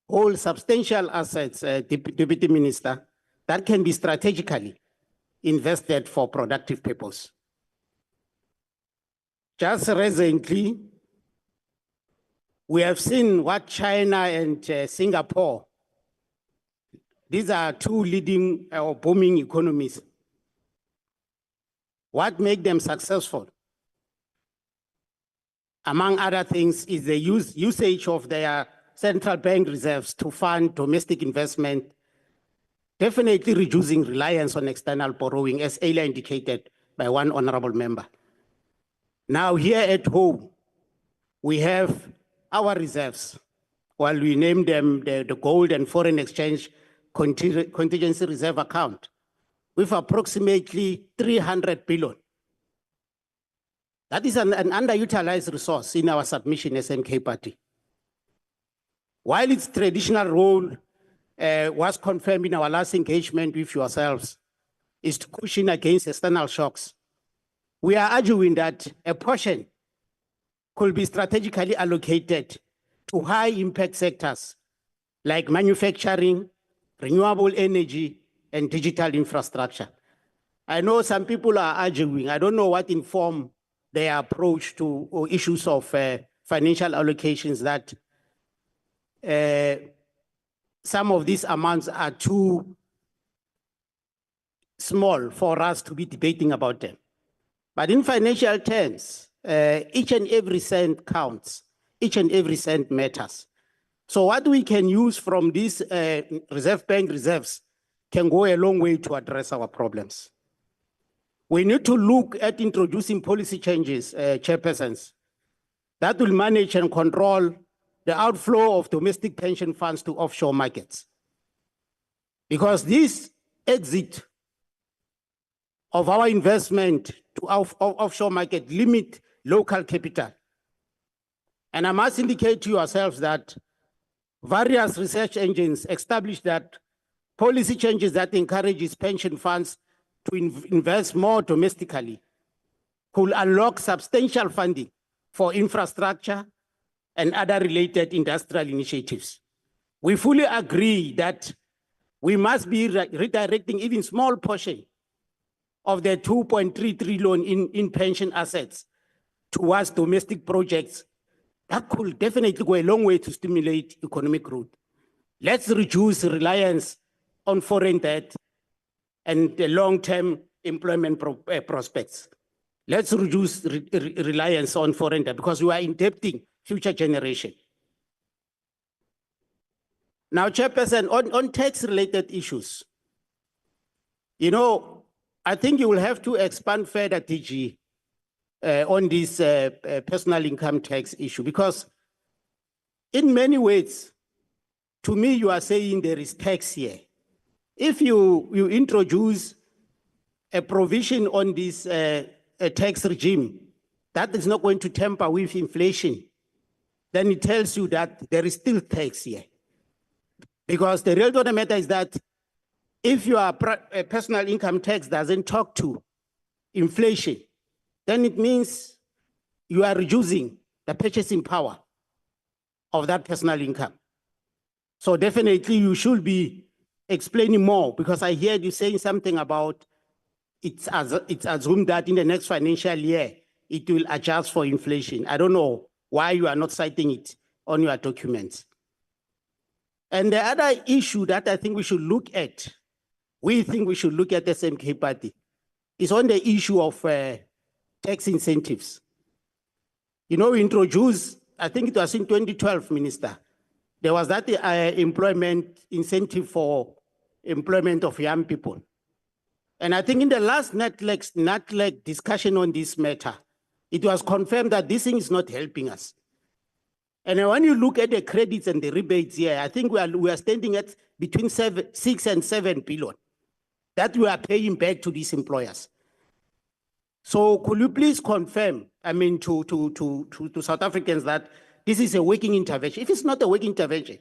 hold substantial assets, Deputy Minister, that can be strategically invested for productive purpose. Just recently, we have seen what China and Singapore, these are two leading or booming economies. What makes them successful? Among other things, is the usage of their central bank reserves to fund domestic investment, definitely reducing reliance on external borrowing, as earlier indicated by one honorable member. Now, here at home, we have our reserves, while we name them the gold and foreign exchange contingency reserve account, with approximately 300 billion. That is an underutilized resource in our submission as MK Party. While its traditional role was confirmed in our last engagement with yourselves, is to cushion against external shocks, we are arguing that a portion could be strategically allocated to high-impact sectors like manufacturing, renewable energy, and digital infrastructure. I know some people are arguing, I don't know what informed their approach to issues of financial allocations, that some of these amounts are too small for us to be debating about them. But in financial terms, each and every cent counts, each and every cent matters. So what we can use from these reserve bank reserves can go a long way to address our problems. We need to look at introducing policy changes, chairpersons, that will manage and control the outflow of domestic pension funds to offshore markets. Because this exit of our investment to offshore market limit local capital. And I must indicate to yourselves that various research engines established that policy changes that encourages pension funds to invest more domestically could unlock substantial funding for infrastructure and other related industrial initiatives. We fully agree that we must be redirecting even small portion of the 2.3 trillion in pension assets towards domestic projects. That could definitely go a long way to stimulate economic growth. Let's reduce reliance on foreign debt and the long-term employment prospects. Let's reduce reliance on foreign debt, because we are indebting future generations. Now, Chairperson, on tax-related issues, you know, I think you will have to expand further, DG, on this personal income tax issue, because in many ways, to me, you are saying there is tax here. If you introduce a provision on this a tax regime that is not going to tamper with inflation, then it tells you that there is still tax here. Because the real of the matter is that if your personal income tax doesn't talk to inflation, then it means you are reducing the purchasing power of that personal income. So definitely you should be explaining more, because I heard you saying something about it's assumed that in the next financial year, it will adjust for inflation. I don't know why you are not citing it on your documents. And the other issue that I think we should look at, we think we should look at the SMK party, is on the issue of tax incentives. You know, we introduced, I think it was in 2012, Minister, there was that employment incentive for employment of young people. And I think in the last NATLEC discussion on this matter, it was confirmed that this thing is not helping us. And when you look at the credits and the rebates here, I think we are standing at between 6 and 7 billion that we are paying back to these employers. So could you please confirm, I mean, to South Africans that this is a working intervention? If it's not a working intervention,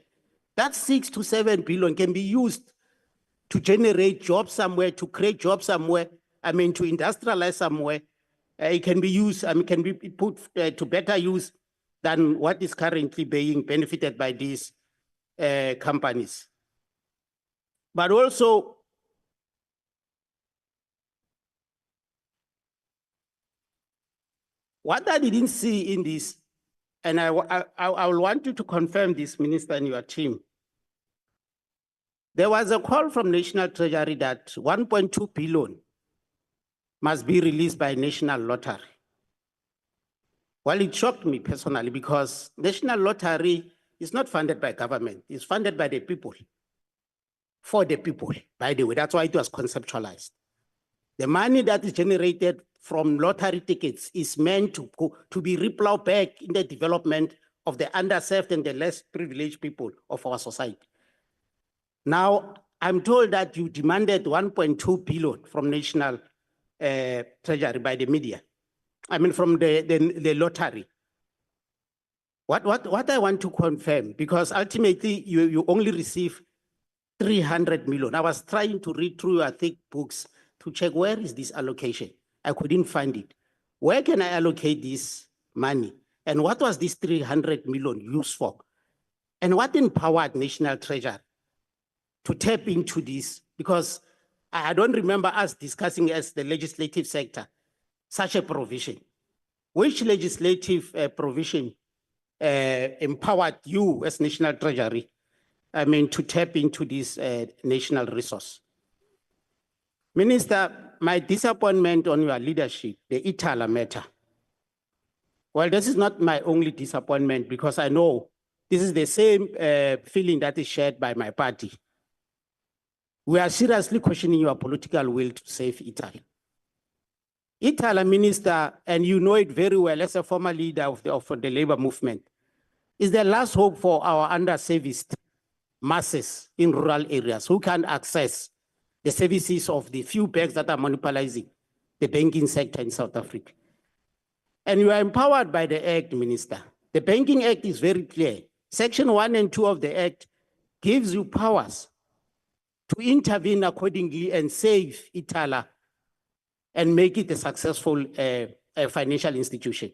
that 6 to 7 billion can be used to generate jobs somewhere, to create jobs somewhere, I mean, to industrialize somewhere. It can be used, I mean, can be put to better use than what is currently being benefited by these companies. But also, what I didn't see in this, and I will want you to confirm this, Minister, and your team. There was a call from National Treasury that 1.2 billion must be released by National Lottery. Well, it shocked me personally, because National Lottery is not funded by government, it's funded by the people, for the people, by the way. That's why it was conceptualized. The money that is generated from lottery tickets is meant to be replowed back in the development of the underserved and the less privileged people of our society. Now, I'm told that you demanded 1.2 billion from National Treasury by the media. I mean, from the lottery. What I want to confirm, because ultimately you only receive 300 million. I was trying to read through your thick books to check where is this allocation. I couldn't find it. Where can I allocate this money? And what was this 300 million used for? And what empowered National Treasury to tap into this? Because I don't remember us discussing as the legislative sector such a provision. Which legislative provision empowered you as National Treasury, I mean, to tap into this national resource? Minister, my disappointment on your leadership, the Itala matter. Well, this is not my only disappointment, because I know this is the same feeling that is shared by my party. We are seriously questioning your political will to save Italy. Itala, Minister, and you know it very well as a former leader of the labor movement, is the last hope for our underserviced masses in rural areas who can't access the services of the few banks that are monopolizing the banking sector in South Africa. And you are empowered by the Act, Minister. The Banking Act is very clear. Section 1 and 2 of the Act gives you powers to intervene accordingly and save Itala and make it a successful financial institution.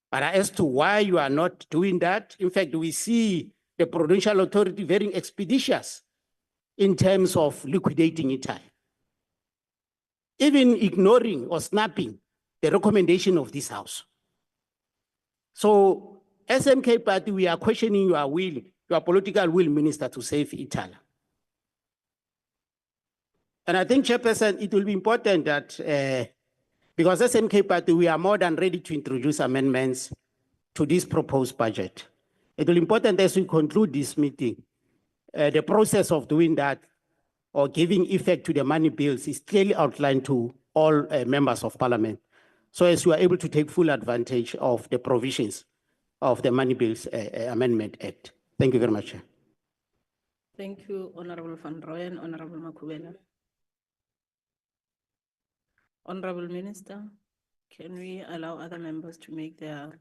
But as to why you are not doing that, in fact, we see the Prudential Authority very expeditious in terms of liquidating Itala, even ignoring or snapping the recommendation of this House. So, SMK Party, we are questioning your will, your political will, Minister, to save Itala. And I think, Chairperson, it will be important that, because SMK Party, we are more than ready to introduce amendments to this proposed budget. It will be important as we conclude this meeting the process of doing that or giving effect to the money bills is clearly outlined to all members of parliament. So as you are able to take full advantage of the provisions of the Money Bills Amendment Act. Thank you very much, Chair. Thank you, Honorable Van Rooyen, Honorable Makubela. Honorable Minister, can we allow other members to make their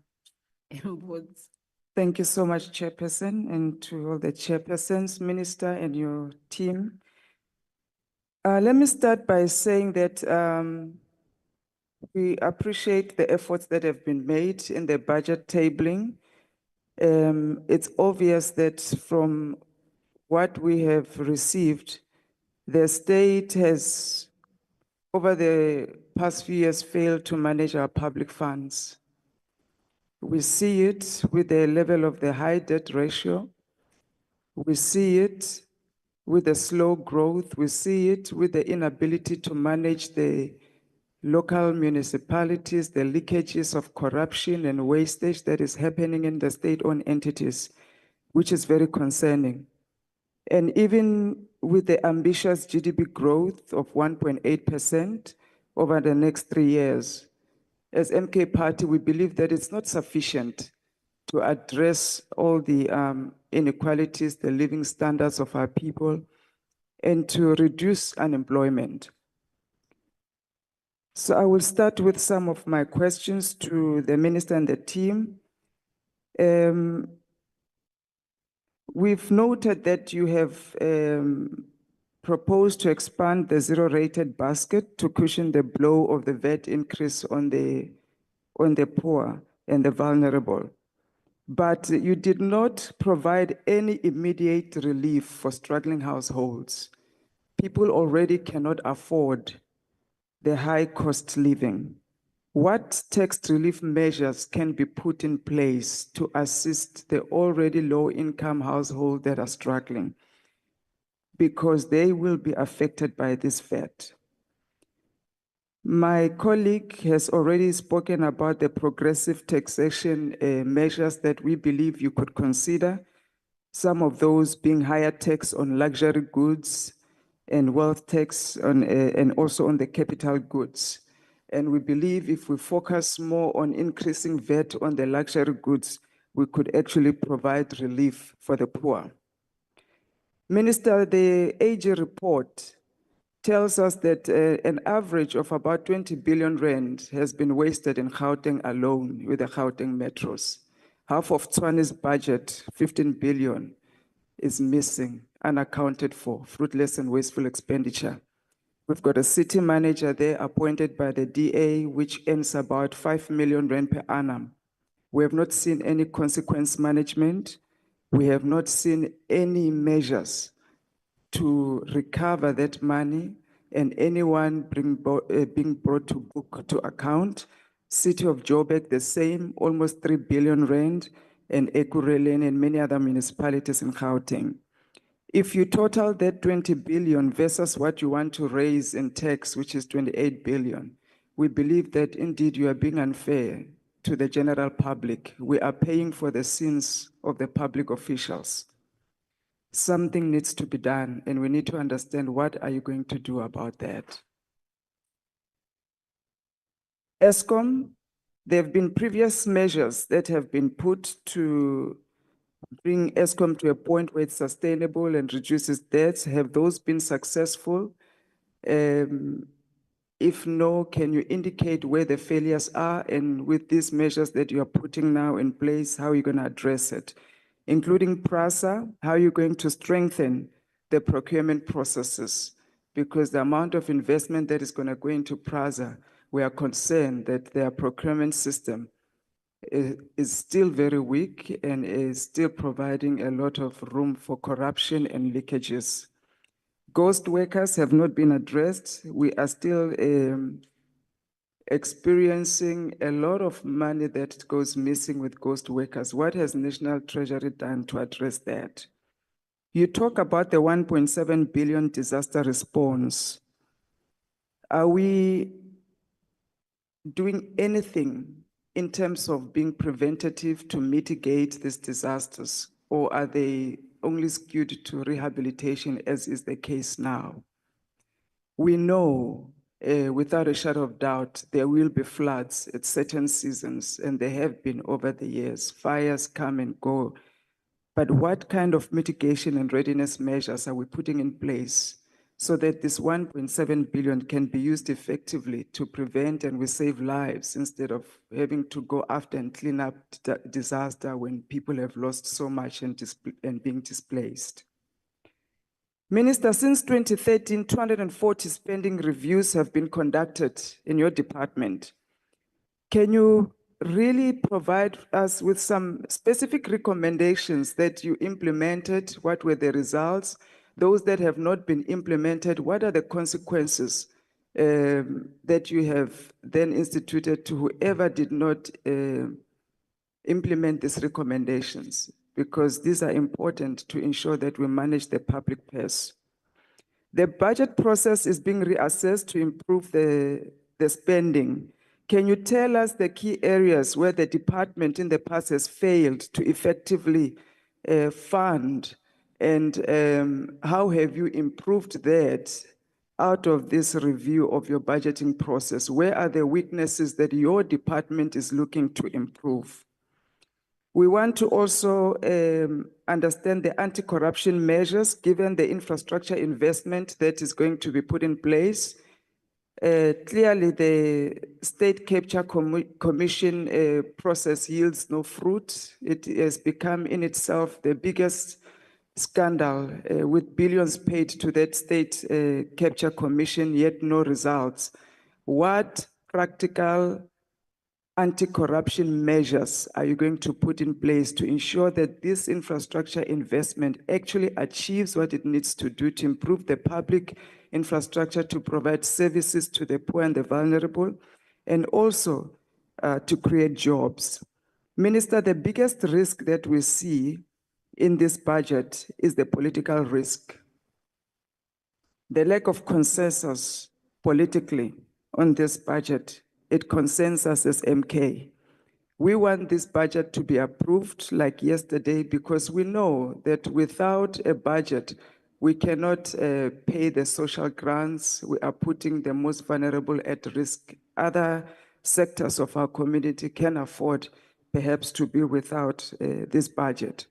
inputs? Thank you so much, Chairperson, and to all the chairpersons, Minister, and your team. Let me start by saying that we appreciate the efforts that have been made in the budget tabling. It's obvious that from what we have received, the state has, over the past few years, failed to manage our public funds. We see it with the level of the high debt ratio. We see it with the slow growth. We see it with the inability to manage the local municipalities, the leakages of corruption and wastage that is happening in the state-owned entities, which is very concerning. And even with the ambitious GDP growth of 1.8% over the next 3 years, as MK Party, we believe that it's not sufficient to address all the inequalities, the living standards of our people, and to reduce unemployment. So I will start with some of my questions to the minister and the team. We've noted that you have proposed to expand the zero-rated basket to cushion the blow of the VAT increase on the poor and the vulnerable. But you did not provide any immediate relief for struggling households. People already cannot afford the high cost living. What tax relief measures can be put in place to assist the already low income households that are struggling? Because they will be affected by this VAT. My colleague has already spoken about the progressive taxation measures that we believe you could consider. Some of those being higher tax on luxury goods and wealth tax on, and also on the capital goods. And we believe if we focus more on increasing VAT on the luxury goods, we could actually provide relief for the poor. Minister, the AG report tells us that an average of about 20 billion rand has been wasted in Gauteng alone with the Gauteng metros. Half of Tshwane's budget, 15 billion, is missing, unaccounted for, fruitless and wasteful expenditure. We've got a city manager there appointed by the DA, which earns about 5 million rand per annum. We have not seen any consequence management. We have not seen any measures to recover that money and anyone being brought to book to account. City of Joburg, the same, almost 3 billion rand, and Ekurhuleni and many other municipalities in Gauteng. If you total that 20 billion versus what you want to raise in tax, which is 28 billion, we believe that indeed you are being unfair to the general public. We are paying for the sins of the public officials. Something needs to be done, and we need to understand what are you going to do about that. ESCOM, there have been previous measures that have been put to bring ESCOM to a point where it's sustainable and reduces debts. Have those been successful? If no, can you indicate where the failures are, and with these measures that you are putting now in place, how are you going to address it? Including PRASA, how are you going to strengthen the procurement processes? Because the amount of investment that is going to go into PRASA, we are concerned that their procurement system is still very weak and is still providing a lot of room for corruption and leakages. Ghost workers have not been addressed. We are still experiencing a lot of money that goes missing with ghost workers. What has National Treasury done to address that? You talk about the 1.7 billion disaster response. Are we doing anything in terms of being preventative to mitigate these disasters, or only skewed to rehabilitation, as is the case now. We know, without a shadow of doubt, there will be floods at certain seasons, and there have been over the years. Fires come and go. But what kind of mitigation and readiness measures are we putting in place so that this 1.7 billion can be used effectively to prevent and we save lives instead of having to go after and clean up disaster when people have lost so much and being displaced? Minister, since 2013, 240 spending reviews have been conducted in your department. Can you really provide us with some specific recommendations that you implemented? What were the results? Those that have not been implemented, what are the consequences that you have then instituted to whoever did not implement these recommendations? Because these are important to ensure that we manage the public purse. The budget process is being reassessed to improve the spending. Can you tell us the key areas where the department in the past has failed to effectively fund, and how have you improved that out of this review of your budgeting process? Where are the weaknesses that your department is looking to improve? We want to also understand the anti-corruption measures given the infrastructure investment that is going to be put in place. Clearly, the State Capture Commission process yields no fruit. It has become in itself the biggest scandal with billions paid to that State Capture Commission, yet no results. What practical anti-corruption measures are you going to put in place to ensure that this infrastructure investment actually achieves what it needs to do to improve the public infrastructure, to provide services to the poor and the vulnerable, and also to create jobs? Minister, the biggest risk that we see in this budget is the political risk. The lack of consensus politically on this budget. It concerns us as MK. We want this budget to be approved like yesterday because we know that without a budget, we cannot pay the social grants. We are putting the most vulnerable at risk. Other sectors of our community can afford perhaps to be without this budget.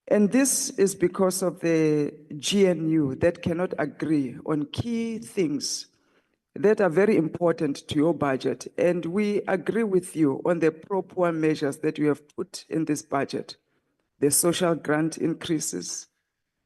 And this is because of the GNU that cannot agree on key things that are very important to your budget. And we agree with you on the pro-poor measures that you have put in this budget. The social grant increases,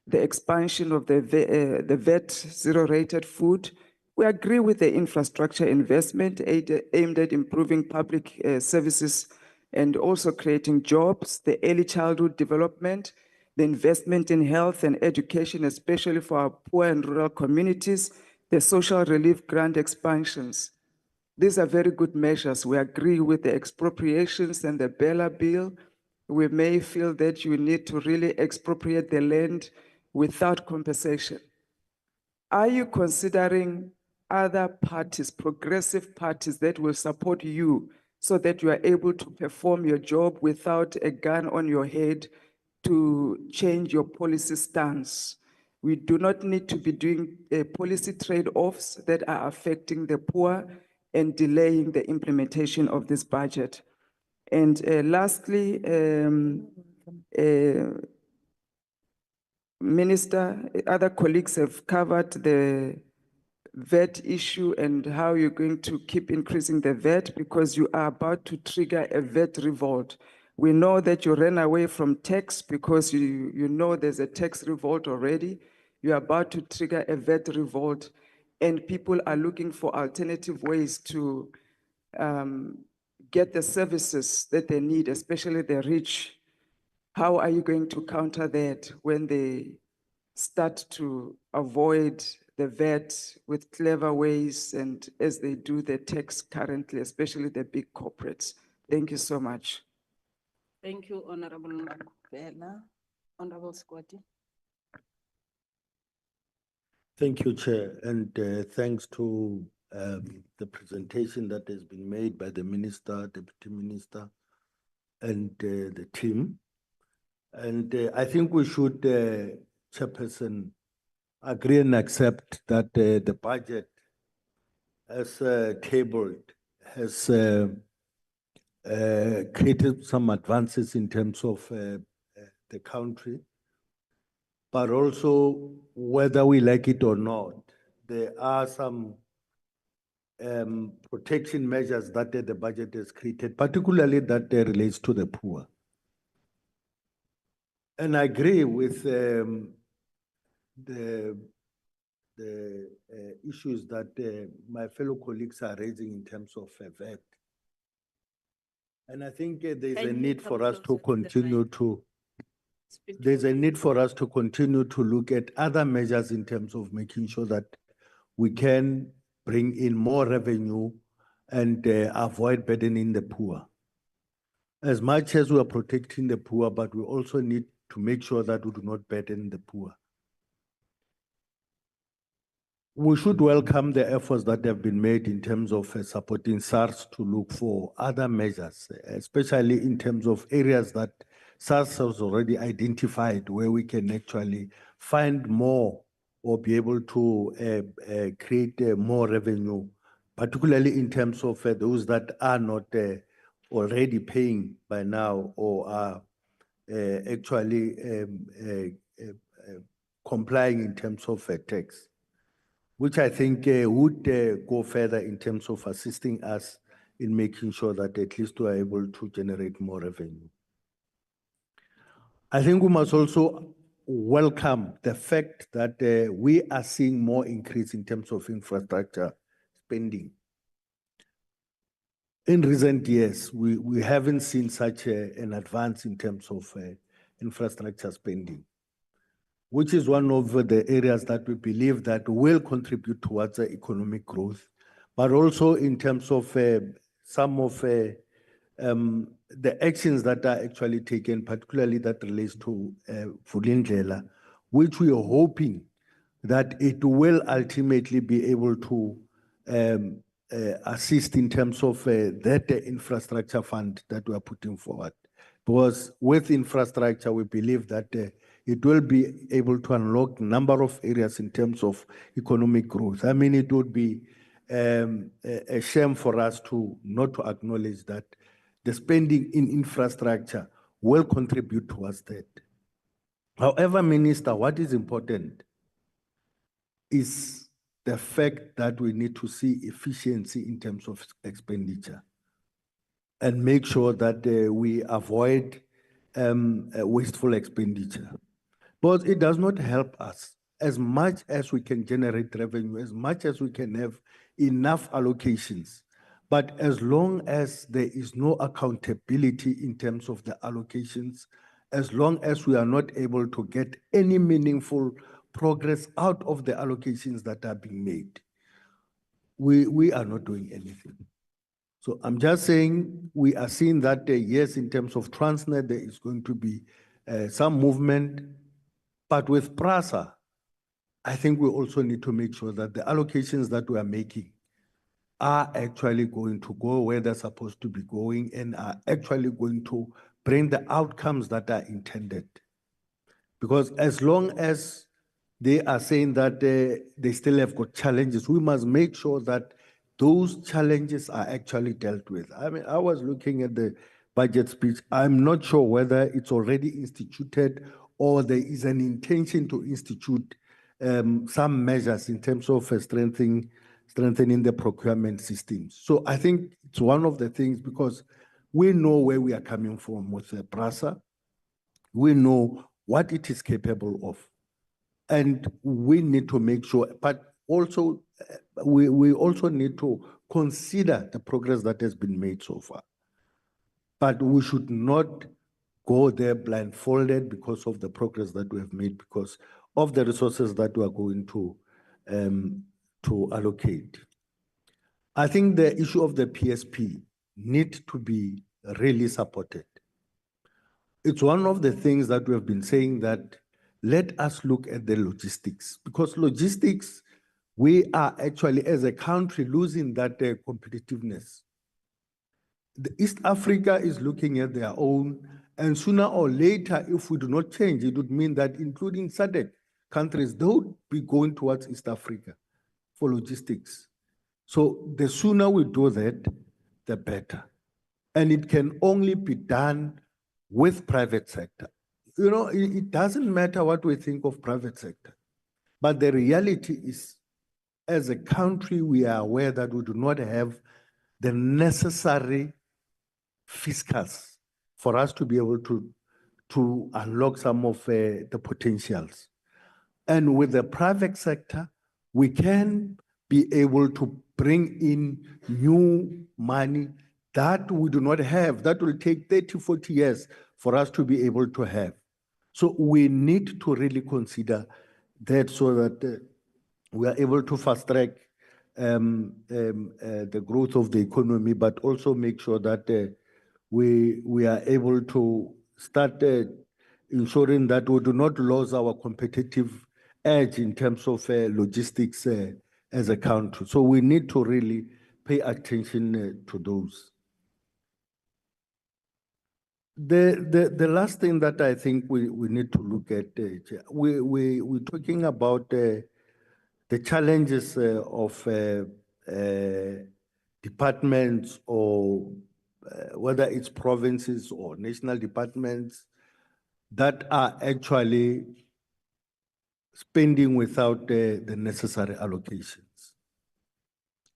the expansion of the VAT zero-rated food. We agree with the infrastructure investment aimed at improving public services and also creating jobs, the early childhood development, the investment in health and education, especially for our poor and rural communities, the social relief grant expansions. These are very good measures. We agree with the expropriations and the Bella bill. We may feel that you need to really expropriate the land without compensation. Are you considering other parties, progressive parties that will support you so that you are able to perform your job without a gun on your head to change your policy stance? We do not need to be doing policy trade-offs that are affecting the poor and delaying the implementation of this budget. And lastly, Minister, other colleagues have covered the VAT issue and how you're going to keep increasing the VAT because you are about to trigger a VAT revolt. We know that you ran away from tax because you know there's a tax revolt already. You're about to trigger a VAT revolt, and people are looking for alternative ways to get the services that they need, especially the rich. How are you going to counter that when they start to avoid the VAT with clever ways and as they do the tax currently, especially the big corporates? Thank you so much. Thank you, Honorable Bella. Honorable Squati. Thank you, Chair, and thanks to the presentation that has been made by the Minister, Deputy Minister, and the team. And I think we should, Chairperson, agree and accept that the budget as tabled has created some advances in terms of the country, but also whether we like it or not, there are some protection measures that the budget has created, particularly that relates to the poor. And I agree with the issues that my fellow colleagues are raising in terms of VAT. And I think there's a need for us to continue to, there's a need for us to continue to look at other measures in terms of making sure that we can bring in more revenue and avoid burdening the poor. As much as we are protecting the poor, but we also need to make sure that we do not burden the poor. We should welcome the efforts that have been made in terms of supporting SARS to look for other measures, especially in terms of areas that SARS has already identified where we can actually find more or be able to create more revenue, particularly in terms of those that are not already paying by now or are actually complying in terms of tax, which I think would go further in terms of assisting us in making sure that at least we are able to generate more revenue. I think we must also welcome the fact that we are seeing more increase in terms of infrastructure spending. In recent years, we haven't seen such an advance in terms of infrastructure spending, which is one of the areas that we believe that will contribute towards economic growth, but also in terms of some of the actions that are actually taken, particularly that relates to Vulindlela, which we are hoping that it will ultimately be able to assist in terms of that infrastructure fund that we are putting forward. Because with infrastructure, we believe that it will be able to unlock a number of areas in terms of economic growth. I mean, it would be a shame for us to not to acknowledge that the spending in infrastructure will contribute towards that. However, Minister, what is important is the fact that we need to see efficiency in terms of expenditure and make sure that we avoid wasteful expenditure. But it does not help us as much as we can generate revenue, as much as we can have enough allocations. But as long as there is no accountability in terms of the allocations, as long as we are not able to get any meaningful progress out of the allocations that are being made, we are not doing anything. So I'm just saying we are seeing that yes, in terms of Transnet, there is going to be some movement, but with PRASA, I think we also need to make sure that the allocations that we are making are actually going to go where they're supposed to be going and are actually going to bring the outcomes that are intended. Because as long as they are saying that they still have got challenges, we must make sure that those challenges are actually dealt with. I mean, I was looking at the budget speech. I'm not sure whether it's already instituted or there is an intention to institute some measures in terms of strengthening the procurement systems. So I think it's one of the things, because we know where we are coming from with the PRASA. We know what it is capable of. And we need to make sure, but also we also need to consider the progress that has been made so far. But we should not go there blindfolded because of the progress that we have made, because of the resources that we are going to allocate. I think the issue of the PSP needs to be really supported. It's one of the things that we have been saying, that let us look at the logistics, because logistics, we are actually as a country losing that competitiveness. The East Africa is looking at their own And sooner or later, if we do not change, it would mean that including SADC countries, they would be going towards East Africa for logistics. So the sooner we do that, the better. And it can only be done with private sector. You know, it doesn't matter what we think of private sector, but the reality is, as a country, we are aware that we do not have the necessary fiscals for us to be able to unlock some of the potentials. And with the private sector, we can be able to bring in new money that we do not have, that will take 30, 40 years for us to be able to have. So we need to really consider that so that we are able to fast track the growth of the economy, but also make sure that we are able to start ensuring that we do not lose our competitive edge in terms of logistics as a country. So we need to really pay attention to those. The last thing that I think we need to look at, we're talking about the challenges of departments or whether it's provinces or national departments that are actually spending without the necessary allocations.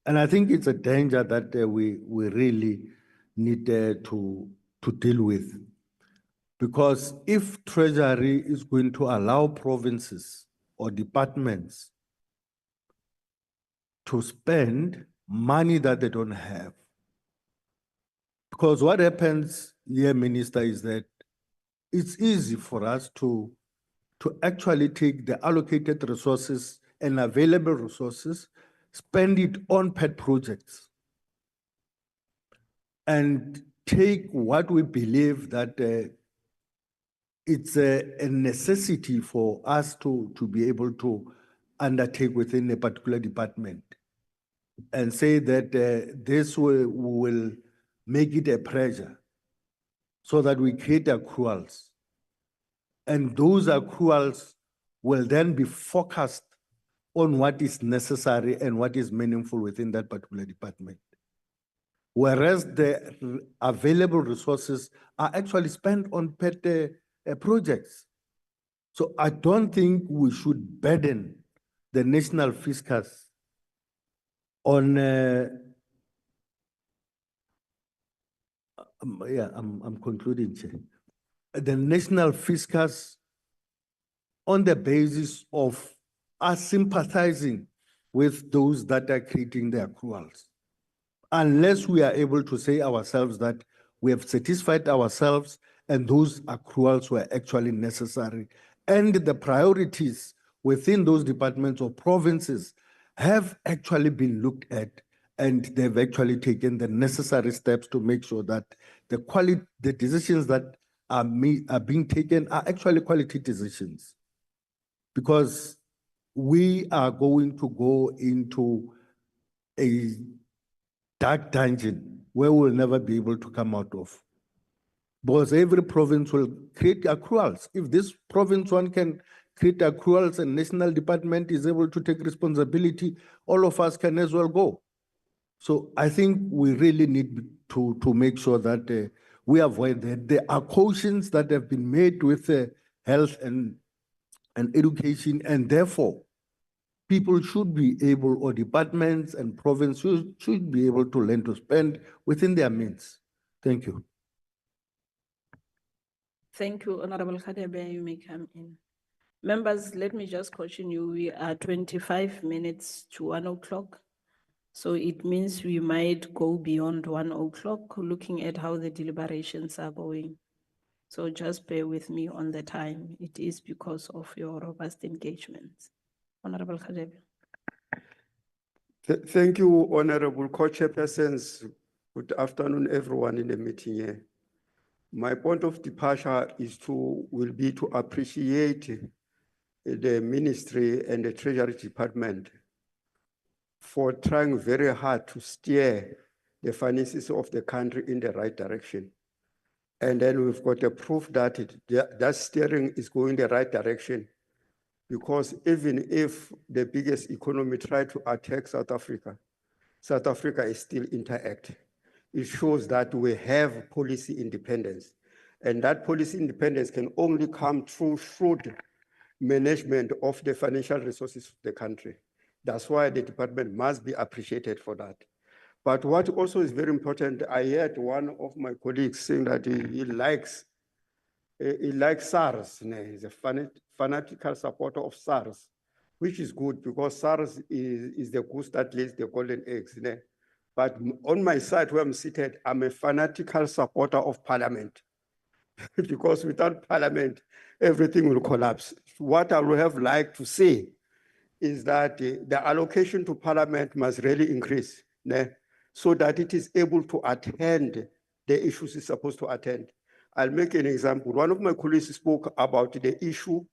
And I think it's a danger that we really need to deal with. Because if Treasury is going to allow provinces or departments to spend money that they don't have, because what happens here, Minister, is that it's easy for us to actually take the allocated resources and available resources, spend it on pet projects, and take what we believe that it's a necessity for us to be able to undertake within a particular department, and say that this will make it a pressure so that we create accruals. And those accruals will then be focused on what is necessary and what is meaningful within that particular department. Whereas the available resources are actually spent on pet projects. So I don't think we should burden the national fiscus on, I'm concluding, Chair. The national fiscus on the basis of us sympathizing with those that are creating the accruals. Unless we are able to say ourselves that we have satisfied ourselves and those accruals were actually necessary, and the priorities within those departments or provinces have actually been looked at, and they've actually taken the necessary steps to make sure that the decisions that are being taken are actually quality decisions. Because we are going to go into a dark dungeon where we'll never be able to come out of. Because every province will create accruals. If this province one can create accruals and national department is able to take responsibility, all of us can as well go. So I think we really need to make sure that we avoid that. There are cautions that have been made with health and education, and therefore people should be able, or departments and provinces should be able to learn to spend within their means. Thank you. Thank you, Honorable Kadebe. You may come in. Members, let me just caution you, we are 25 minutes to 1 o'clock. So it means we might go beyond 1 o'clock, looking at how the deliberations are going. So just bear with me on the time. It is because of your robust engagements. Honorable Kadebe. Thank you, Honorable Co-Chairpersons. Good afternoon, everyone in the meeting here. My point of departure will be to appreciate the Ministry and the Treasury Department for trying very hard to steer the finances of the country in the right direction. And then we've got a proof that that steering is going the right direction. Because even if the biggest economy tried to attack South Africa is still intact. It shows that we have policy independence. And that policy independence can only come through shrewd management of the financial resources of the country. That's why the department must be appreciated for that. But what also is very important, I heard one of my colleagues saying that he likes SARS. He's a fanatical supporter of SARS, which is good because SARS is the goose that lays the golden eggs. But on my side where I'm seated, I'm a fanatical supporter of Parliament because without Parliament, everything will collapse. What I would have liked to say is that the allocation to Parliament must really increase so that it is able to attend the issues it's supposed to attend. I'll make an example. One of my colleagues spoke about the issue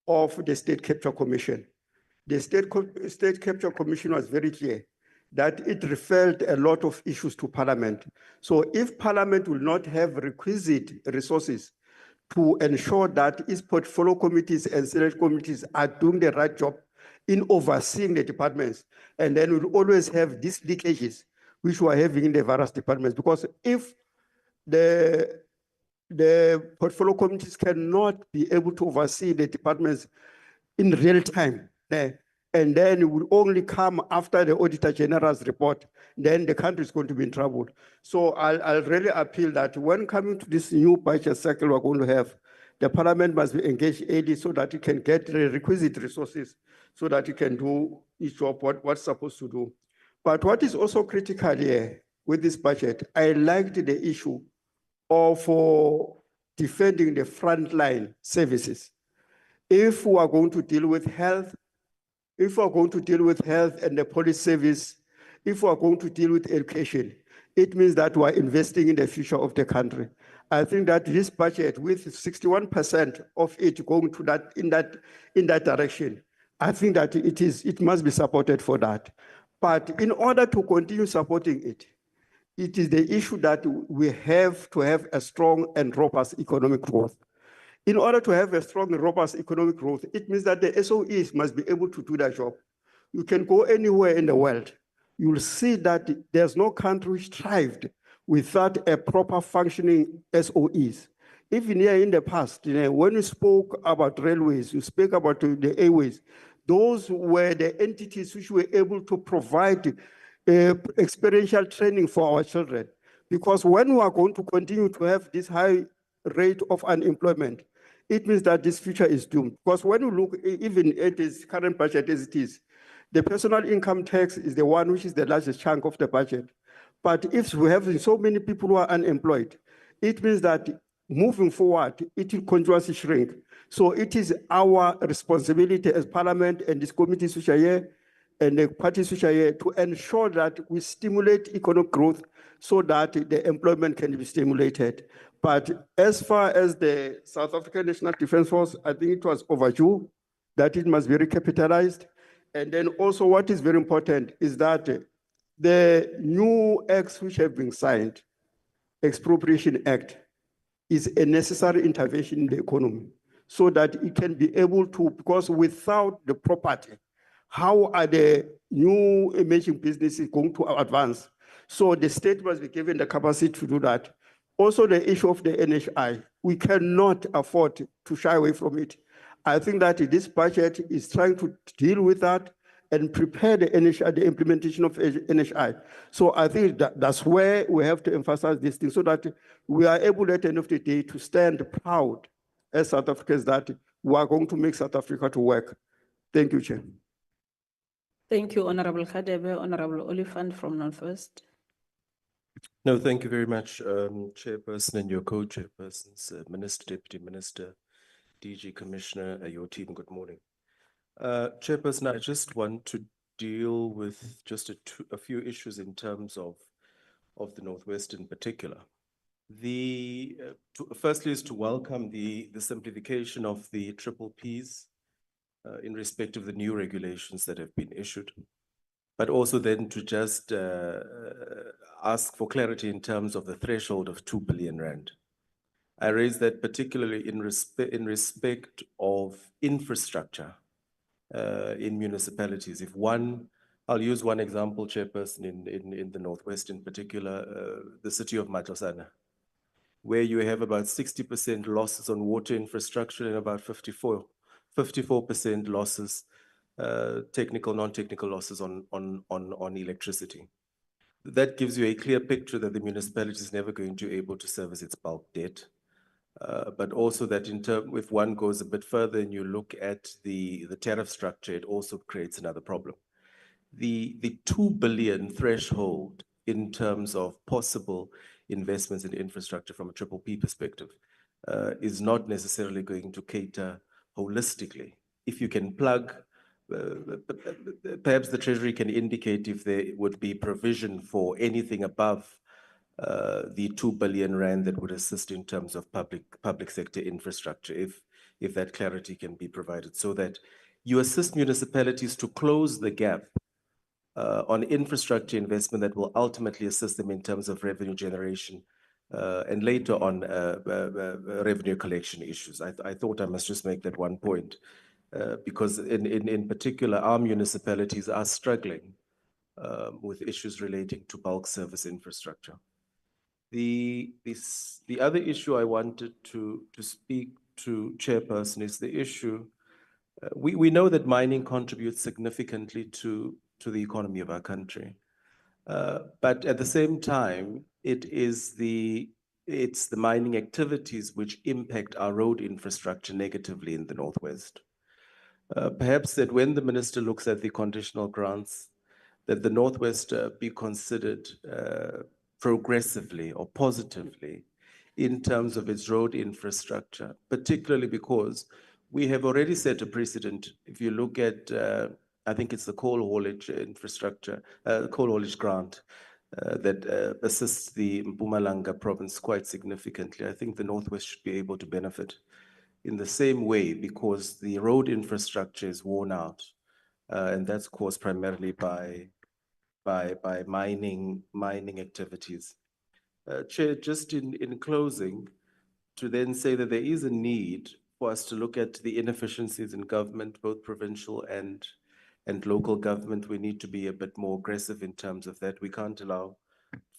of the State Capture Commission. The State Capture Commission was very clear that it referred a lot of issues to Parliament. So if Parliament will not have requisite resources to ensure that its portfolio committees and select committees are doing the right job in overseeing the departments, and then we'll always have these leakages which we are having in the various departments. Because if the portfolio committees cannot be able to oversee the departments in real time, and then it will only come after the Auditor General's report, then the country is going to be in trouble. So I'll really appeal that when coming to this new budget cycle we're going to have, the Parliament must be engaged early so that it can get the requisite resources so that it can do its job, what's supposed to do. But what is also critical here with this budget, I liked the issue of defending the frontline services. If we are going to deal with health, if we are going to deal with health and the police service, if we are going to deal with education, it means that we are investing in the future of the country. I think that this budget, with 61% of it going to that in that direction, I think that it must be supported for that. But in order to continue supporting it, it is the issue that we have to have a strong and robust economic growth. In order to have a strong and robust economic growth, it means that the SOEs must be able to do their job. You can go anywhere in the world. You will see that there's no country which thrived without a proper functioning SOEs. Even here in the past, when you spoke about railways, you spoke about the airways, those were the entities which were able to provide experiential training for our children. Because when we are going to continue to have this high rate of unemployment, it means that this future is doomed. Because when you look even at this current budget as it is, the personal income tax is the one which is the largest chunk of the budget. But if we have so many people who are unemployed, it means that moving forward, it will continuously shrink. So it is our responsibility as Parliament and these committees which are here and the parties which are here to ensure that we stimulate economic growth so that the employment can be stimulated. But as far as the South African National Defence Force, I think it was overdue that it must be recapitalized. And then also what is very important is that the new acts which have been signed, Expropriation Act, is a necessary intervention in the economy so that it can be able to, because without the property, how are the new emerging businesses going to advance? So the state must be given the capacity to do that. Also the issue of the NHI, we cannot afford to shy away from it. I think that this budget is trying to deal with that and prepare the NHI, the implementation of NHI. So I think that's where we have to emphasize this thing so that we are able at the end of the day to stand proud as South Africans that we are going to make South Africa to work. Thank you, Chair. Thank you, Honorable Khadebe. Honorable Oliphant from Northwest. No, thank you very much, Chairperson and your co-chairpersons, Minister, Deputy Minister, DG Commissioner, your team, good morning. Chairperson, I just want to deal with just a few issues in terms of the Northwest in particular. Firstly is to welcome the simplification of the triple Ps in respect of the new regulations that have been issued, but also then to just ask for clarity in terms of the threshold of 2 billion rand. I raise that particularly in respect of infrastructure in municipalities. If one, I'll use one example, Chairperson, in the Northwest in particular, the city of Matlosana, where you have about 60% losses on water infrastructure and about 54% losses, technical, non-technical losses on electricity. That gives you a clear picture that the municipality is never going to be able to service its bulk debt. But also that if one goes a bit further and you look at the tariff structure, it also creates another problem. The 2 billion threshold in terms of possible investments in infrastructure from a triple P perspective is not necessarily going to cater holistically. If you can plug, perhaps the Treasury can indicate if there would be provision for anything above the 2 billion rand that would assist in terms of public sector infrastructure, if that clarity can be provided, so that you assist municipalities to close the gap on infrastructure investment that will ultimately assist them in terms of revenue generation and later on revenue collection issues. I thought I must just make that one point because in particular, our municipalities are struggling with issues relating to bulk service infrastructure. The other issue I wanted to speak to Chairperson is the issue. We know that mining contributes significantly to the economy of our country. But at the same time, it's the mining activities which impact our road infrastructure negatively in the Northwest. Perhaps that when the minister looks at the conditional grants, that the Northwest be considered progressively or positively in terms of its road infrastructure, particularly because we have already set a precedent. If you look at, I think it's the coal haulage infrastructure, coal haulage grant that assists the Mpumalanga province quite significantly. I think the Northwest should be able to benefit in the same way because the road infrastructure is worn out, and that's caused primarily by mining activities. Chair, just in closing, to then say that there is a need for us to look at the inefficiencies in government, both provincial and local government. We need to be a bit more aggressive in terms of that. We can't allow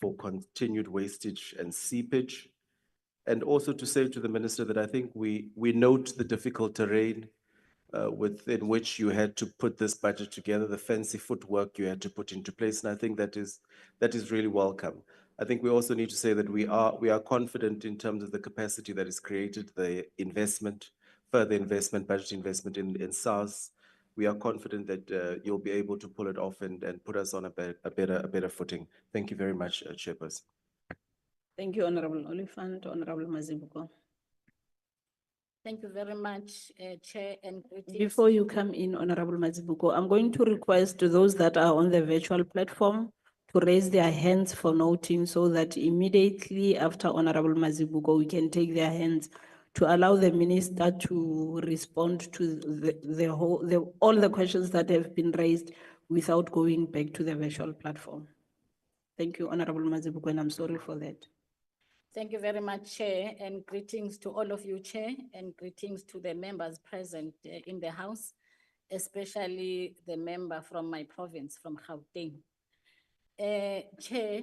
for continued wastage and seepage. And also to say to the minister that I think we note the difficult terrain within which you had to put this budget together, the fancy footwork you had to put into place. And I think that is really welcome. I think we also need to say that we are confident in terms of the capacity that is created, the investment, further investment, budget investment in SARS. We are confident that you'll be able to pull it off and put us on a better footing. Thank you very much, Chairperson. Thank you, Honorable Oliphant, Honorable Mazibuko. Thank you very much, Chair, and greetings. Before you come in, Honorable Mazibuko, I'm going to request to those that are on the virtual platform to raise their hands for noting so that immediately after Honorable Mazibuko, we can take their hands to allow the minister to respond to all the questions that have been raised without going back to the virtual platform. Thank you, Honorable Mazibuko, and I'm sorry for that. Thank you very much, Chair, and greetings to all of you, Chair, and greetings to the members present in the House, especially the member from my province, from Gauteng. Chair,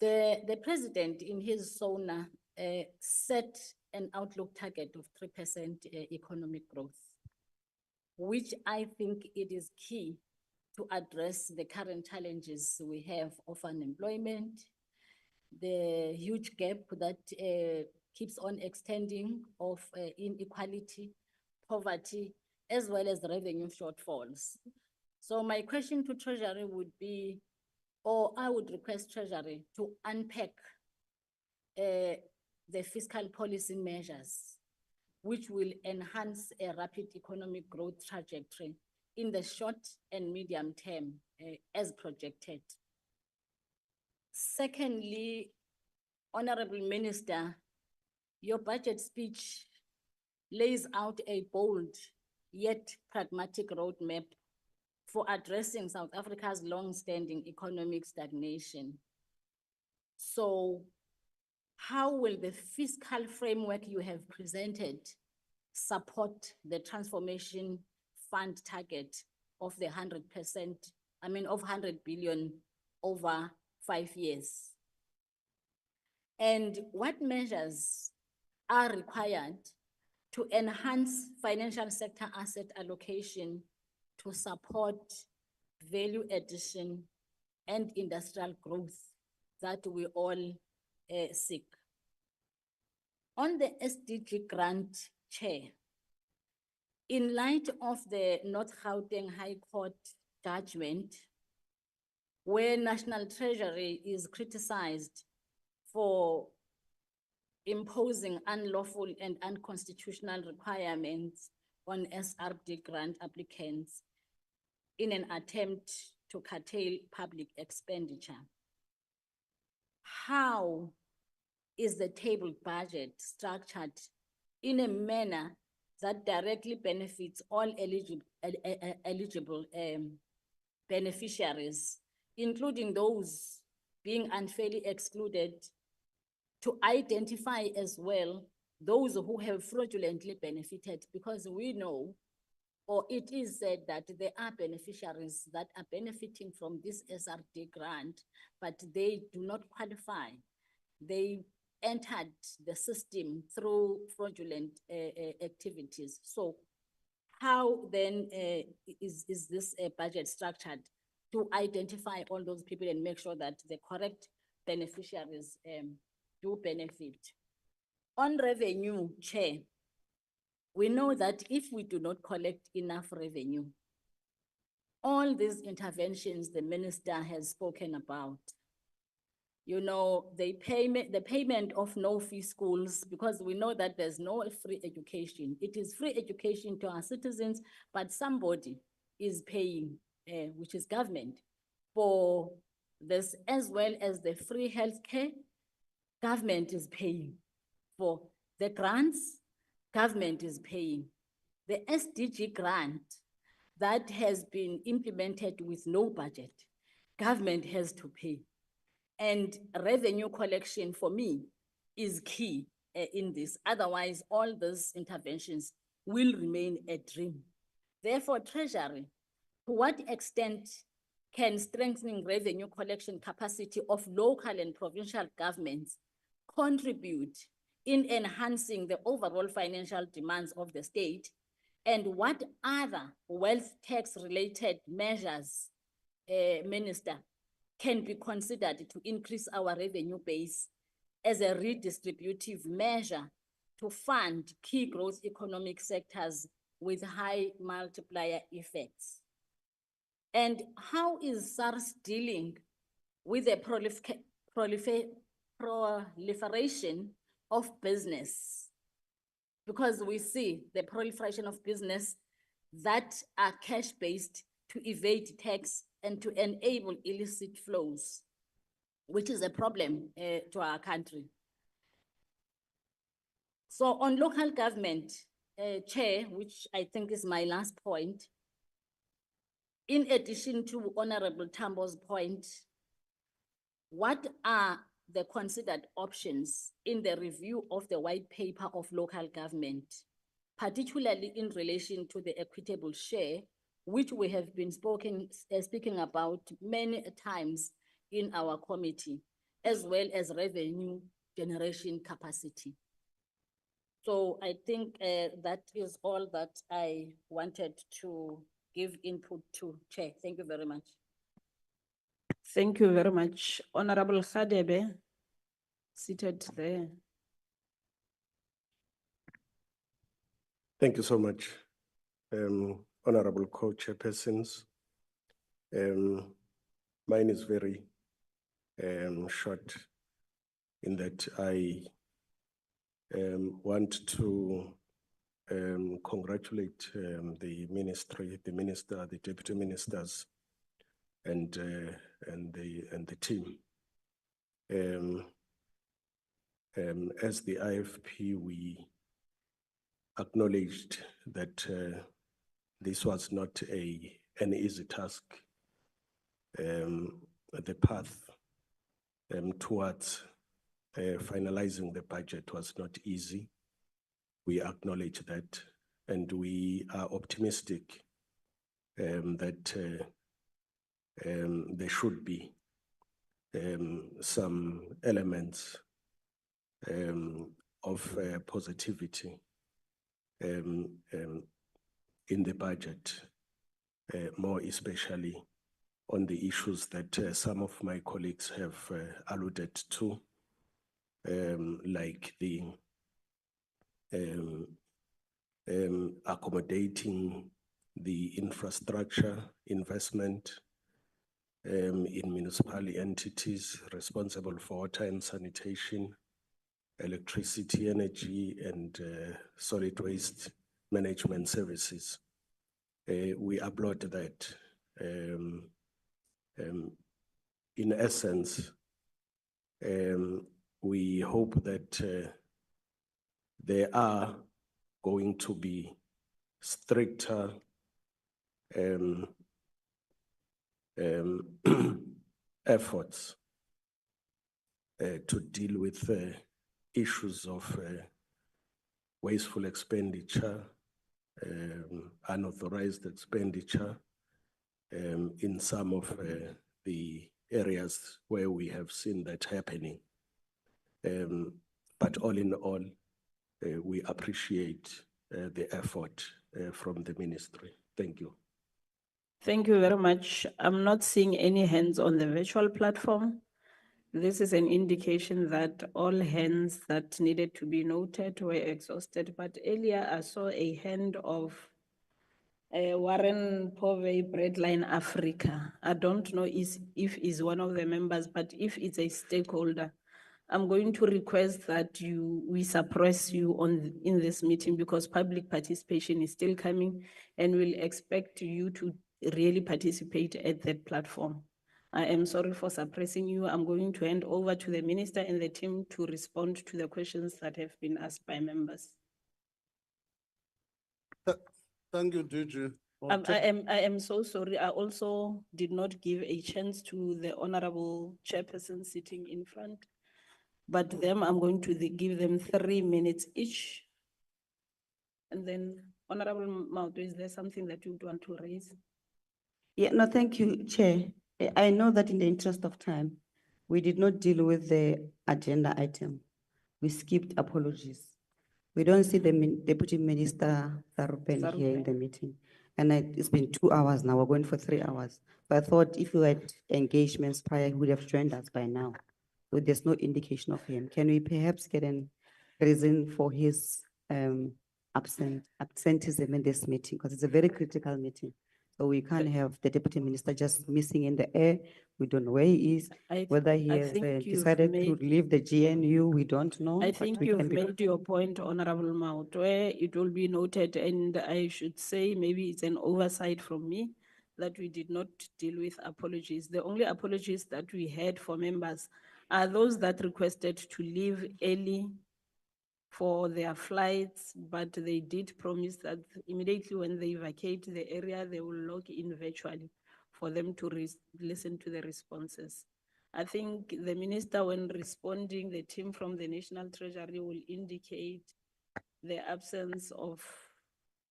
the President in his SONA set an outlook target of 3% economic growth, which I think it is key to address the current challenges we have of unemployment, the huge gap that keeps on extending of inequality, poverty, as well as revenue shortfalls. So my question to Treasury would be, or I would request Treasury to unpack the fiscal policy measures, which will enhance a rapid economic growth trajectory in the short and medium term as projected. Secondly, Honorable Minister, your budget speech lays out a bold yet pragmatic roadmap for addressing South Africa's long-standing economic stagnation. So how will the fiscal framework you have presented support the transformation fund target of the 100%, of 100 billion over 5 years? And what measures are required to enhance financial sector asset allocation to support value addition and industrial growth that we all seek? On the SDG grant, Chair, in light of the North Gauteng High Court judgment, where National Treasury is criticized for imposing unlawful and unconstitutional requirements on SRD grant applicants in an attempt to curtail public expenditure, how is the table budget structured in a manner that directly benefits all eligible beneficiaries, including those being unfairly excluded, to identify as well those who have fraudulently benefited, because we know, or it is said that there are beneficiaries that are benefiting from this SRD grant, but they do not qualify. They entered the system through fraudulent activities. So how then is this budget structured to identify all those people and make sure that the correct beneficiaries do benefit? On revenue, Chair, we know that if we do not collect enough revenue, all these interventions the minister has spoken about, you know, the payment of no-fee schools, because we know that there's no free education. It is free education to our citizens, but somebody is paying, which is government, for this, as well as the free healthcare. Government is paying for the grants. Government is paying the SDG grant that has been implemented with no budget. Government has to pay. And revenue collection, for me, is key in this. Otherwise, all these interventions will remain a dream. Therefore, Treasury, to what extent can strengthening revenue collection capacity of local and provincial governments contribute in enhancing the overall financial demands of the state? And what other wealth tax related measures, Minister, can be considered to increase our revenue base as a redistributive measure to fund key growth economic sectors with high multiplier effects? And how is SARS dealing with the proliferation of business? Because we see the proliferation of business that are cash-based to evade tax and to enable illicit flows, which is a problem to our country. So on local government, Chair, which I think is my last point, in addition to Honorable Tambo's point, what are the considered options in the review of the white paper of local government, particularly in relation to the equitable share, which we have been speaking about many times in our committee, as well as revenue generation capacity? So I think that is all that I wanted to give input to, Chair. Thank you very much. Thank you very much. Honorable Khadebe, seated there. Thank you so much, Honorable Co-Chairpersons. Mine is very short in that I want to congratulate the ministry, the minister, the deputy ministers, and the team. As the IFP, we acknowledged that this was not an easy task. The path towards finalizing the budget was not easy. We acknowledge that, and we are optimistic that there should be some elements of positivity in the budget, more especially on the issues that some of my colleagues have alluded to, like the accommodating the infrastructure investment in municipal entities responsible for water and sanitation, electricity, energy, and solid waste management services. We applaud that. In essence, we hope that there are going to be stricter efforts to deal with issues of wasteful expenditure, unauthorized expenditure in some of the areas where we have seen that happening. But all in all, we appreciate the effort from the ministry. Thank you. Thank you very much. I'm not seeing any hands on the virtual platform. This is an indication that all hands that needed to be noted were exhausted, but earlier I saw a hand of Warren Povey, Breadline Africa. I don't know if he's one of the members, but if it's a stakeholder, I'm going to request that we suppress you in this meeting because public participation is still coming and we'll expect you to really participate at that platform. I am sorry for suppressing you. I'm going to hand over to the minister and the team to respond to the questions that have been asked by members. Thank you, DG. I am so sorry. I also did not give a chance to the honorable chairperson sitting in front, but I'm going to give them 3 minutes each. And then Honorable Mauto, is there something that you would want to raise? Yeah, no, thank you, Chair. I know that in the interest of time, we did not deal with the agenda item. We skipped apologies. We don't see the Deputy Minister Tharupen here in the meeting. And it's been 2 hours now, we're going for 3 hours. But I thought if you had engagements prior, he would have joined us by now. So there's no indication of him. Can we perhaps get a reason for his absenteeism in this meeting? Because it's a very critical meeting. So we can't have the Deputy Minister just missing in the air. We don't know where he is, whether he has decided to leave the GNU, we don't know. I think you've made your point, Honorable Mauto. It will be noted, and I should say maybe it's an oversight from me that we did not deal with apologies. The only apologies that we had for members are those that requested to leave early for their flights, but they did promise that immediately when they vacate the area, they will log in virtually for them to listen to the responses. I think the minister, when responding, the team from the National Treasury will indicate the absence of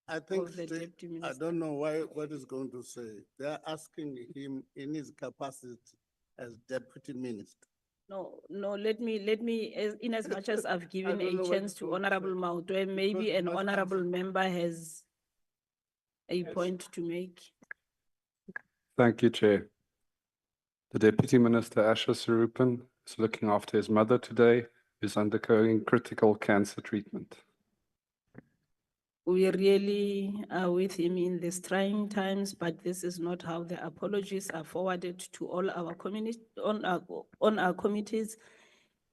I think the Deputy Minister. I don't know what he's going to say. They're asking him in his capacity as Deputy Minister. No, let me, in as much as I've given don't know a what chance he's to going to Honorable Mauto, maybe an honorable member has a point to make. Thank you, Chair. The Deputy Minister, Asher Sarupan, is looking after his mother today, who is undergoing critical cancer treatment. We really are with him in these trying times, but this is not how the apologies are forwarded to all our communities on our committees.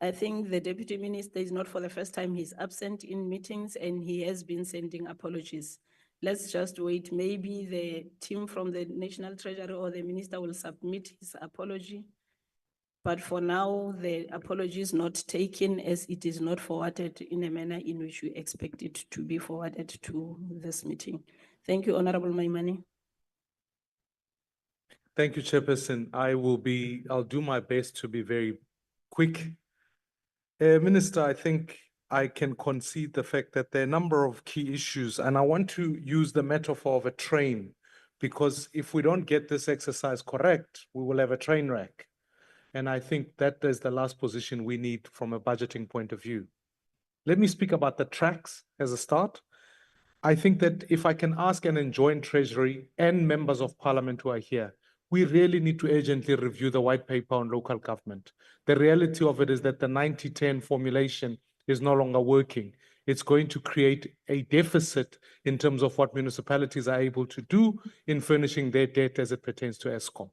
I think the Deputy Minister is not for the first time he's absent in meetings and he has been sending apologies. Let's just wait. Maybe the team from the National Treasury or the Minister will submit his apology. But for now, the apology is not taken as it is not forwarded in a manner in which we expect it to be forwarded to this meeting. Thank you, Honorable Maimane. Thank you, Chairperson. I'll do my best to be very quick Minister, I think I can concede the fact that there are a number of key issues, and I want to use the metaphor of a train, because if we don't get this exercise correct, we will have a train wreck. And I think that is the last position we need from a budgeting point of view. Let me speak about the tracks as a start. I think that if I can ask and enjoin Treasury and members of Parliament who are here, we really need to urgently review the white paper on local government. The reality of it is that the 90-10 formulation is no longer working. It's going to create a deficit in terms of what municipalities are able to do in furnishing their debt as it pertains to ESCOM.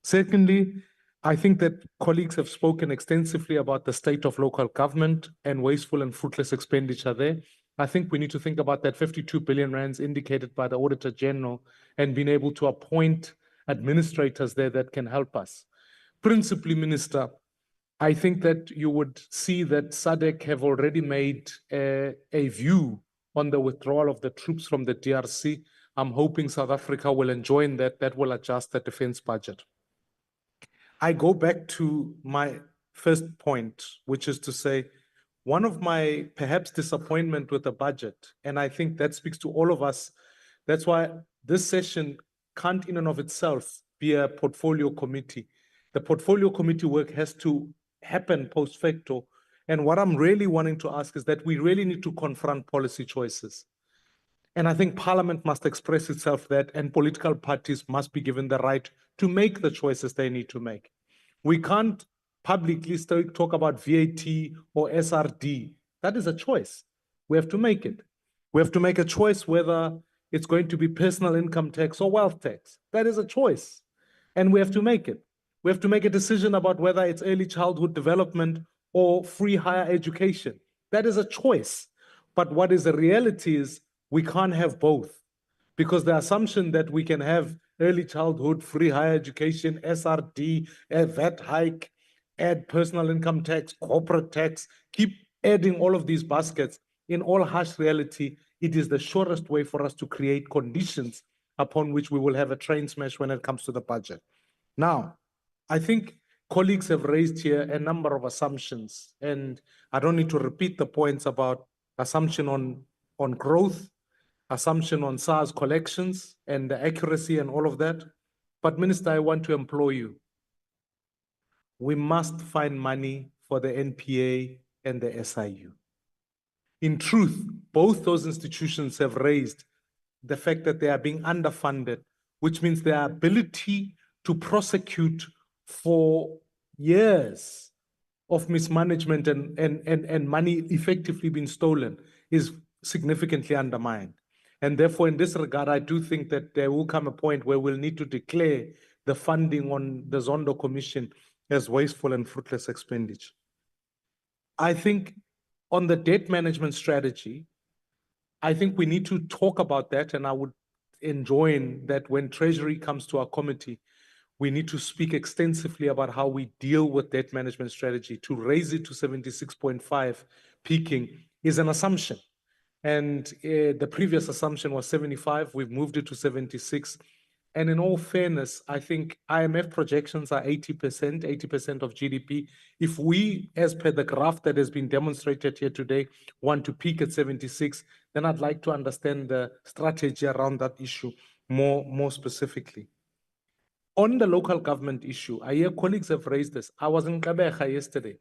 Secondly, I think that colleagues have spoken extensively about the state of local government and wasteful and fruitless expenditure there. I think we need to think about that 52 billion rands indicated by the Auditor General and being able to appoint administrators there that can help us. Principally, Minister, I think that you would see that SADC have already made a view on the withdrawal of the troops from the DRC. I'm hoping South Africa will join that. That will adjust the defense budget. I go back to my first point, which is to say, one of my perhaps disappointment with the budget, and I think that speaks to all of us. That's why this session can't in and of itself be a portfolio committee. The portfolio committee work has to happen post facto. And what I'm really wanting to ask is that we really need to confront policy choices. And I think Parliament must express itself that, and political parties must be given the right to make the choices they need to make. We can't publicly still talk about VAT or SRD. That is a choice. We have to make it. We have to make a choice whether it's going to be personal income tax or wealth tax. That is a choice. And we have to make it. We have to make a decision about whether it's early childhood development or free higher education. That is a choice. But what is the reality is we can't have both, because the assumption that we can have early childhood, free higher education, SRD, a VAT hike, add personal income tax, corporate tax, keep adding all of these baskets, in all harsh reality, it is the surest way for us to create conditions upon which we will have a train smash when it comes to the budget. Now, I think colleagues have raised here a number of assumptions, and I don't need to repeat the points about assumption on growth, assumption on SARS collections and the accuracy and all of that. But Minister, I want to implore you. We must find money for the NPA and the SIU. In truth, both those institutions have raised the fact that they are being underfunded, which means their ability to prosecute for years of mismanagement and money effectively being stolen is significantly undermined. And therefore, in this regard, I do think that there will come a point where we'll need to declare the funding on the Zondo Commission as wasteful and fruitless expenditure. I think on the debt management strategy, I think we need to talk about that, and I would enjoin that when Treasury comes to our committee, we need to speak extensively about how we deal with debt management strategy. To raise it to 76.5 peaking is an assumption. And the previous assumption was 75. We've moved it to 76. And in all fairness, I think IMF projections are 80% of GDP. If we, as per the graph that has been demonstrated here today, want to peak at 76, then I'd like to understand the strategy around that issue more specifically. On the local government issue, I hear colleagues have raised this. I was in Kabeja yesterday.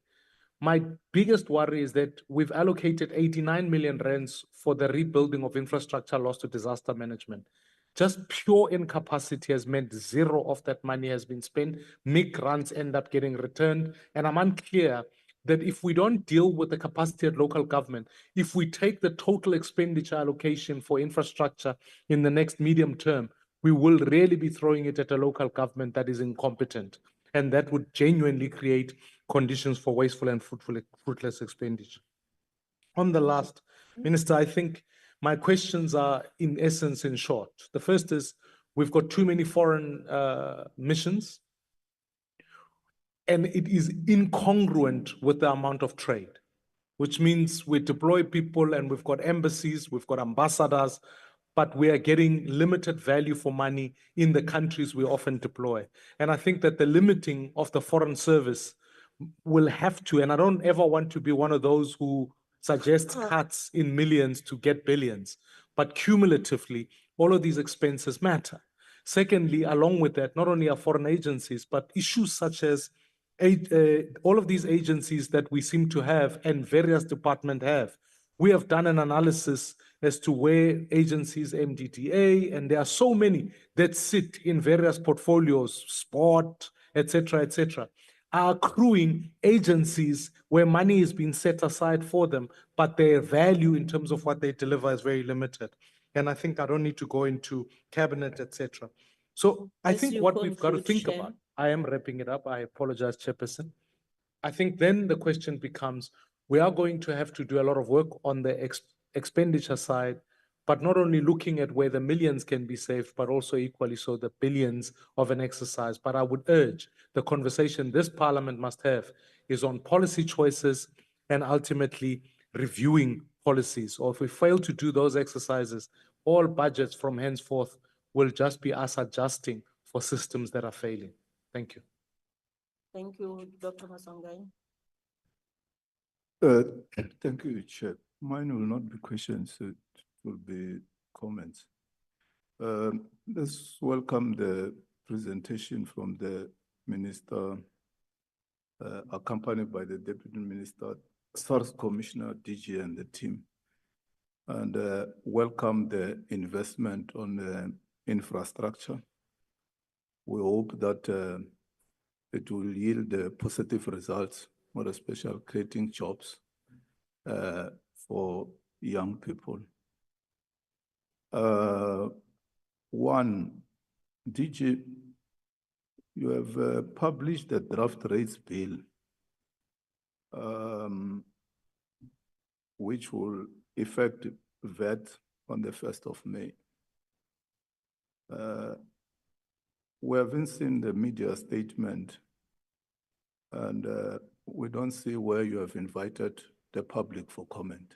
My biggest worry is that we've allocated 89 million rands for the rebuilding of infrastructure lost to disaster management. Just pure incapacity has meant zero of that money has been spent. MIG grants end up getting returned. And I'm unclear that if we don't deal with the capacity at local government, if we take the total expenditure allocation for infrastructure in the next medium term, we will really be throwing it at a local government that is incompetent. And that would genuinely create conditions for wasteful and fruitless expenditure. On the last, Minister, I think my questions are in essence in short. The first is we've got too many foreign missions, and it is incongruent with the amount of trade, which means we deploy people and we've got embassies, we've got ambassadors, but we are getting limited value for money in the countries we often deploy. And I think that the limiting of the foreign service will have to, and I don't ever want to be one of those who suggests cuts in millions to get billions, but cumulatively, all of these expenses matter. Secondly, along with that, not only are foreign agencies, but issues such as all of these agencies that we seem to have and various departments have. We have done an analysis as to where agencies, MDDA, and there are so many that sit in various portfolios, sport, etc., are accruing agencies where money is being set aside for them, but their value in terms of what they deliver is very limited. And I think I don't need to go into cabinet, etc. So I As think you what we've got to conclude, think Chair. about, I am wrapping it up. I apologize, Chairperson. I think then the question becomes, we are going to have to do a lot of work on the expenditure side, but not only looking at where the millions can be saved, but also equally so the billions of an exercise. But I would urge the conversation this Parliament must have is on policy choices and ultimately reviewing policies. Or if we fail to do those exercises, all budgets from henceforth will just be us adjusting for systems that are failing. Thank you. Thank you, Dr. Masongai. Thank you, Chair. Mine will not be questions, it will be comments. Let's welcome the presentation from the Minister, accompanied by the Deputy Minister, SARS Commissioner, DG and the team. And welcome the investment on the infrastructure. We hope that it will yield positive results, more especially creating jobs for young people. One, DG, you have published the draft rates bill, which will affect VAT on the 1st of May. We haven't seen the media statement, and we don't see where you have invited the public for comment.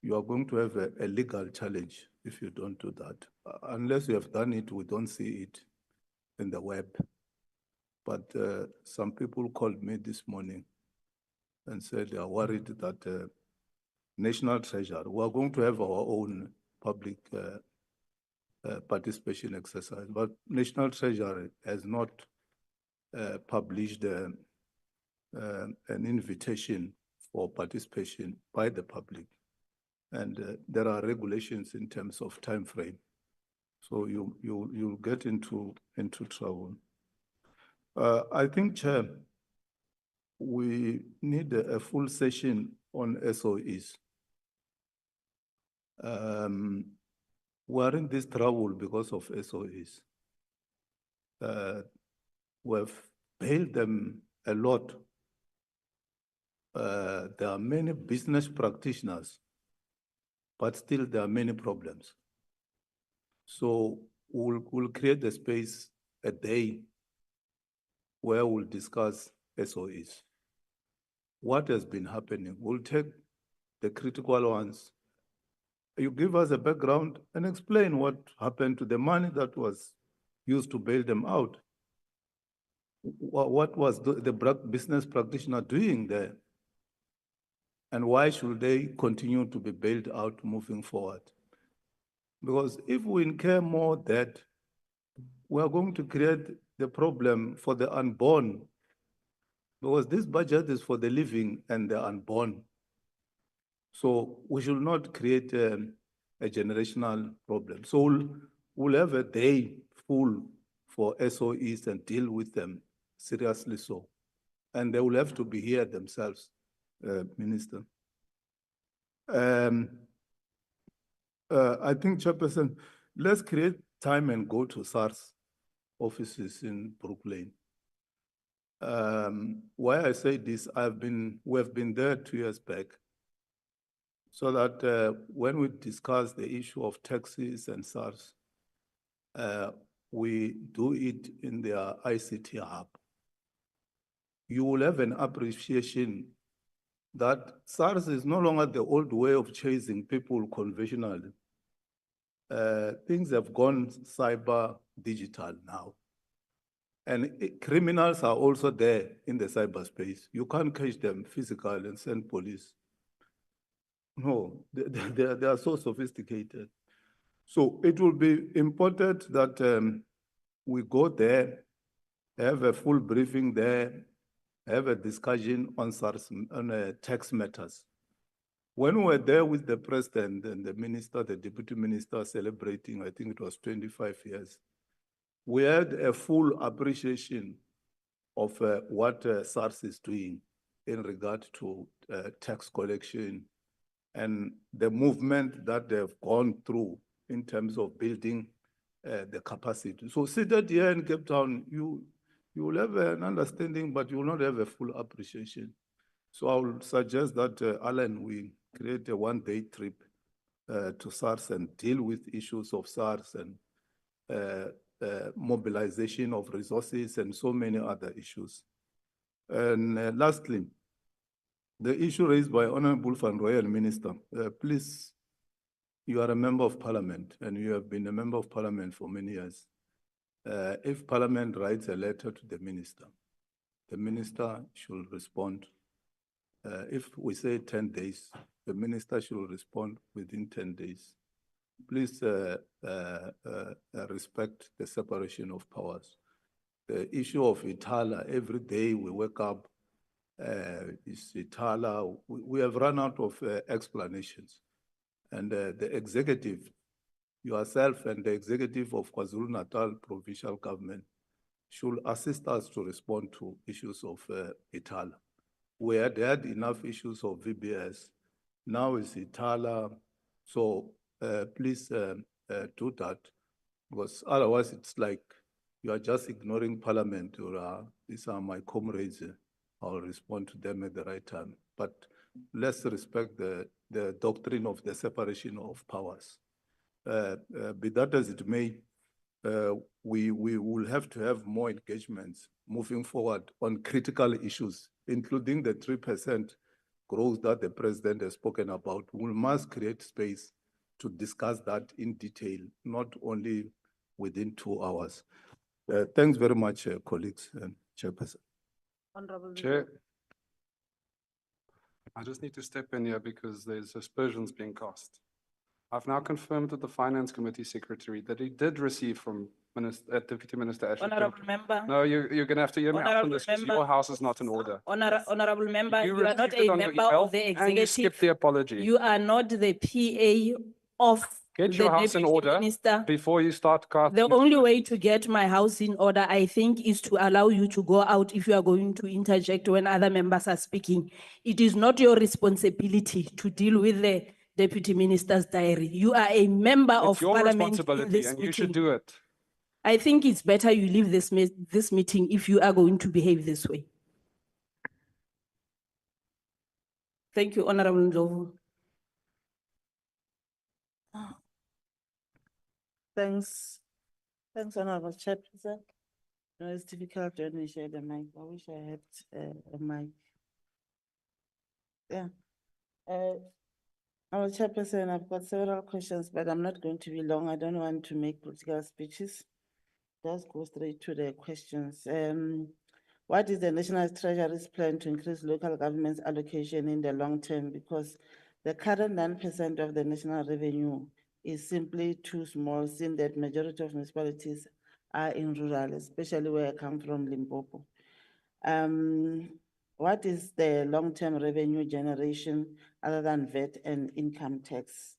You are going to have a legal challenge if you don't do that. Unless you have done it, we don't see it in the web. But some people called me this morning and said they are worried that National Treasury, we are going to have our own public participation exercise, but National Treasury has not published an invitation for participation by the public. And there are regulations in terms of time frame. So you'll get into trouble. I think, Chair, we need a full session on SOEs. We're in this trouble because of SOEs. We've paid them a lot. There are many business practitioners, but still there are many problems. So we'll create a space, a day, where we'll discuss SOEs. What has been happening? We'll take the critical ones. You give us a background and explain what happened to the money that was used to bail them out. What was the business practitioner doing there? And why should they continue to be bailed out moving forward? Because if we incur more debt, we are going to create the problem for the unborn. Because this budget is for the living and the unborn. So we should not create a generational problem. So we'll have a day full for SOEs and deal with them seriously so. And they will have to be here themselves, Minister. I think, Chairperson, let's create time and go to SARS offices in Brooklyn. Why I say this, we have been there 2 years back, so that when we discuss the issue of taxes and SARS, we do it in their ICT hub. You will have an appreciation that SARS is no longer the old way of chasing people conventionally. Things have gone cyber digital now. And criminals are also there in the cyberspace. You can't catch them physically and send police. No, they are so sophisticated. So it will be important that we go there, have a full briefing there, have a discussion on SARS, on tax matters. When we were there with the president and the minister, the deputy minister celebrating, I think it was 25 years, we had a full appreciation of what SARS is doing in regard to tax collection and the movement that they've gone through in terms of building the capacity. So seated here in Cape Town, you will have an understanding, but you will not have a full appreciation. So I would suggest that, Alan, we create a one-day trip to SARS and deal with issues of SARS and mobilization of resources and so many other issues. And lastly, the issue raised by Honorable Van Rooyen, Minister, please, you are a member of parliament and you have been a member of parliament for many years. If parliament writes a letter to the minister should respond. If we say 10 days, the minister should respond within 10 days. Please respect the separation of powers. The issue of Itala, every day we wake up, is Itala. We have run out of explanations. And the executive, yourself and the executive of KwaZulu-Natal provincial government should assist us to respond to issues of Itala. We had enough issues of VBS. Now it's Itala. So please do that, because otherwise it's like you are just ignoring parliament, or these are my comrades. I'll respond to them at the right time. But let's respect the doctrine of the separation of powers. Be that as it may, we will have to have more engagements moving forward on critical issues, including the 3% growth that the president has spoken about. We must create space to discuss that in detail, not only within 2 hours. Thanks very much, colleagues and Chairperson. Honorable Chair, I just need to step in here because there's aspersions being cast. I've now confirmed with the Finance Committee Secretary that he did receive from Deputy Minister Ashley. Honorable Member. No, you're going to have to hear me out on Honorable this, because Member. your house is not in order. Honorable Member, You you are not repeated a on your member email of the and you skipped executive. the apology. You are not the PA of Get the your house in Deputy order Minister. before you start casting. The only way to get my house in order, I think, is to allow you to go out if you are going to interject when other members are speaking. It is not your responsibility to deal with the Deputy Minister's diary. You are a member It's of your parliament in responsibility this and meeting. you should do it. I think it's better you leave this meeting if you are going to behave this way. Thank you, Honorable Ndlovu. Thanks, Honorable Chairperson. No, it's difficult when we share the mic. I wish I had a mic. Yeah. Our Chairperson, I've got several questions, but I'm not going to be long. I don't want to make political speeches. Just go straight to the questions. What is the National Treasury's plan to increase local government's allocation in the long term? Because the current 9% of the national revenue is simply too small, seeing that majority of municipalities are in rural, especially where I come from, Limpopo. What is the long-term revenue generation other than VAT and income tax?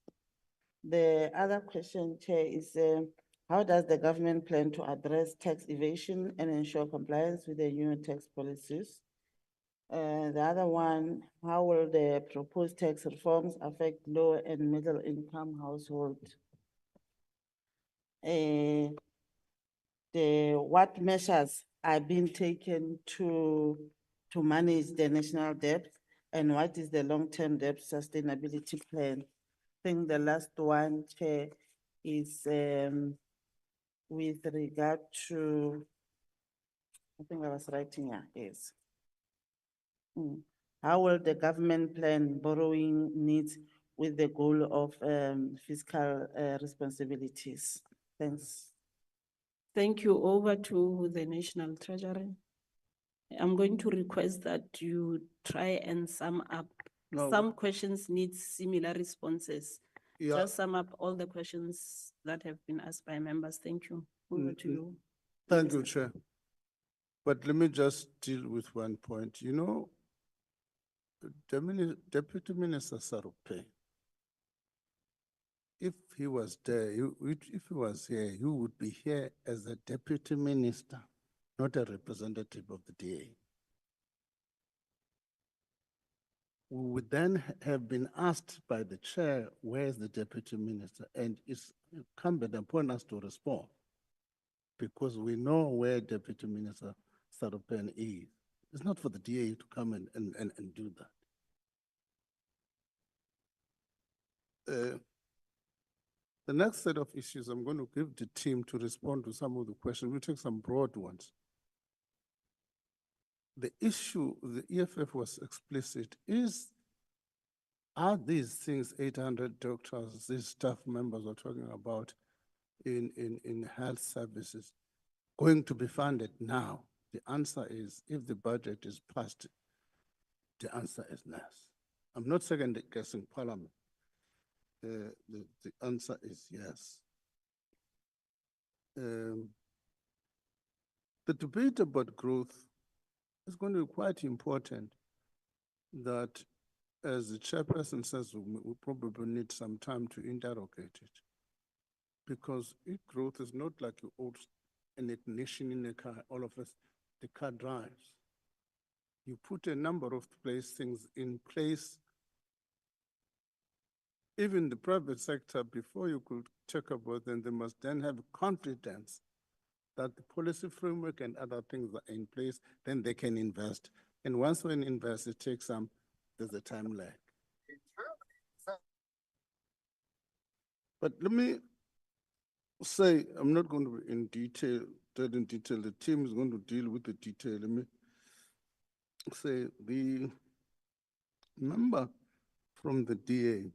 The other question, Chair, is how does the government plan to address tax evasion and ensure compliance with the new tax policies? The other one, how will the proposed tax reforms affect low and middle income households? What measures are being taken to manage the national debt, and what is the long-term debt sustainability plan? I think the last one, Chair, is with regard to, I think I was writing here, yes. How will the government plan borrowing needs with the goal of fiscal responsibilities? Thanks. Thank you. Over to the National Treasury. I'm going to request that you try and sum up. No. Some questions need similar responses. Yeah. Just sum up all the questions that have been asked by members. Thank you. Over to you. Thank you, Chair. But let me just deal with one point. You know, Deputy Minister Sarupe, if he was there, if he was here, he would be here as a deputy minister, not a representative of the DA. We would then have been asked by the chair, where's the deputy minister? And it's incumbent upon us to respond because we know where Deputy Minister Sarupen is. It's not for the DA to come and do that. The next set of issues, I'm going to give the team to respond to some of the questions. We'll take some broad ones. The issue, the EFF was explicit, are these things 800 doctors, these staff members are talking about in health services, going to be funded now? The answer is, if the budget is passed, the answer is yes. I'm not second guessing Parliament. The answer is yes. The debate about growth is going to be quite important, that as the chairperson says, we probably need some time to interrogate it. Because if growth is not like you old an ignition in a car, all of us, the car drives. You put a number of things in place. Even the private sector, before you could talk about them, they must then have confidence that the policy framework and other things are in place, then they can invest. And once we invest, it takes there's a time lag. But let me say, I'm not going to be in detail. The team is going to deal with the detail. Let me say, the member from the DA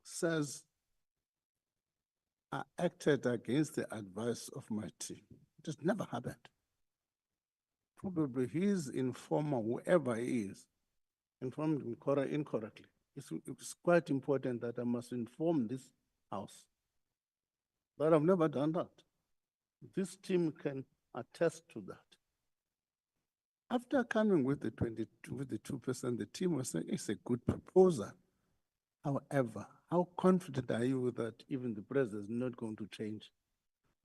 says, I acted against the advice of my team. It has never happened. Probably his informer, whoever he is, informed him incorrectly. It's quite important that I must inform this House. But I've never done that. This team can attest to that. After coming with the 2%, the team was saying it's a good proposal. However, how confident are you that even the president is not going to change?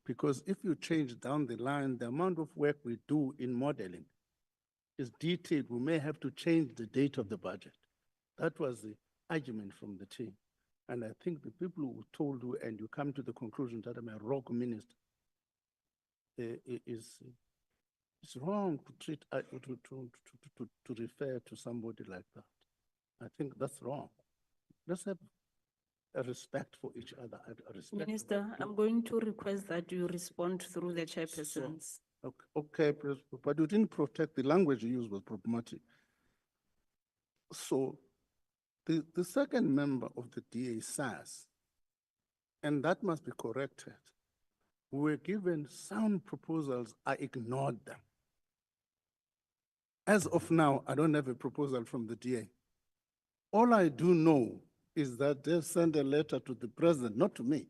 Because if you change down the line, the amount of work we do in modeling is detailed. We may have to change the date of the budget. That was the argument from the team. And I think the people who told you and you come to the conclusion that I'm a rogue minister, it's wrong to treat, to refer to somebody like that. I think that's wrong. Let's have a respect for each other. Minister, I'm going to request that you respond through the chairpersons. Okay, but you didn't protect the language you used was problematic. So the second member of the DA says, and that must be corrected, we were given sound proposals, I ignored them. As of now, I don't have a proposal from the DA. All I do know is that they've sent a letter to the president, not to me.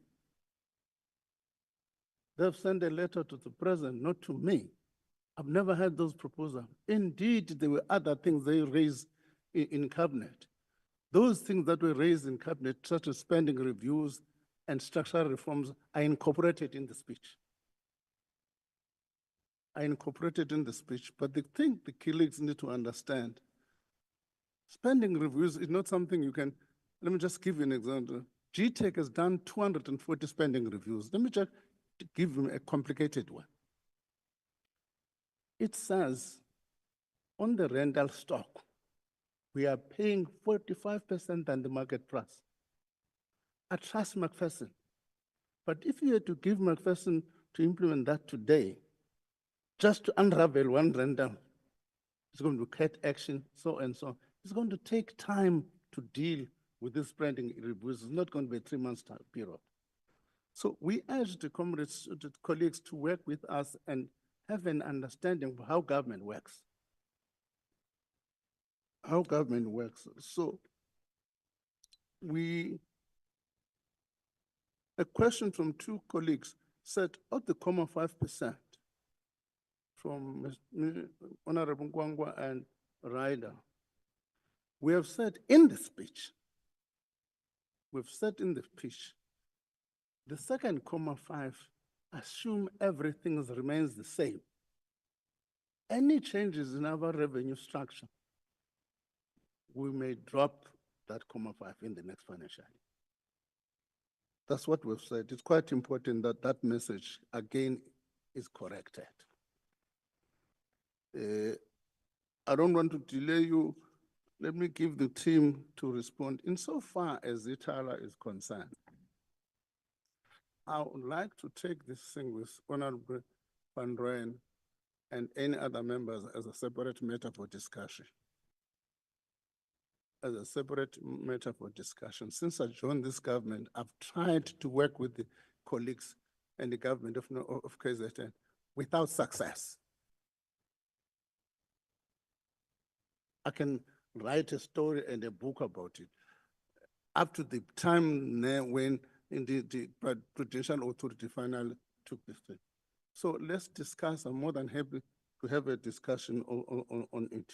They've sent a letter to the president, not to me. I've never had those proposals. Indeed, there were other things they raised in cabinet. Those things that were raised in cabinet, such as spending reviews and structural reforms, are incorporated in the speech. But the thing the colleagues need to understand, spending reviews is not something you can, let me just give you an example. GTEC has done 240 spending reviews. Let me just give you a complicated one. It says on the rental stock, we are paying 45% than the market price. I trust McPherson. But if you had to give McPherson to implement that today, just to unravel one rental, it's going to cut action, so and so. It's going to take time to deal with this spending reviews. It's not going to be a 3 months time period. So we urge the comrades, the colleagues to work with us and have an understanding of how government works. How government works. So a question from two colleagues said, of the 5% from Honorable Gwangwa and Ryder, we have said in the speech, the second 5 assume everything remains the same. Any changes in our revenue structure, we may drop that 5 in the next financial year. That's what we've said. It's quite important that that message again is corrected. I don't want to delay you. Let me give the team to respond. Insofar as Itala is concerned, I would like to take this thing with Honorable Van Rijn and any other members as a separate matter for discussion. As a separate matter for discussion. Since I joined this government, I've tried to work with the colleagues and the government of KZN without success. I can write a story and a book about it. Up to the time when the Prudential Authority finally took this thing. So let's discuss. I'm more than happy to have a discussion on it.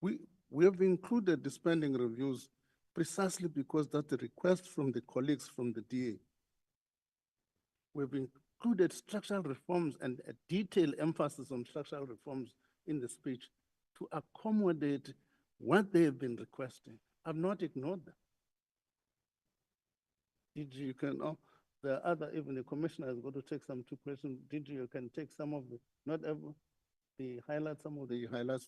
We have included the spending reviews precisely because that's a request from the colleagues from the DA. We've included structural reforms and a detailed emphasis on structural reforms in the speech to accommodate what they have been requesting. I've not ignored them. You can, the other, even the commissioner is going to take some 2 questions. You can take some of the, not every, the highlights, some of the highlights.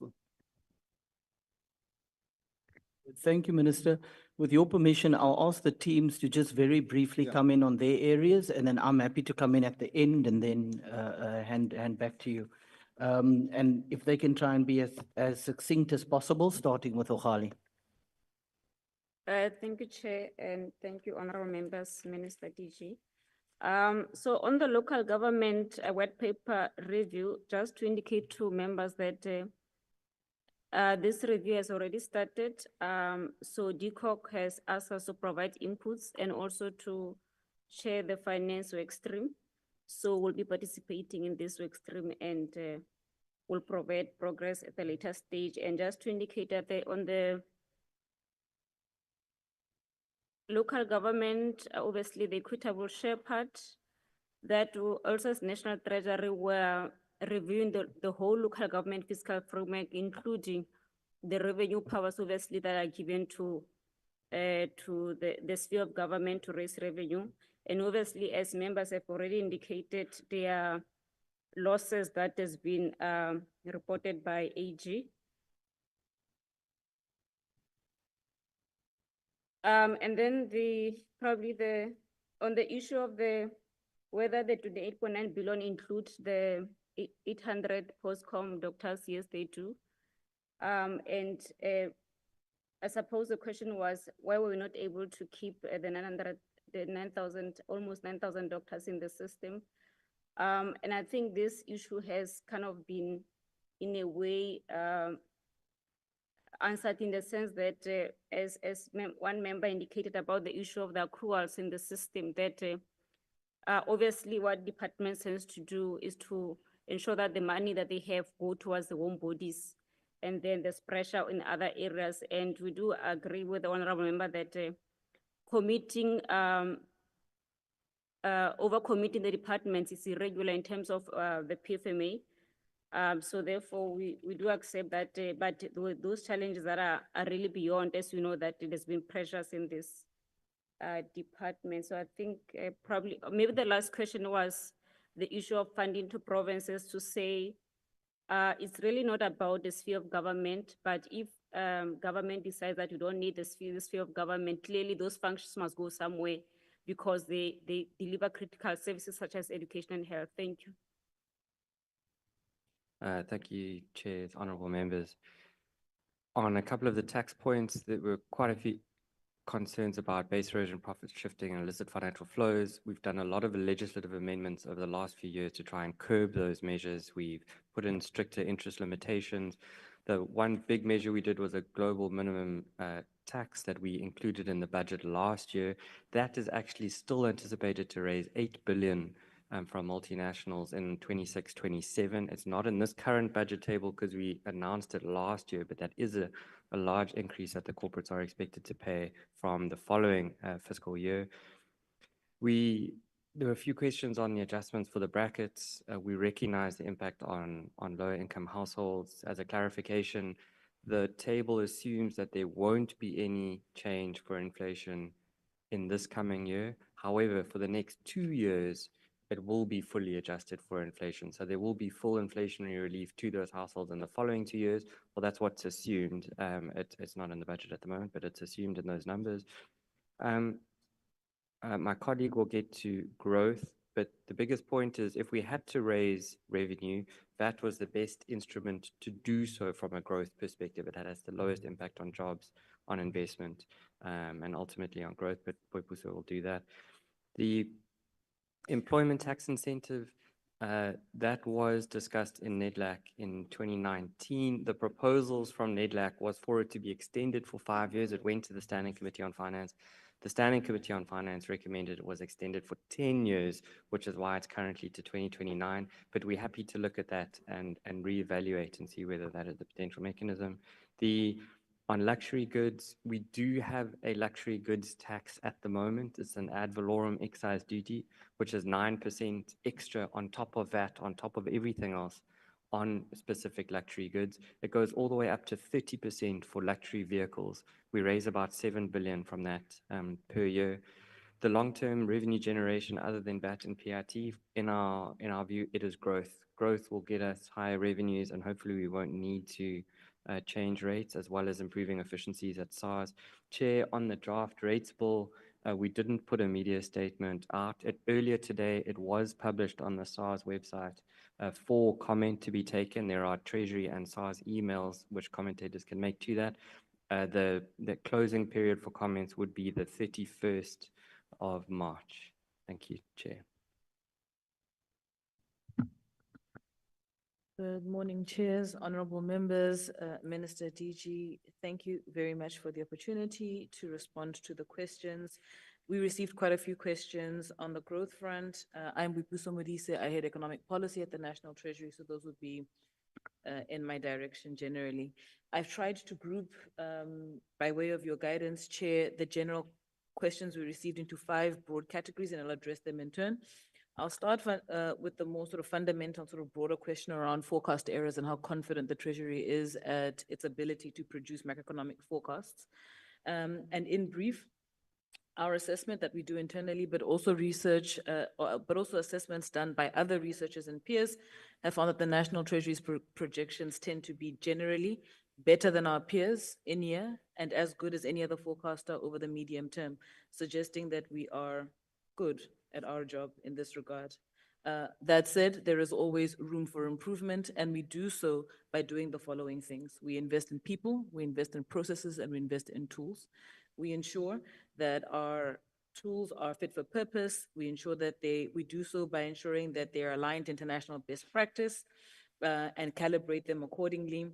Thank you, Minister. With your permission, I'll ask the teams to just very briefly come in on their areas, and then I'm happy to come in at the end and then hand back to you. And if they can try and be as succinct as possible, starting with Oghali. Thank you, Chair, and thank you, honorable members, Minister DG. So on the local government white paper review, just to indicate to members that this review has already started. So DCOC has asked us to provide inputs and also to chair the finance work stream. So we'll be participating in this work stream and will provide progress at the later stage. And just to indicate that on the local government, obviously the equitable share part, that also as National Treasury were reviewing the whole local government fiscal framework, including the revenue powers obviously that are given to the sphere of government to raise revenue. And obviously, as members have already indicated, there are losses that has been reported by AG. And then on the issue of whether the 28.9 billion includes the 800 post-com doctors, yes, they do. And I suppose the question was why were we not able to keep the 9,000, almost 9,000 doctors in the system? And I think this issue has kind of been, in a way, answered in the sense that, as one member indicated about the issue of the accruals in the system, that obviously what department tends to do is to ensure that the money that they have go towards the home bodies, and then there's pressure in other areas. And we do agree with the honorable member that committing, over-committing the departments is irregular in terms of the PFMA. So therefore, we do accept that, but those challenges that are really beyond, as we know that it has been pressures in this department. So I think probably, maybe the last question was the issue of funding to provinces, to say it's really not about the sphere of government, but if government decides that you don't need the sphere of government, clearly those functions must go somewhere because they deliver critical services such as education and health. Thank you. Thank you, Chair, honourable members. On a couple of the tax points, there were quite a few concerns about base erosion, profit shifting, and illicit financial flows. We've done a lot of legislative amendments over the last few years to try and curb those measures. We've put in stricter interest limitations. The one big measure we did was a global minimum tax that we included in the budget last year. That is actually still anticipated to raise 8 billion from multinationals in 26-27. It's not in this current budget table because we announced it last year, but that is a large increase that the corporates are expected to pay from the following fiscal year. There were a few questions on the adjustments for the brackets. We recognize the impact on lower income households. As a clarification, the table assumes that there won't be any change for inflation in this coming year. However, for the next 2 years, it will be fully adjusted for inflation. So there will be full inflationary relief to those households in the following 2 years. Well, that's what's assumed. It's not in the budget at the moment, but it's assumed in those numbers. My colleague will get to growth, but the biggest point is if we had to raise revenue, that was the best instrument to do so from a growth perspective. It has the lowest impact on jobs, on investment, and ultimately on growth, but Boipuso will do that. The employment tax incentive, that was discussed in NEDLAC in 2019. The proposals from NEDLAC was for it to be extended for 5 years. It went to the Standing Committee on Finance. The Standing Committee on Finance recommended it was extended for 10 years, which is why it's currently to 2029. But we're happy to look at that and reevaluate and see whether that is the potential mechanism. On luxury goods, we do have a luxury goods tax at the moment. It's an ad valorem excise duty, which is 9% extra on top of that, on top of everything else on specific luxury goods. It goes all the way up to 30% for luxury vehicles. We raise about 7 billion from that per year. The long-term revenue generation, other than VAT and PIT, in our view, it is growth. Growth will get us higher revenues, and hopefully we won't need to change rates, as well as improving efficiencies at SARS. Chair, on the draft rates bill, we didn't put a media statement out. Earlier today, it was published on the SARS website for comment to be taken. There are Treasury and SARS emails which commentators can make to that. The closing period for comments would be the 31st of March. Thank you, Chair. Good morning, chairs, honorable members, Minister DG. Thank you very much for the opportunity to respond to the questions. We received quite a few questions on the growth front. I'm Boipuso Modise. I head economic policy at the National Treasury, so those would be in my direction generally. I've tried to group, by way of your guidance, Chair, the general questions we received into 5 broad categories, and I'll address them in turn. I'll start with the more sort of fundamental, sort of broader question around forecast errors and how confident the Treasury is at its ability to produce macroeconomic forecasts. And in brief, our assessment that we do internally, but also research, but also assessments done by other researchers and peers, have found that the National Treasury's projections tend to be generally better than our peers in year and as good as any other forecaster over the medium term, suggesting that we are good at our job in this regard. That said, there is always room for improvement, and we do so by doing the following things. We invest in people, we invest in processes, and we invest in tools. We ensure that our tools are fit for purpose. We ensure that we do so by ensuring that they are aligned to international best practice and calibrate them accordingly.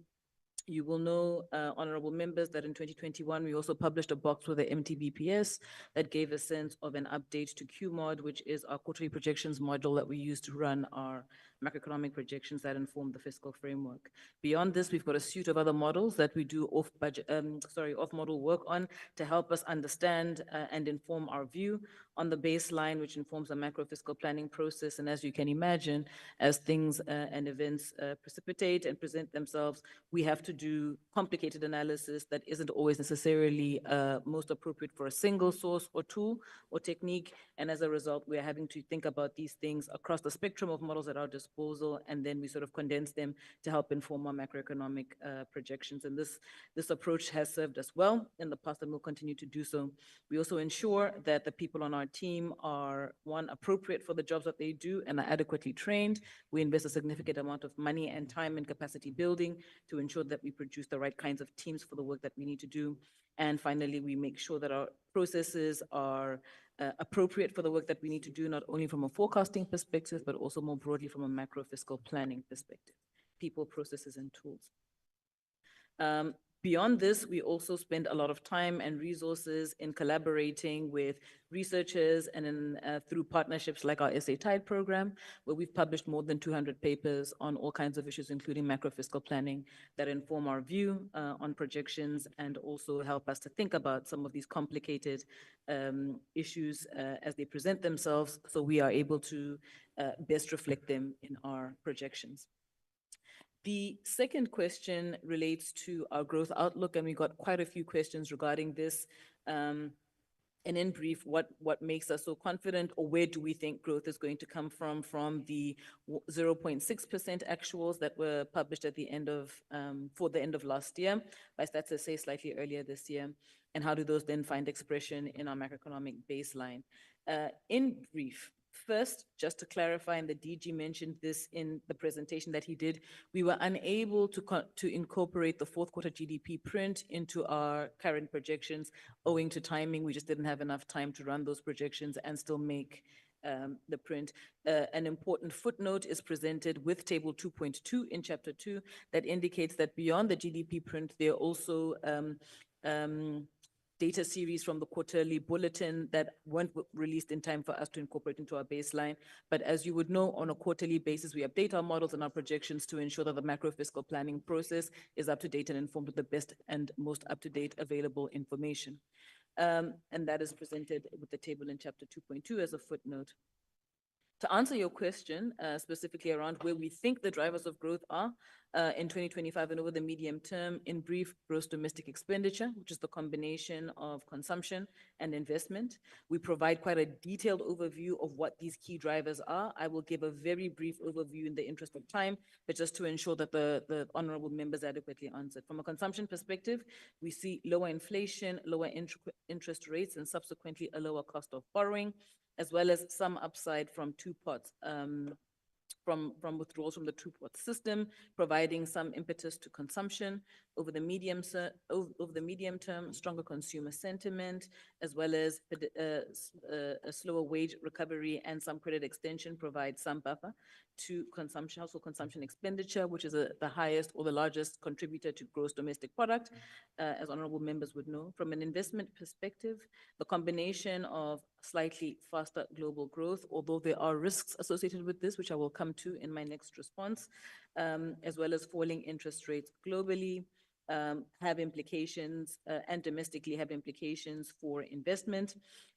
You will know, honorable members, that in 2021, we also published a box with the MTBPS that gave a sense of an update to QMOD, which is our quarterly projections module that we use to run our macroeconomic projections that inform the fiscal framework. Beyond this, we've got a suite of other models that we do off-model work on to help us understand and inform our view on the baseline, which informs the macro fiscal planning process. And as you can imagine, as things and events precipitate and present themselves, we have to do complicated analysis that isn't always necessarily most appropriate for a single source or tool or technique. And as a result, we're having to think about these things across the spectrum of models at our disposal, and then we sort of condense them to help inform our macroeconomic projections. And this approach has served us well in the past and will continue to do so. We also ensure that the people on our team are, one, appropriate for the jobs that they do and are adequately trained. We invest a significant amount of money and time in capacity building to ensure that we produce the right kinds of teams for the work that we need to do. And finally, we make sure that our processes are appropriate for the work that we need to do, not only from a forecasting perspective, but also more broadly from a macro fiscal planning perspective, people, processes, and tools. Beyond this, we also spend a lot of time and resources in collaborating with researchers and through partnerships like our SA Tide program, where we've published more than 200 papers on all kinds of issues, including macro fiscal planning, that inform our view on projections and also help us to think about some of these complicated issues as they present themselves, so we are able to best reflect them in our projections. The second question relates to our growth outlook, and we got quite a few questions regarding this. And in brief, what makes us so confident, or where do we think growth is going to come from the 0.6% actuals that were published at the end of, for the end of last year, by Stats SA slightly earlier this year, and how do those then find expression in our macroeconomic baseline? In brief, first, just to clarify, and the DG mentioned this in the presentation that he did, we were unable to incorporate the fourth quarter GDP print into our current projections owing to timing. We just didn't have enough time to run those projections and still make the print. An important footnote is presented with table 2.2 in chapter 2 that indicates that beyond the GDP print, there are also data series from the quarterly bulletin that weren't released in time for us to incorporate into our baseline. But as you would know, on a quarterly basis, we update our models and our projections to ensure that the macro fiscal planning process is up to date and informed with the best and most up-to-date available information. And that is presented with the table in chapter 2.2 as a footnote. To answer your question, specifically around where we think the drivers of growth are in 2025 and over the medium term, in brief, gross domestic expenditure, which is the combination of consumption and investment. We provide quite a detailed overview of what these key drivers are. I will give a very brief overview in the interest of time, but just to ensure that the honorable members adequately answered. From a consumption perspective, we see lower inflation, lower interest rates, and subsequently a lower cost of borrowing, as well as some upside from two pots, from withdrawals from the two-pot system, providing some impetus to consumption over the medium term, stronger consumer sentiment, as well as a slower wage recovery and some credit extension provide some buffer to consumption, household consumption expenditure, which is the highest or the largest contributor to gross domestic product, as honorable members would know. From an investment perspective, the combination of slightly faster global growth, although there are risks associated with this, which I will come to in my next response, as well as falling interest rates globally, have implications and domestically have implications for investment.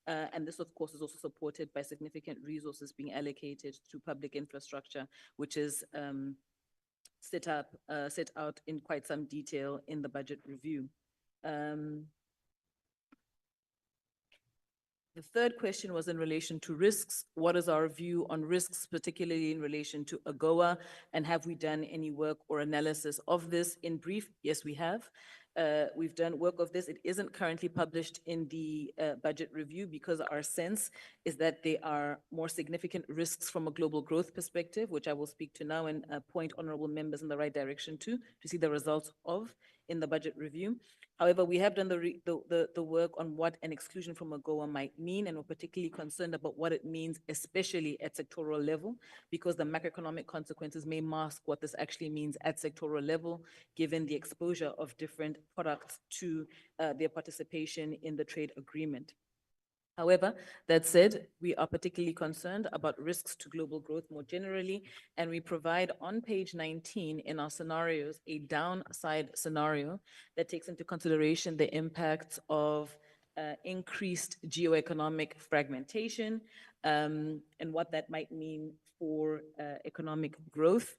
And this, of course, is also supported by significant resources being allocated to public infrastructure, which is set out in quite some detail in the budget review. The third question was in relation to risks. What is our view on risks, particularly in relation to AGOA? And have we done any work or analysis of this? In brief, yes, we have. We've done work of this. It isn't currently published in the budget review because our sense is that there are more significant risks from a global growth perspective, which I will speak to now and point honorable members in the right direction to see the results of in the budget review. However, we have done the work on what an exclusion from AGOA might mean, and we're particularly concerned about what it means, especially at sectoral level, because the macroeconomic consequences may mask what this actually means at sectoral level, given the exposure of different products to their participation in the trade agreement. However, that said, we are particularly concerned about risks to global growth more generally, and we provide on page 19 in our scenarios a downside scenario that takes into consideration the impacts of increased geoeconomic fragmentation and what that might mean for economic growth.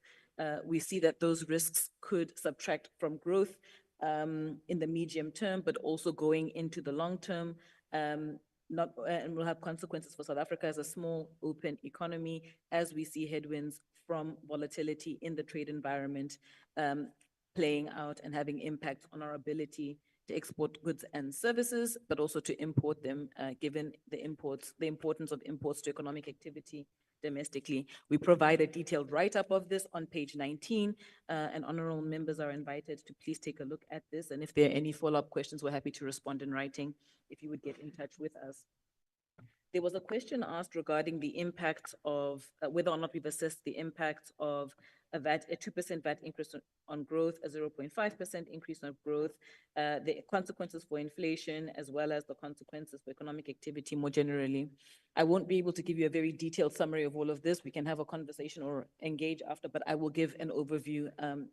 We see that those risks could subtract from growth in the medium term, but also going into the long term. And will have consequences for South Africa as a small open economy as we see headwinds from volatility in the trade environment playing out and having impact on our ability to export goods and services, but also to import them, given the importance of imports to economic activity domestically. We provide a detailed write-up of this on page 19, and honorable members are invited to please take a look at this. And if there are any follow-up questions, we're happy to respond in writing if you would get in touch with us. There was a question asked regarding the impact of whether or not we've assessed the impact of a 2% VAT increase on growth, a 0.5% increase on growth, the consequences for inflation, as well as the consequences for economic activity more generally. I won't be able to give you a very detailed summary of all of this. We can have a conversation or engage after, but I will give an overview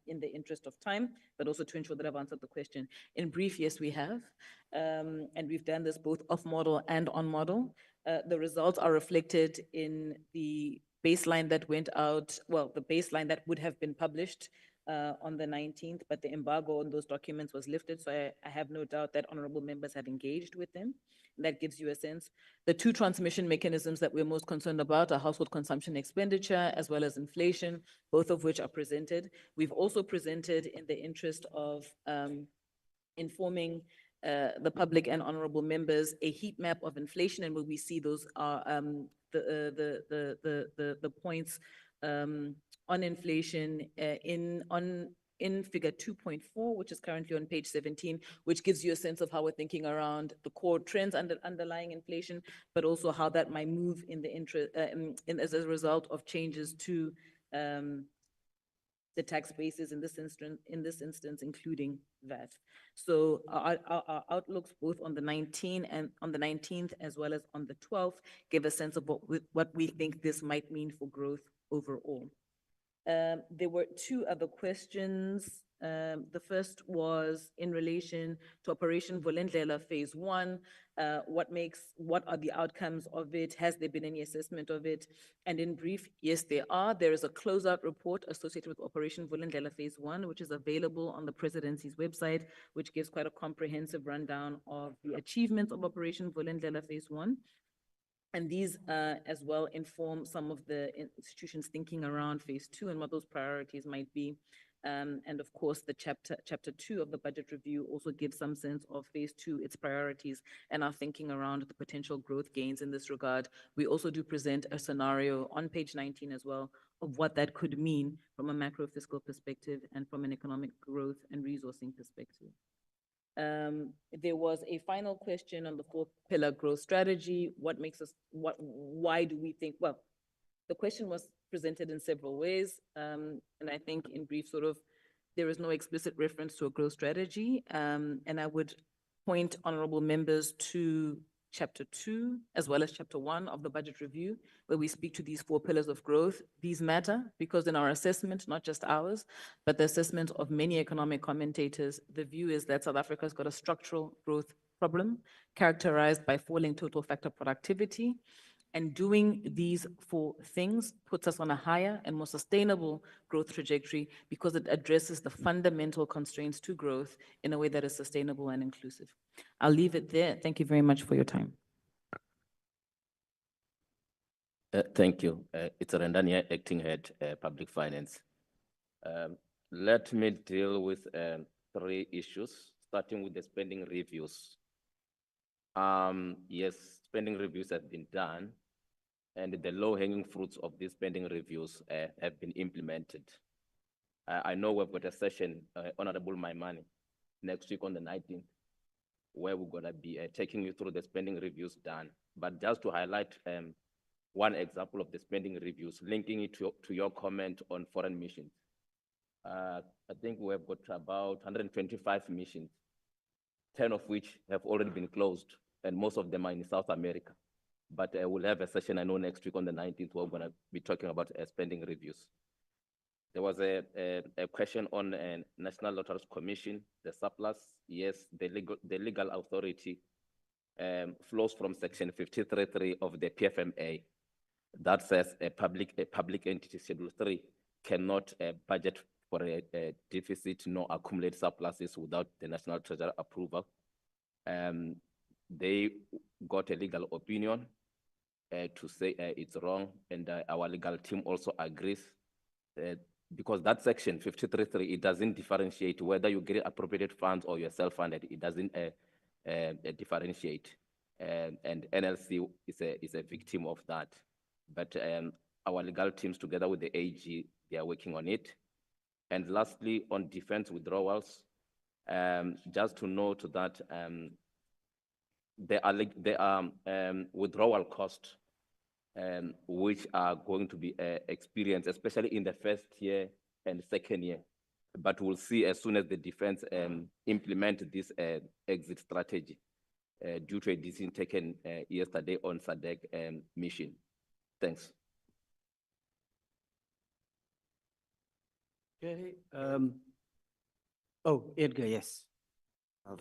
in the interest of time, but also to ensure that I've answered the question. In brief, yes, we have, and we've done this both off-model and on-model. The results are reflected in the baseline that went out, well, the baseline that would have been published on the 19th, but the embargo on those documents was lifted. So I have no doubt that honorable members have engaged with them. That gives you a sense. The two transmission mechanisms that we're most concerned about are household consumption expenditure as well as inflation, both of which are presented. We've also presented, in the interest of informing the public and honorable members, a heat map of inflation, and where we see those are the points on inflation in figure 2.4, which is currently on page 17, which gives you a sense of how we're thinking around the core trends underlying inflation, but also how that might move in the interest as a result of changes to the tax bases in this instance, including VAT. So our outlooks both on the 19th as well as on the 12th give a sense of what we think this might mean for growth overall. There were two other questions. The first was in relation to Operation Vulindlela Phase 1. What are the outcomes of it? Has there been any assessment of it? And in brief, yes, there are. There is a closeout report associated with Operation Vulindlela Phase 1, which is available on the presidency's website, which gives quite a comprehensive rundown of the achievements of Operation Vulindlela Phase 1. And these as well inform some of the institutions thinking around Phase 2 and what those priorities might be. And of course, the chapter 2 of the budget review also gives some sense of Phase 2, its priorities, and our thinking around the potential growth gains in this regard. We also do present a scenario on page 19 as well of what that could mean from a macro fiscal perspective and from an economic growth and resourcing perspective. There was a final question on the 4-pillar growth strategy. Why do we think, well, the question was presented in several ways. And I think in brief, there is no explicit reference to a growth strategy. And I would point honorable members to chapter 2, as well as chapter 1 of the budget review, where we speak to these 4 pillars of growth. These matter because in our assessment, not just ours, but the assessment of many economic commentators, the view is that South Africa's got a structural growth problem characterized by falling total factor productivity. And doing these 4 things puts us on a higher and more sustainable growth trajectory because it addresses the fundamental constraints to growth in a way that is sustainable and inclusive. I'll leave it there. Thank you very much for your time. Thank you. It's Rendania, Acting Head, Public Finance. Let me deal with 3 issues, starting with the spending reviews. Yes, spending reviews have been done, and the low-hanging fruits of these spending reviews have been implemented. I know we've got a session, Honorable My Money, next week on the 19th, where we're gonna be taking you through the spending reviews done. But just to highlight one example of the spending reviews, linking it to your comment on foreign missions. I think we've got about 125 missions, 10 of which have already been closed, and most of them are in South America. But we'll have a session, I know, next week on the 19th, where we're gonna be talking about spending reviews. There was a question on National Lotteries Commission, the surplus. Yes, the legal authority flows from section 53.3 of the PFMA. That says a public entity, Schedule 3, cannot budget for a deficit nor accumulate surpluses without the National Treasury approval. They got a legal opinion to say it's wrong, and our legal team also agrees. because that section 53.3, it doesn't differentiate whether you get appropriated funds or you're self-funded. It doesn't differentiate. And NLC is a victim of that. But our legal teams together with the AG, they are working on it. And lastly, on defense withdrawals, just to note that there are withdrawal costs which are going to be experienced, especially in the first year and second year. But we'll see as soon as the defense implement this exit strategy due to a decision taken yesterday on SADC mission. Thanks. Okay. Oh, Edgar, yes.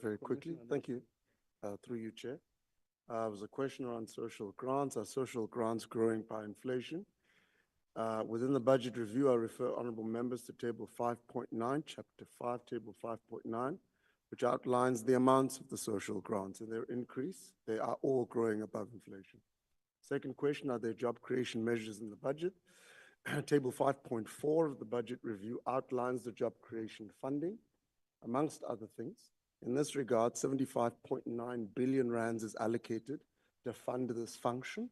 Very quickly, thank you. Through you, Chair. There was a question around social grants. Are social grants growing by inflation? Within the budget review, I refer honorable members to table 5.9, chapter 5, table 5.9, which outlines the amounts of the social grants and their increase. They are all growing above inflation. Second question, are there job creation measures in the budget? Table 5.4 of the budget review outlines the job creation funding, amongst other things. In this regard, 75.9 billion rands is allocated to fund this function,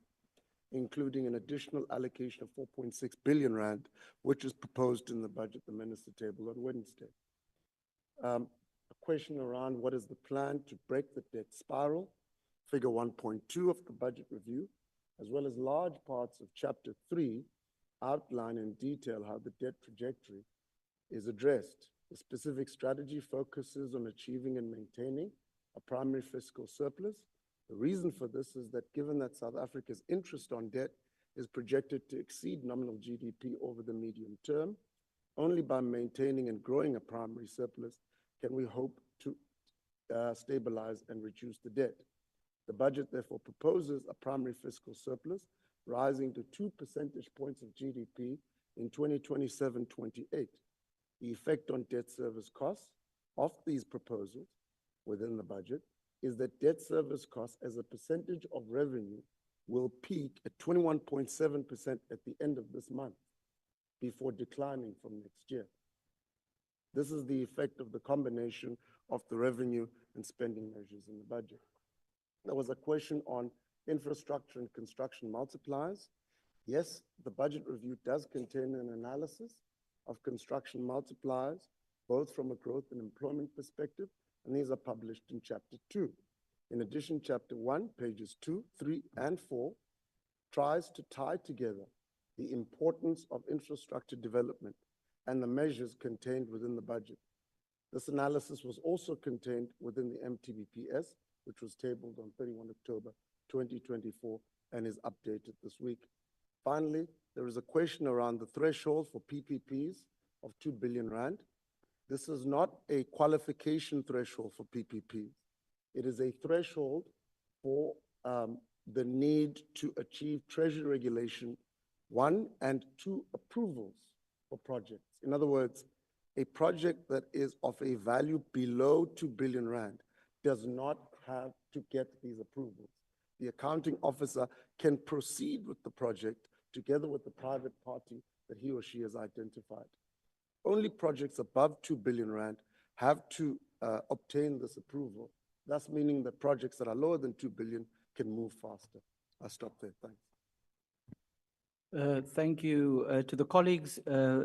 including an additional allocation of 4.6 billion rand, which is proposed in the budget the minister tabled on Wednesday. A question around what is the plan to break the debt spiral, figure 1.2 of the budget review, as well as large parts of chapter 3 outline in detail how the debt trajectory is addressed. The specific strategy focuses on achieving and maintaining a primary fiscal surplus. The reason for this is that given that South Africa's interest on debt is projected to exceed nominal GDP over the medium term, only by maintaining and growing a primary surplus can we hope to stabilize and reduce the debt. The budget therefore proposes a primary fiscal surplus rising to 2 percentage points of GDP in 2027-28. The effect on debt service costs of these proposals within the budget is that debt service costs as a percentage of revenue will peak at 21.7% at the end of this month before declining from next year. This is the effect of the combination of the revenue and spending measures in the budget. There was a question on infrastructure and construction multipliers. Yes, the budget review does contain an analysis of construction multipliers, both from a growth and employment perspective, and these are published in chapter 2. In addition, chapter 1, pages 2, 3, and 4, tries to tie together the importance of infrastructure development and the measures contained within the budget. This analysis was also contained within the MTBPS, which was tabled on 31 October 2024 and is updated this week. Finally, there is a question around the threshold for PPPs of 2 billion rand. This is not a qualification threshold for PPPs. It is a threshold for the need to achieve Treasury Regulation 1 and 2 approvals for projects. In other words, a project that is of a value below 2 billion rand does not have to get these approvals. The accounting officer can proceed with the project together with the private party that he or she has identified. Only projects above 2 billion rand have to obtain this approval, thus meaning that projects that are lower than 2 billion can move faster. I'll stop there, thanks. Thank you to the colleagues.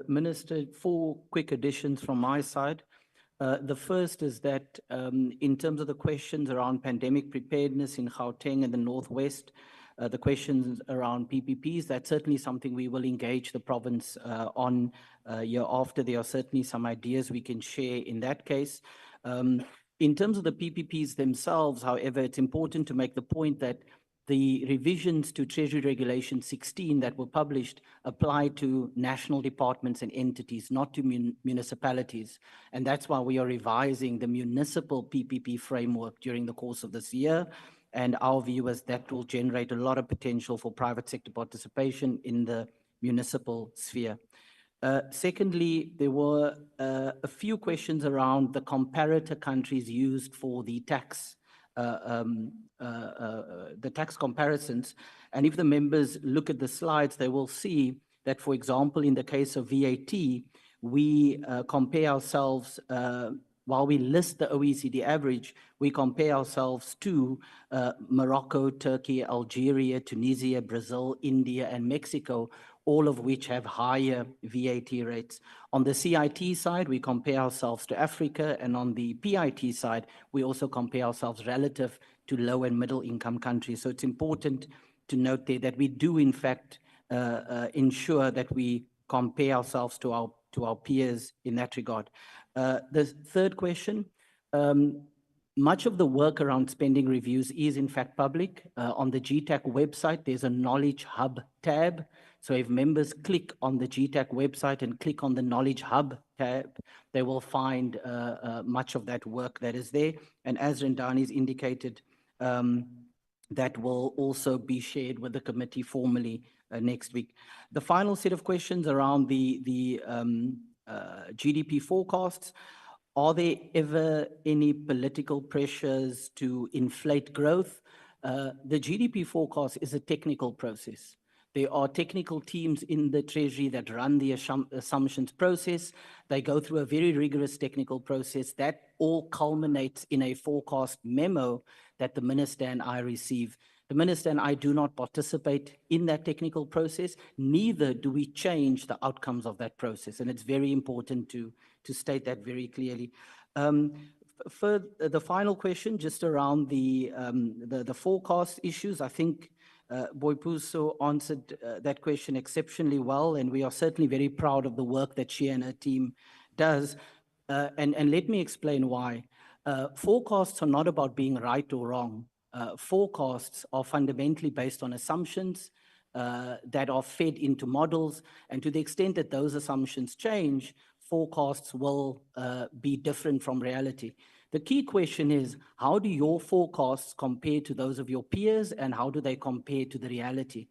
Minister, 4 quick additions from my side. The first is that in terms of the questions around pandemic preparedness in Gauteng and the Northwest, the questions around PPPs, that's certainly something we will engage the province on year after. There are certainly some ideas we can share in that case. In terms of the PPPs themselves, however, it's important to make the point that the revisions to Treasury Regulation 16 that were published apply to national departments and entities, not to municipalities. And that's why we are revising the municipal PPP framework during the course of this year. And our view is that will generate a lot of potential for private sector participation in the municipal sphere. Secondly, there were a few questions around the comparator countries used for the tax comparisons. And if the members look at the slides, they will see that, for example, in the case of VAT, we compare ourselves, while we list the OECD average, we compare ourselves to Morocco, Turkey, Algeria, Tunisia, Brazil, India, and Mexico, all of which have higher VAT rates. On the CIT side, we compare ourselves to Africa, and on the PIT side, we also compare ourselves relative to low and middle income countries. So it's important to note there that we do, in fact, ensure that we compare ourselves to our peers in that regard. The third question, much of the work around spending reviews is in fact public. On the GTAC website, there's a Knowledge Hub tab. So if members click on the GTAC website and click on the Knowledge Hub tab, they will find much of that work that is there. And as Rendani's indicated, that will also be shared with the committee formally next week. The final set of questions around the GDP forecasts. Are there ever any political pressures to inflate growth? The GDP forecast is a technical process. There are technical teams in the Treasury that run the assumptions process. They go through a very rigorous technical process that all culminates in a forecast memo that the Minister and I receive. The Minister and I do not participate in that technical process, neither do we change the outcomes of that process. And it's very important to state that very clearly. For the final question, just around the forecast issues, I think Boipuso answered that question exceptionally well, and we are certainly very proud of the work that she and her team does. And let me explain why. Forecasts are not about being right or wrong. Forecasts are fundamentally based on assumptions that are fed into models, and to the extent that those assumptions change, forecasts will be different from reality. The key question is, how do your forecasts compare to those of your peers, and how do they compare to the reality?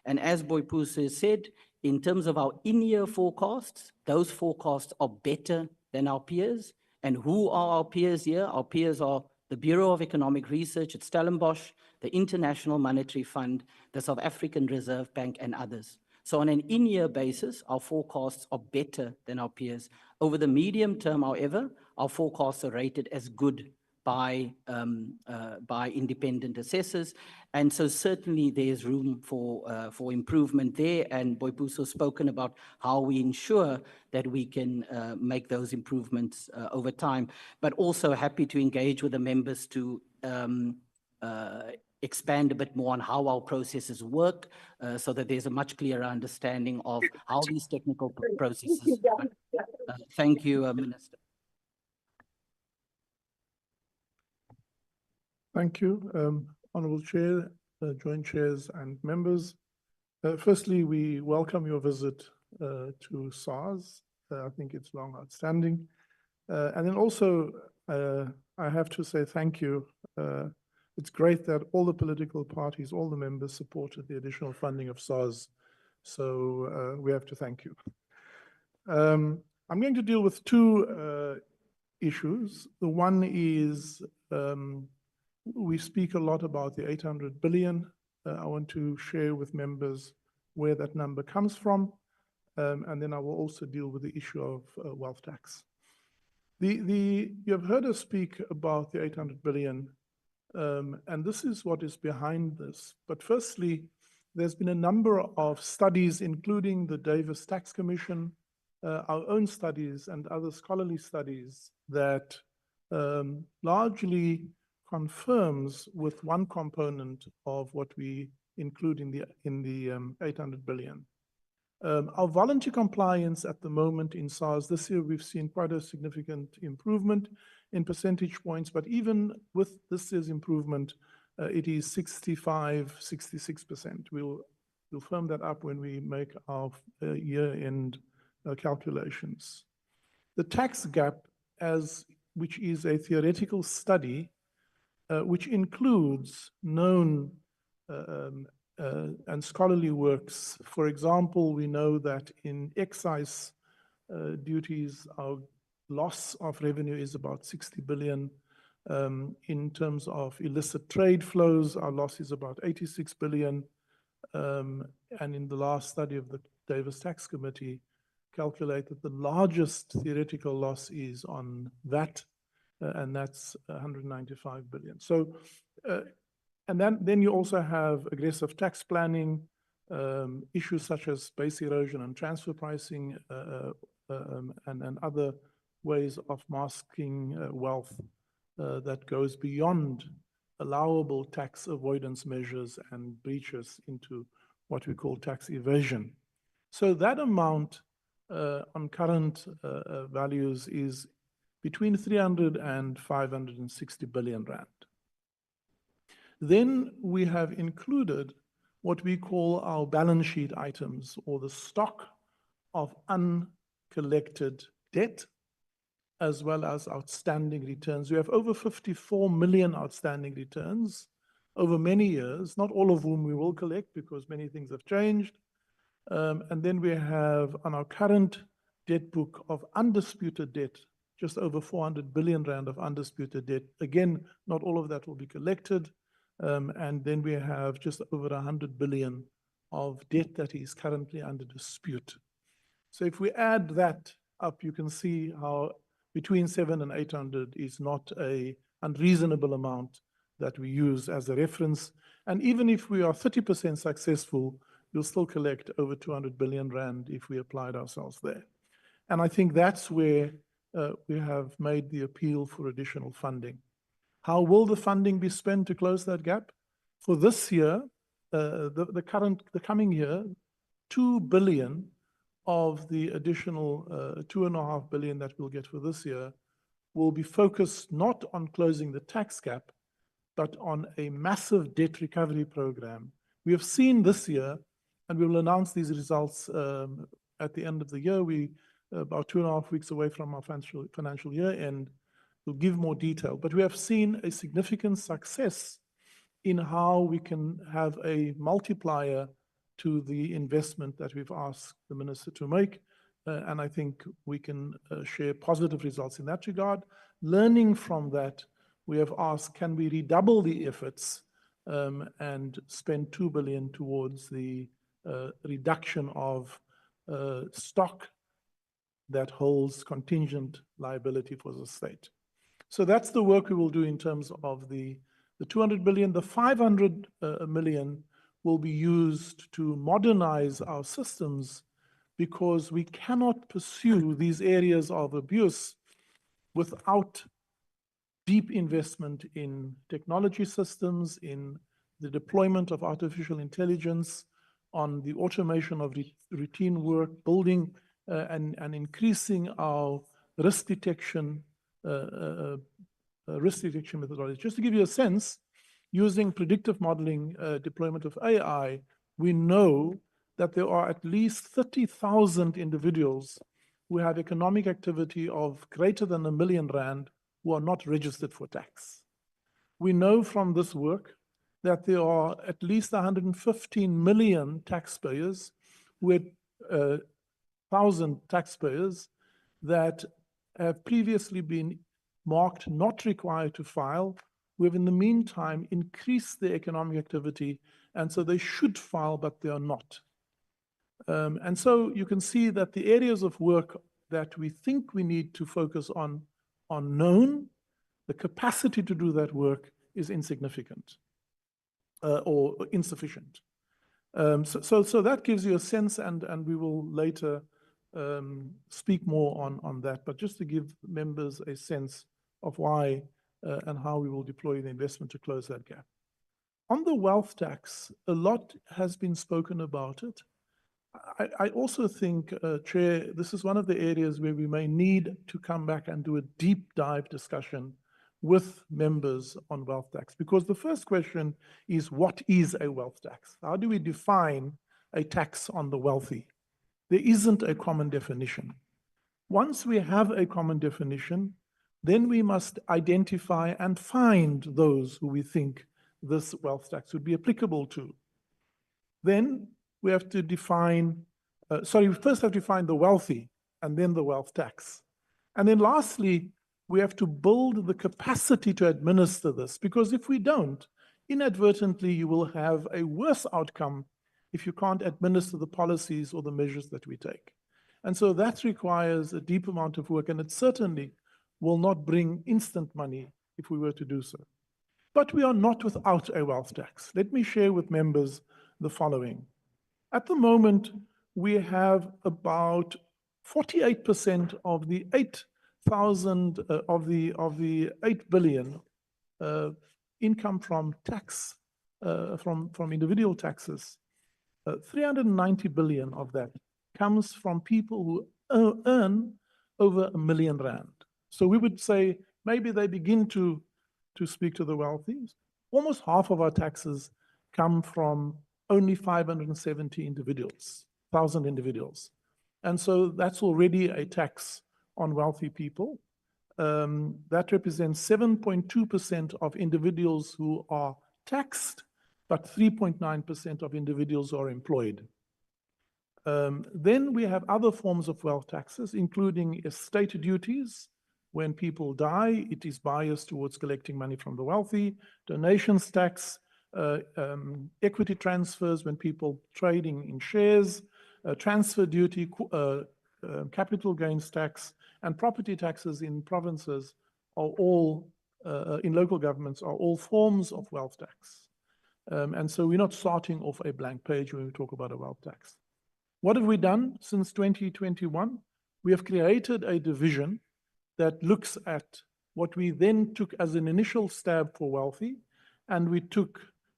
And as Boipuso said, in terms of our in-year forecasts, those forecasts are better than our peers. And who are our peers here? Our peers are the Bureau of Economic Research at Stellenbosch, the International Monetary Fund, the South African Reserve Bank, and others. So on an in-year basis, our forecasts are better than our peers. Over the medium term, however, our forecasts are rated as good by independent assessors. And so certainly there's room for improvement there. And Boipuso has spoken about how we ensure that we can make those improvements over time, but also happy to engage with the members to expand a bit more on how our processes work, so that there's a much clearer understanding of how these technical processes work. Thank you, Minister. Thank you, Honourable Chair, Joint Chairs and members. Firstly, we welcome your visit to SARS. I think it's long outstanding. And then also, I have to say thank you. It's great that all the political parties, all the members supported the additional funding of SARS. So we have to thank you. I'm going to deal with two issues. The one is, we speak a lot about the 800 billion. I want to share with members where that number comes from. And then I will also deal with the issue of wealth tax. You have heard us speak about the 800 billion, and this is what is behind this. But firstly, there's been a number of studies, including the Davis Tax Commission, our own studies and other scholarly studies that largely confirms with one component of what we include in the 800 billion. Our voluntary compliance at the moment in SARS this year, we've seen quite a significant improvement in percentage points, but even with this year's improvement, it is 65, 66%. We'll firm that up when we make our year-end calculations. The tax gap, which is a theoretical study, which includes known and scholarly works. For example, we know that in excise duties, our loss of revenue is about 60 billion. In terms of illicit trade flows, our loss is about 86 billion. And in the last study of the Davis Tax Committee calculate that the largest theoretical loss is on that, and that's 195 billion. So, and then you also have aggressive tax planning, issues such as base erosion and transfer pricing, and other ways of masking wealth that goes beyond allowable tax avoidance measures and breaches into what we call tax evasion. So that amount on current values is between 300 and 560 billion rand. Then we have included what we call our balance sheet items, or the stock of uncollected debt, as well as outstanding returns. We have over 54 million outstanding returns over many years, not all of whom we will collect because many things have changed. And then we have on our current debt book of undisputed debt, just over 400 billion rand of undisputed debt. Again, not all of that will be collected. And then we have just over 100 billion of debt that is currently under dispute. So if we add that up, you can see how between 700 and 800 is not an unreasonable amount that we use as a reference. And even if we are 30% successful, we'll still collect over 200 billion rand if we applied ourselves there. And I think that's where we have made the appeal for additional funding. How will the funding be spent to close that gap? For this year, the coming year, 2 billion of the additional 2.5 billion that we'll get for this year will be focused not on closing the tax gap, but on a massive debt recovery program. We have seen this year, and we will announce these results at the end of the year. We about 2.5 weeks away from our financial year end. We'll give more detail, but we have seen a significant success in how we can have a multiplier to the investment that we've asked the minister to make. And I think we can share positive results in that regard. Learning from that, we have asked, can we redouble the efforts and spend 2 billion towards the reduction of stock that holds contingent liability for the state. So that's the work we will do in terms of the 200 billion. The 500 million will be used to modernize our systems, because we cannot pursue these areas of abuse without deep investment in technology systems, in the deployment of artificial intelligence, on the automation of routine work, building and increasing our risk detection methodology. Just to give you a sense, using predictive modeling, deployment of AI, we know that there are at least 30,000 individuals who have economic activity of greater than 1 million rand who are not registered for tax. We know from this work that there are at least 115 million taxpayers with 1,000 taxpayers that have previously been marked not required to file, who have in the meantime increased their economic activity, and so they should file, but they are not. And so you can see that the areas of work that we think we need to focus on are known. The capacity to do that work is insignificant or insufficient. So that gives you a sense, and we will later speak more on that, but just to give members a sense of why and how we will deploy the investment to close that gap. On the wealth tax, a lot has been spoken about it. I also think, Chair, this is one of the areas where we may need to come back and do a deep dive discussion with members on wealth tax, because the first question is, what is a wealth tax? How do we define a tax on the wealthy? There isn't a common definition. Once we have a common definition, then we must identify and find those who we think this wealth tax would be applicable to. Then we have to define, we first have to find the wealthy and then the wealth tax. And then lastly, we have to build the capacity to administer this, because if we don't, inadvertently you will have a worse outcome if you can't administer the policies or the measures that we take. And so that requires a deep amount of work, and it certainly will not bring instant money if we were to do so. But we are not without a wealth tax. Let me share with members the following. At the moment, we have about 48% of the 8,000 of the 8 billion income from tax from individual taxes. 390 billion of that comes from people who earn over R1 million. So we would say maybe they begin to speak to the wealthy. Almost half of our taxes come from only 570 individuals, 1,000 individuals. And so that's already a tax on wealthy people. That represents 7.2% of individuals who are taxed, but 3.9% of individuals are employed. Then we have other forms of wealth taxes, including estate duties. When people die, it is biased towards collecting money from the wealthy, donations tax, equity transfers when people trading in shares, transfer duty, capital gains tax, and property taxes in provinces are all, in local governments, are all forms of wealth tax. And so we're not starting off a blank page when we talk about a wealth tax. What have we done since 2021? We have created a division that looks at what we then took as an initial stab for wealthy, and we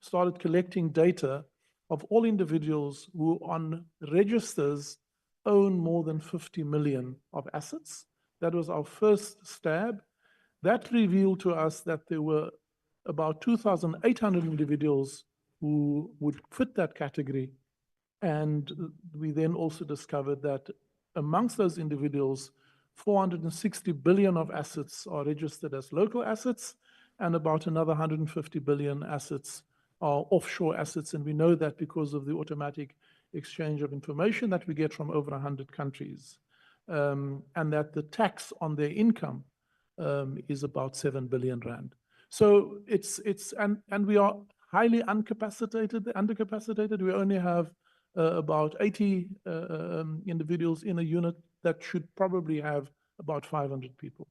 started collecting data of all individuals who on registers own more than 50 million of assets. That was our first stab. That revealed to us that there were about 2,800 individuals who would fit that category. And we then also discovered that amongst those individuals, 460 billion of assets are registered as local assets, and about another 150 billion assets are offshore assets. And we know that because of the automatic exchange of information that we get from over 100 countries. And that the tax on their income is about 7 billion rand. So and we are highly undercapacitated. We only have about 80 individuals in a unit that should probably have about 500 people.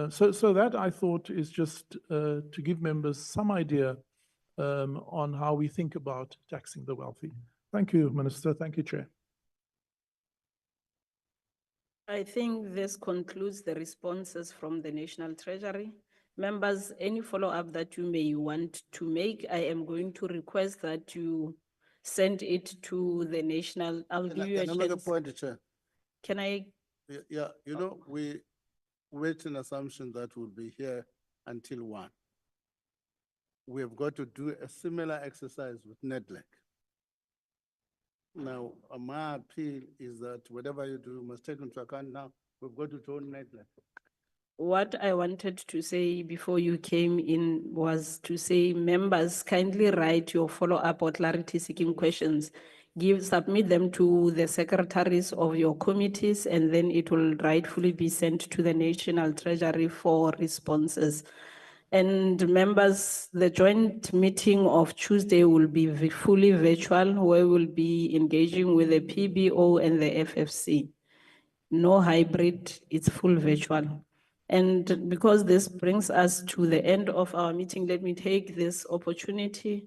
So that I thought is just to give members some idea on how we think about taxing the wealthy. Thank you, Minister. Thank you, Chair. I think this concludes the responses from the National Treasury. Members, any follow-up that you may want to make, I am going to request that you send it to the National. I'll give you a Can I make a chance. point, Chair? Can I? Yeah, you know, we wait an assumption that we'll be here until 1. We have got to do a similar exercise with NEDLEC. Now, my appeal is that whatever you do must take into account now, we've got to turn NEDLEC. What I wanted to say before you came in was to say, members, kindly write your follow-up or clarity-seeking questions. Submit them to the secretaries of your committees, and then it will rightfully be sent to the National Treasury for responses. And members, the joint meeting of Tuesday will be fully virtual, where we'll be engaging with the PBO and the FFC. No hybrid, it's full virtual. And because this brings us to the end of our meeting, let me take this opportunity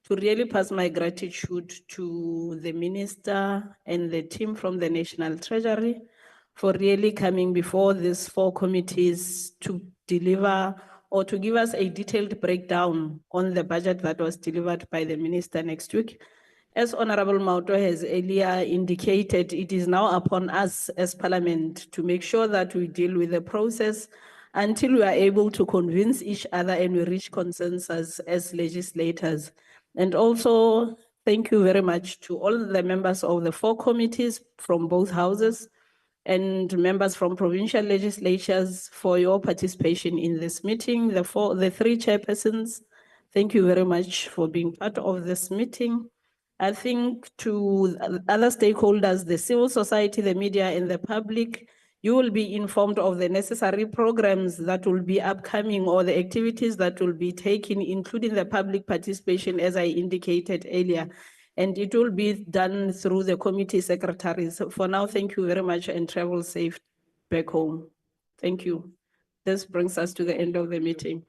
to really pass my gratitude to the Minister and the team from the National Treasury for really coming before these 4 committees to deliver or to give us a detailed breakdown on the budget that was delivered by the Minister next week. As Honorable Mauto has earlier indicated, it is now upon us as Parliament to make sure that we deal with the process until we are able to convince each other and we reach consensus as legislators. And also, thank you very much to all the members of the 4 committees from both houses and members from provincial legislatures for your participation in this meeting. The 3 chairpersons, thank you very much for being part of this meeting. I think to other stakeholders, the civil society, the media, and the public, you will be informed of the necessary programs that will be upcoming or the activities that will be taken, including the public participation, as I indicated earlier. And it will be done through the committee secretaries. For now, thank you very much and travel safe back home. Thank you. This brings us to the end of the meeting.